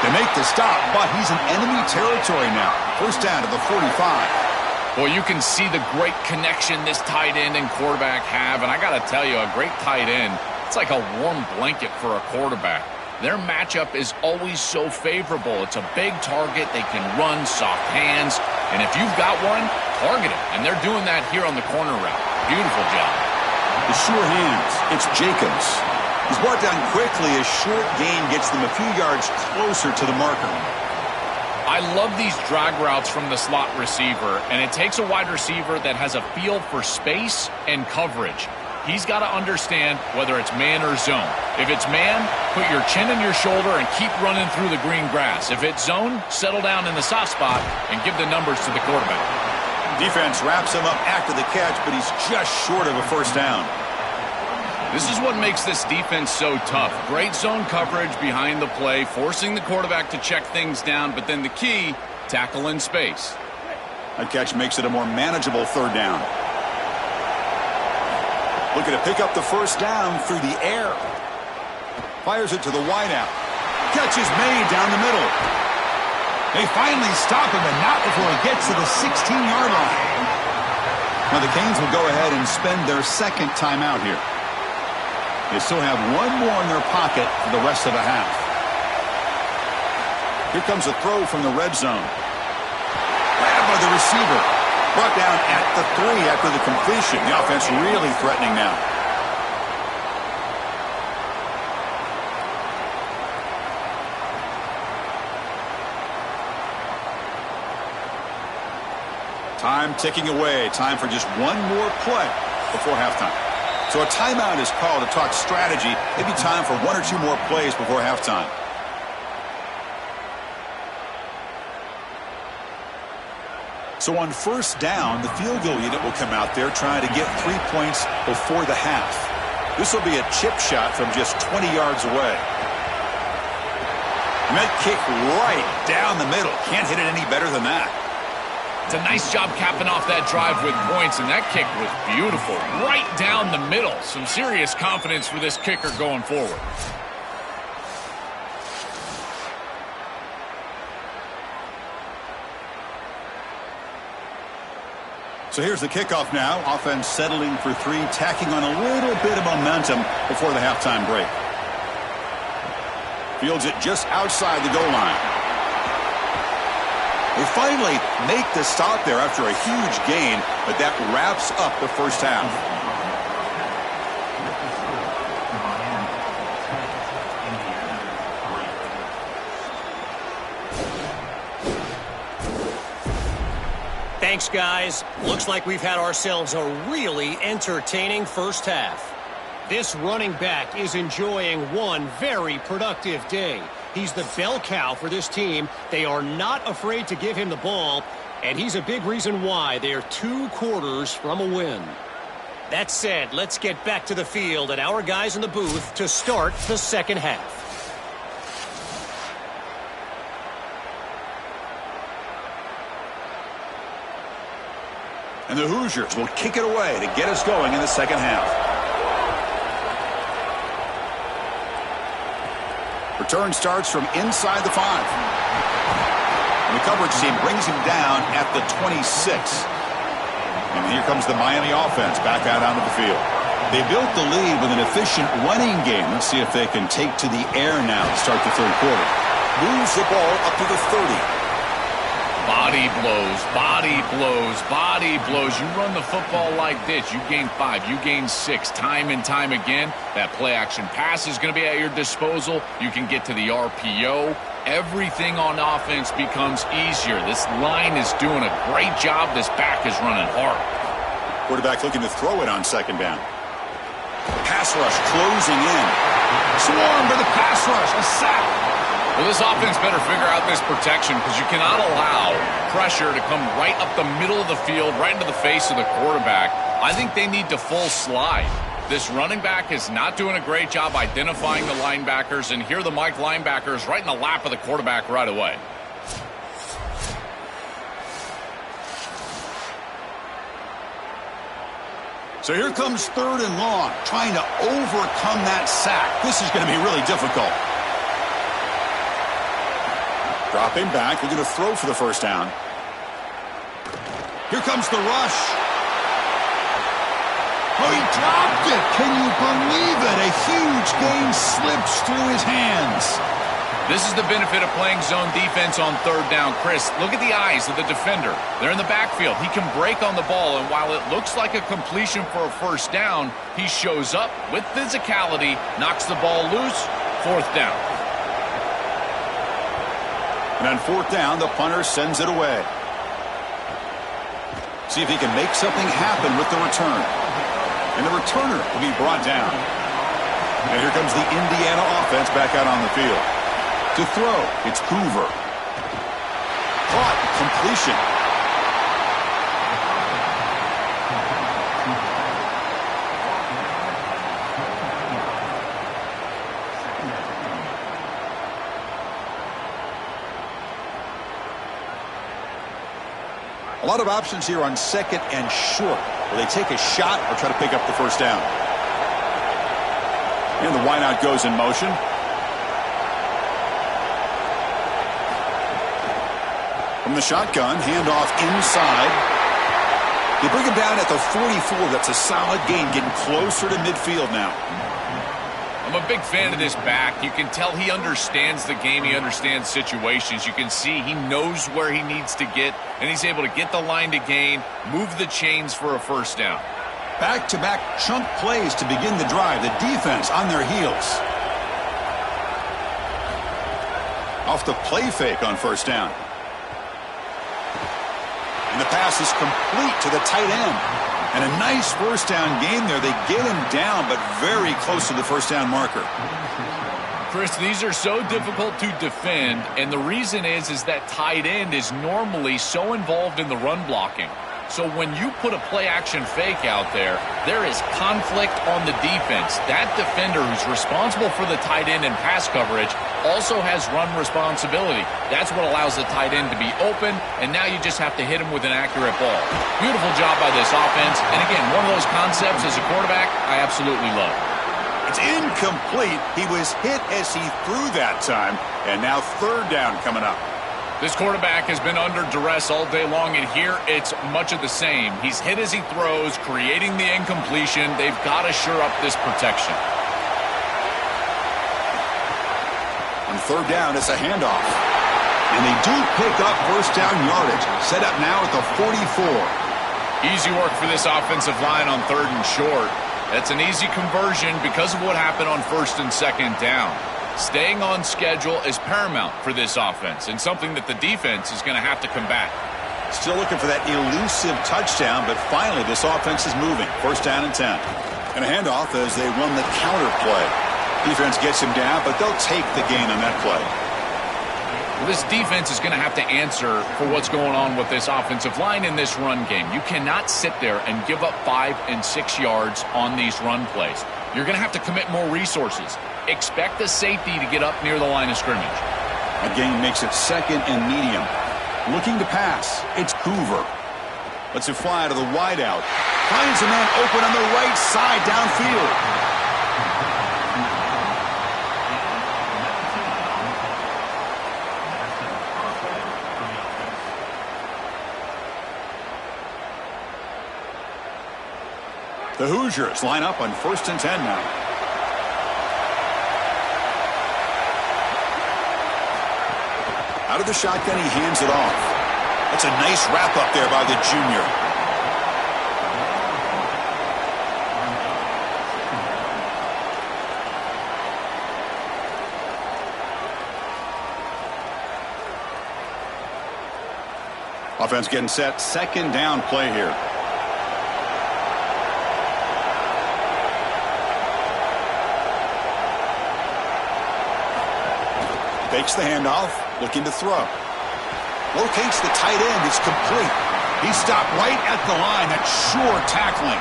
They make the stop, but he's in enemy territory now. First down to the 45. Well, you can see the great connection this tight end and quarterback have, and I got to tell you, a great tight end, it's like a warm blanket for a quarterback. Their matchup is always so favorable. It's a big target. They can run, soft hands, and if you've got one, target it. And they're doing that here on the corner route. Beautiful job. The sure hands. It's Jacobs. He's brought down quickly. A short gain gets them a few yards closer to the marker. I love these drag routes from the slot receiver, and it takes a wide receiver that has a feel for space and coverage. He's got to understand whether it's man or zone. If it's man, put your chin in your shoulder and keep running through the green grass. If it's zone, settle down in the soft spot and give the numbers to the quarterback. Defense wraps him up after the catch, but he's just short of a first down. This is what makes this defense so tough. Great zone coverage behind the play, forcing the quarterback to check things down, but then the key, tackle in space. That catch makes it a more manageable third down. Looking to pick up the first down through the air. Fires it to the wideout. Catch is made down the middle. They finally stop him, and not before he gets to the 16-yard line. Now the Canes will go ahead and spend their second timeout here. They still have one more in their pocket for the rest of the half. Here comes a throw from the red zone. Grabbed by the receiver. Brought down at the 3 after the completion. The offense really threatening now. Time ticking away. Time for just one more play before halftime. So a timeout is called to talk strategy. Maybe time for one or two more plays before halftime. So on first down, the field goal unit will come out there trying to get 3 points before the half. This will be a chip shot from just 20 yards away. And that kick right down the middle. Can't hit it any better than that. It's a nice job capping off that drive with points, and that kick was beautiful. Right down the middle. Some serious confidence for this kicker going forward. So here's the kickoff now. Offense settling for 3, tacking on a little bit of momentum before the halftime break. Fields it just outside the goal line. They finally make the stop there after a huge gain, but that wraps up the first half. Thanks, guys. Looks like we've had ourselves a really entertaining first half. This running back is enjoying one very productive day. He's the bell cow for this team. They are not afraid to give him the ball, and he's a big reason why they are 2 quarters from a win. That said, let's get back to the field and our guys in the booth to start the second half. And the Hoosiers will kick it away to get us going in the second half. Return starts from inside the 5. And the coverage team brings him down at the 26. And here comes the Miami offense back out onto the field. They built the lead with an efficient running game. Let's see if they can take to the air now to start the third quarter. Moves the ball up to the 30. Body blows, body blows, body blows. You run the football like this, you gain 5, you gain 6, time and time again. That play-action pass is going to be at your disposal. You can get to the RPO. Everything on offense becomes easier. This line is doing a great job. This back is running hard. Quarterback looking to throw it on second down. Pass rush closing in. Swarmed by the pass rush. A sack. Well, this offense better figure out this protection because you cannot allow pressure to come right up the middle of the field, right into the face of the quarterback. I think they need to full slide. This running back is not doing a great job identifying the linebackers, and here the Mike linebackers right in the lap of the quarterback right away. So here comes 3rd and long, trying to overcome that sack. This is going to be really difficult. Dropping back, they're going to throw for the first down. Here comes the rush. Oh, he dropped it. Can you believe it? A huge gain slips through his hands. This is the benefit of playing zone defense on 3rd down. Chris, look at the eyes of the defender. They're in the backfield. He can break on the ball, and while it looks like a completion for a first down, he shows up with physicality, knocks the ball loose, 4th down. And on 4th down, the punter sends it away. See if he can make something happen with the return. And the returner will be brought down. And here comes the Indiana offense back out on the field. To throw, it's Hoover. Caught, completion. A lot of options here on 2nd and short. Will they take a shot or try to pick up the first down? And the wideout goes in motion. From the shotgun, handoff inside. They bring him down at the 44. That's a solid gain, getting closer to midfield now. I'm a big fan of this back. You can tell he understands the game. He understands situations. You can see he knows where he needs to get, and he's able to get the line to gain, move the chains for a first down. Back-to-back chunk plays to begin the drive. The defense on their heels. Off the play fake on first down. And the pass is complete to the tight end. And a nice first down game there. They get him down, but very close to the first down marker. Chris, these are so difficult to defend, and the reason is that tight end is normally so involved in the run blocking. So when you put a play-action fake out there, there is conflict on the defense. That defender who's responsible for the tight end and pass coverage also has run responsibility. That's what allows the tight end to be open, and now you just have to hit him with an accurate ball. Beautiful job by this offense, and again, one of those concepts as a quarterback I absolutely love. It's incomplete. He was hit as he threw that time, and now 3rd down coming up. This quarterback has been under duress all day long, and here it's much of the same. He's hit as he throws, creating the incompletion. They've got to shore up this protection. On 3rd down, it's a handoff. And they do pick up first down yardage. Set up now at the 44. Easy work for this offensive line on 3rd and short. That's an easy conversion because of what happened on 1st and 2nd down. Staying on schedule is paramount for this offense and something that the defense is going to have to combat. Still looking for that elusive touchdown, but finally this offense is moving. 1st down and 10. And a handoff as they run the counter play. Defense gets him down, but they'll take the gain on that play. Well, this defense is going to have to answer for what's going on with this offensive line in this run game. You cannot sit there and give up 5 and 6 yards on these run plays. You're going to have to commit more resources. Expect the safety to get up near the line of scrimmage. A gain makes it 2nd and medium. Looking to pass, it's Hoover. Lets it fly to the wideout. Finds a man open on the right side downfield. The Hoosiers line up on 1st and 10 now. Out of the shotgun, he hands it off. That's a nice wrap up there by the junior. Offense getting set. 2nd down play here. Fakes the handoff, looking to throw. Locates the tight end. It's complete. He stopped right at the line. That's sure tackling.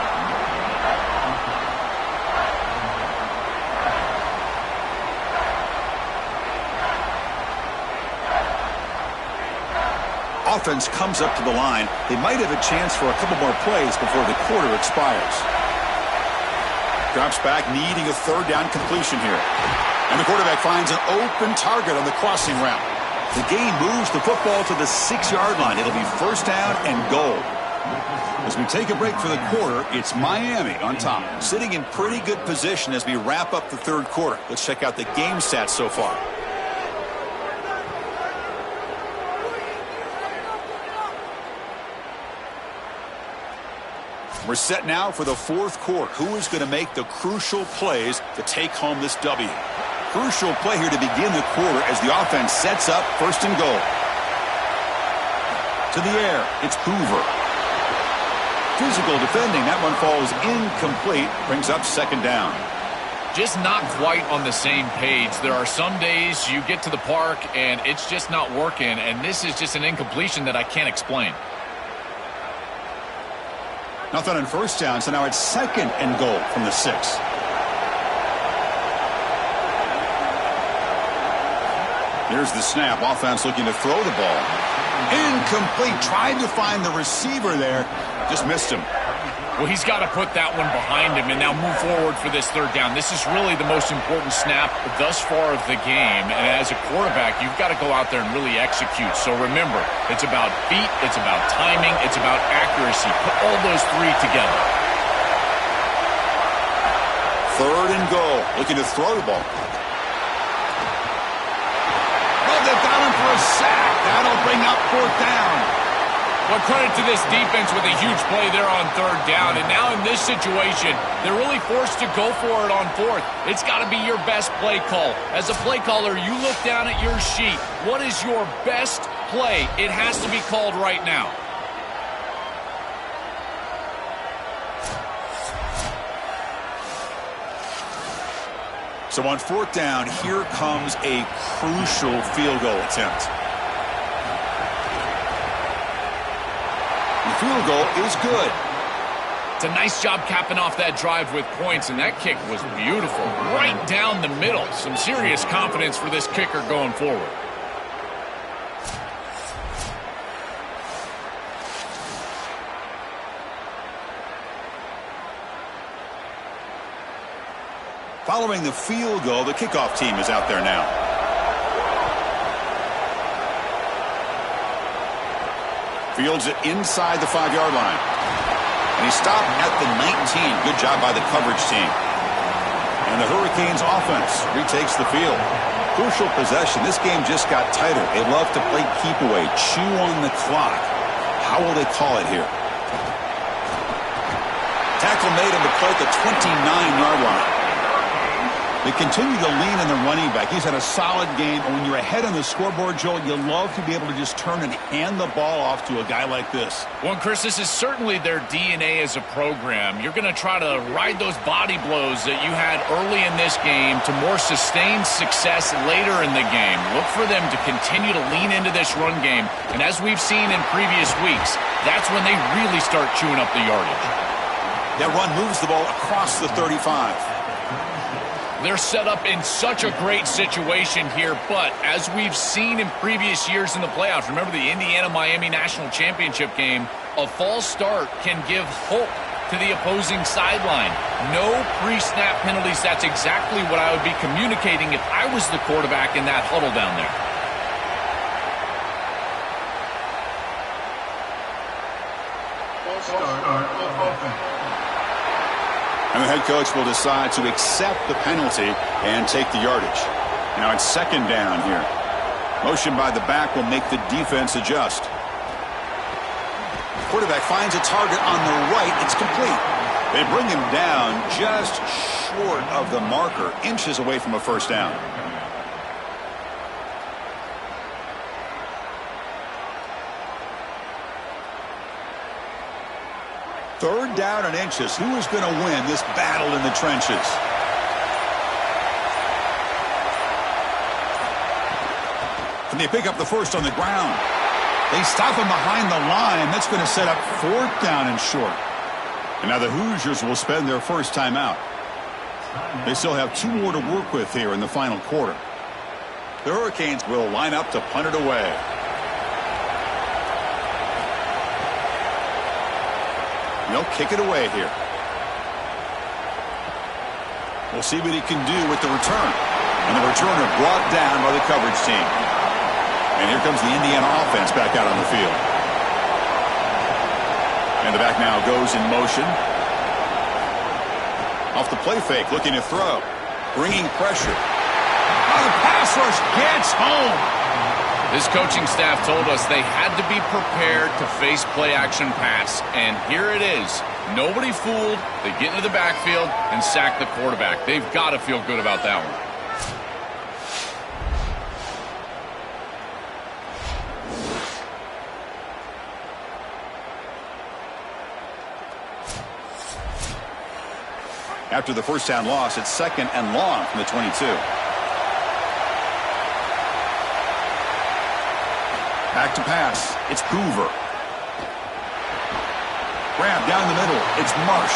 Offense comes up to the line. They might have a chance for a couple more plays before the quarter expires. Drops back, needing a third down completion here. And the quarterback finds an open target on the crossing route. The gain moves the football to the 6-yard line. It'll be first down and goal. As we take a break for the quarter, it's Miami on top, sitting in pretty good position as we wrap up the third quarter. Let's check out the game stats so far. We're set now for the fourth quarter. Who is going to make the crucial plays to take home this W? Crucial play here to begin the quarter as the offense sets up first and goal. To the air, it's Hoover. Physical defending, that one falls incomplete, brings up second down. Just not quite on the same page. There are some days you get to the park and it's just not working, and this is just an incompletion that I can't explain. Nothing on first down, so now it's second and goal from the 6. Here's the snap. Offense looking to throw the ball. Incomplete. Tried to find the receiver there. Just missed him. Well, he's got to put that one behind him and now move forward for this third down. This is really the most important snap thus far of the game. And as a quarterback, you've got to go out there and really execute. So remember, it's about feet, it's about timing, it's about accuracy. Put all those three together. Third and goal. Looking to throw the ball. Oh, they've got him for a sack. That'll bring up fourth down. Well, credit to this defense with a huge play there on third down. And now in this situation, they're really forced to go for it on fourth. It's got to be your best play call. As a play caller, you look down at your sheet. What is your best play? It has to be called right now. So on fourth down, here comes a crucial field goal attempt. The field goal is good. It's a nice job capping off that drive with points, and that kick was beautiful. Right down the middle. Some serious confidence for this kicker going forward. Following the field goal, the kickoff team is out there now. Fields it inside the 5-yard line. And he stopped at the 19. Good job by the coverage team. And the Hurricanes offense retakes the field. Crucial possession. This game just got tighter. They love to play keep away, chew on the clock. How will they call it here? Tackle made on the play at the 29-yard line. They continue to lean on the running back. He's had a solid game. And when you're ahead on the scoreboard, Joel, you love to be able to just turn and hand the ball off to a guy like this. Well, Chris, this is certainly their DNA as a program. You're going to try to ride those body blows that you had early in this game to more sustained success later in the game. Look for them to continue to lean into this run game. And as we've seen in previous weeks, that's when they really start chewing up the yardage. That run moves the ball across the 35. They're set up in such a great situation here, but as we've seen in previous years in the playoffs, remember the Indiana-Miami National Championship game, a false start can give hope to the opposing sideline. No pre-snap penalties. That's exactly what I would be communicating if I was the quarterback in that huddle down there. And the head coach will decide to accept the penalty and take the yardage. Now it's second down here. Motion by the back will make the defense adjust. Quarterback finds a target on the right. It's complete. They bring him down just short of the marker, inches away from a first down. Third down and inches. Who is going to win this battle in the trenches? Can they pick up the first on the ground? They stop him behind the line. That's going to set up 4th down and short. And now the Hoosiers will spend their first timeout. They still have 2 more to work with here in the final quarter. The Hurricanes will line up to punt it away. They'll kick it away here. We'll see what he can do with the return. And the returner brought down by the coverage team. And here comes the Indiana offense back out on the field. And the back now goes in motion. Off the play fake, looking to throw. Bringing pressure. Oh, the pass rush gets home. This coaching staff told us they had to be prepared to face play-action pass. And here it is. Nobody fooled. They get into the backfield and sack the quarterback. They've got to feel good about that one. After the first down loss, it's 2nd and long from the 22. Back to pass. It's Hoover. Grab down the middle. It's Marsh.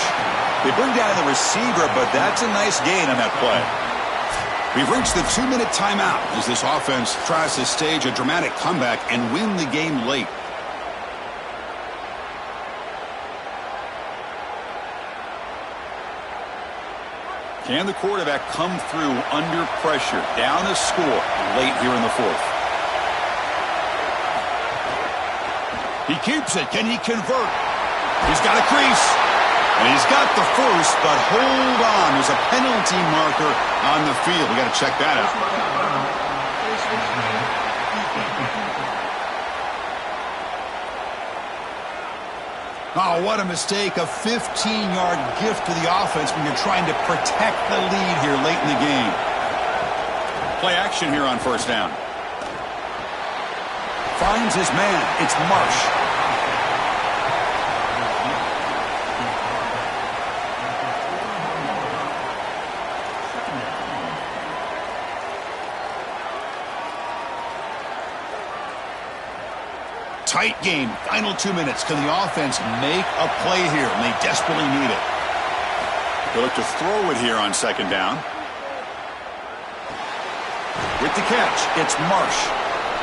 They bring down the receiver, but that's a nice gain on that play. We've reached the 2-minute timeout as this offense tries to stage a dramatic comeback and win the game late. Can the quarterback come through under pressure, down a score late here in the 4th? He keeps it. Can he convert? He's got a crease. And he's got the first, but hold on. There's a penalty marker on the field. We got to check that out. Oh, what a mistake. A 15-yard gift to the offense when you're trying to protect the lead here late in the game. Play action here on first down. Finds his man. It's Marsh. Tight game. Final 2 minutes. Can the offense make a play here? And they desperately need it. They look to throw it here on 2nd down. With the catch, it's Marsh.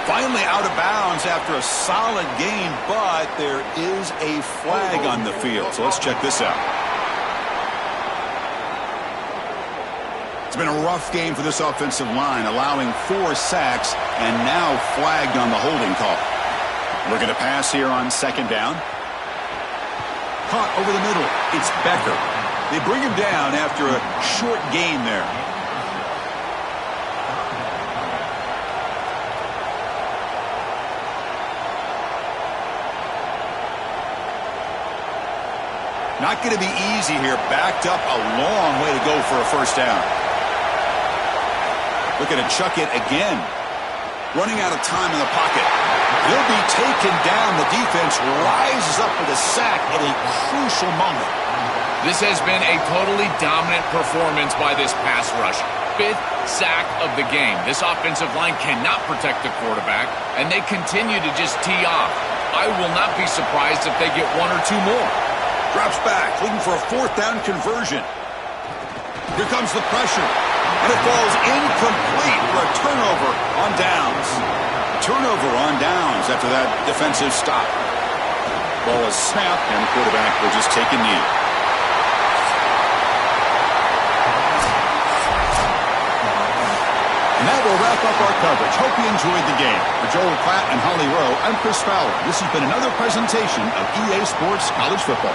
Finally out of bounds after a solid game, but there is a flag on the field. So let's check this out. It's been a rough game for this offensive line, allowing 4 sacks and now flagged on the holding call. Looking to pass here on 2nd down. Caught over the middle. It's Becker. They bring him down after a short gain there. Not going to be easy here. Backed up a long way to go for a first down. Looking to chuck it again. Running out of time in the pocket. He'll be taken down. The defense rises up with a sack at a crucial moment. This has been a totally dominant performance by this pass rush. 5th sack of the game. This offensive line cannot protect the quarterback, and they continue to just tee off. I will not be surprised if they get 1 or 2 more. Drops back, looking for a 4th down conversion. Here comes the pressure. And it falls incomplete for a turnover on downs. Turnover on downs after that defensive stop. Ball is snapped, and the quarterback will just take a knee. And that will wrap up our coverage. Hope you enjoyed the game. For Joel Klatt and Holly Rowe, I'm Chris Fowler. This has been another presentation of EA Sports College Football.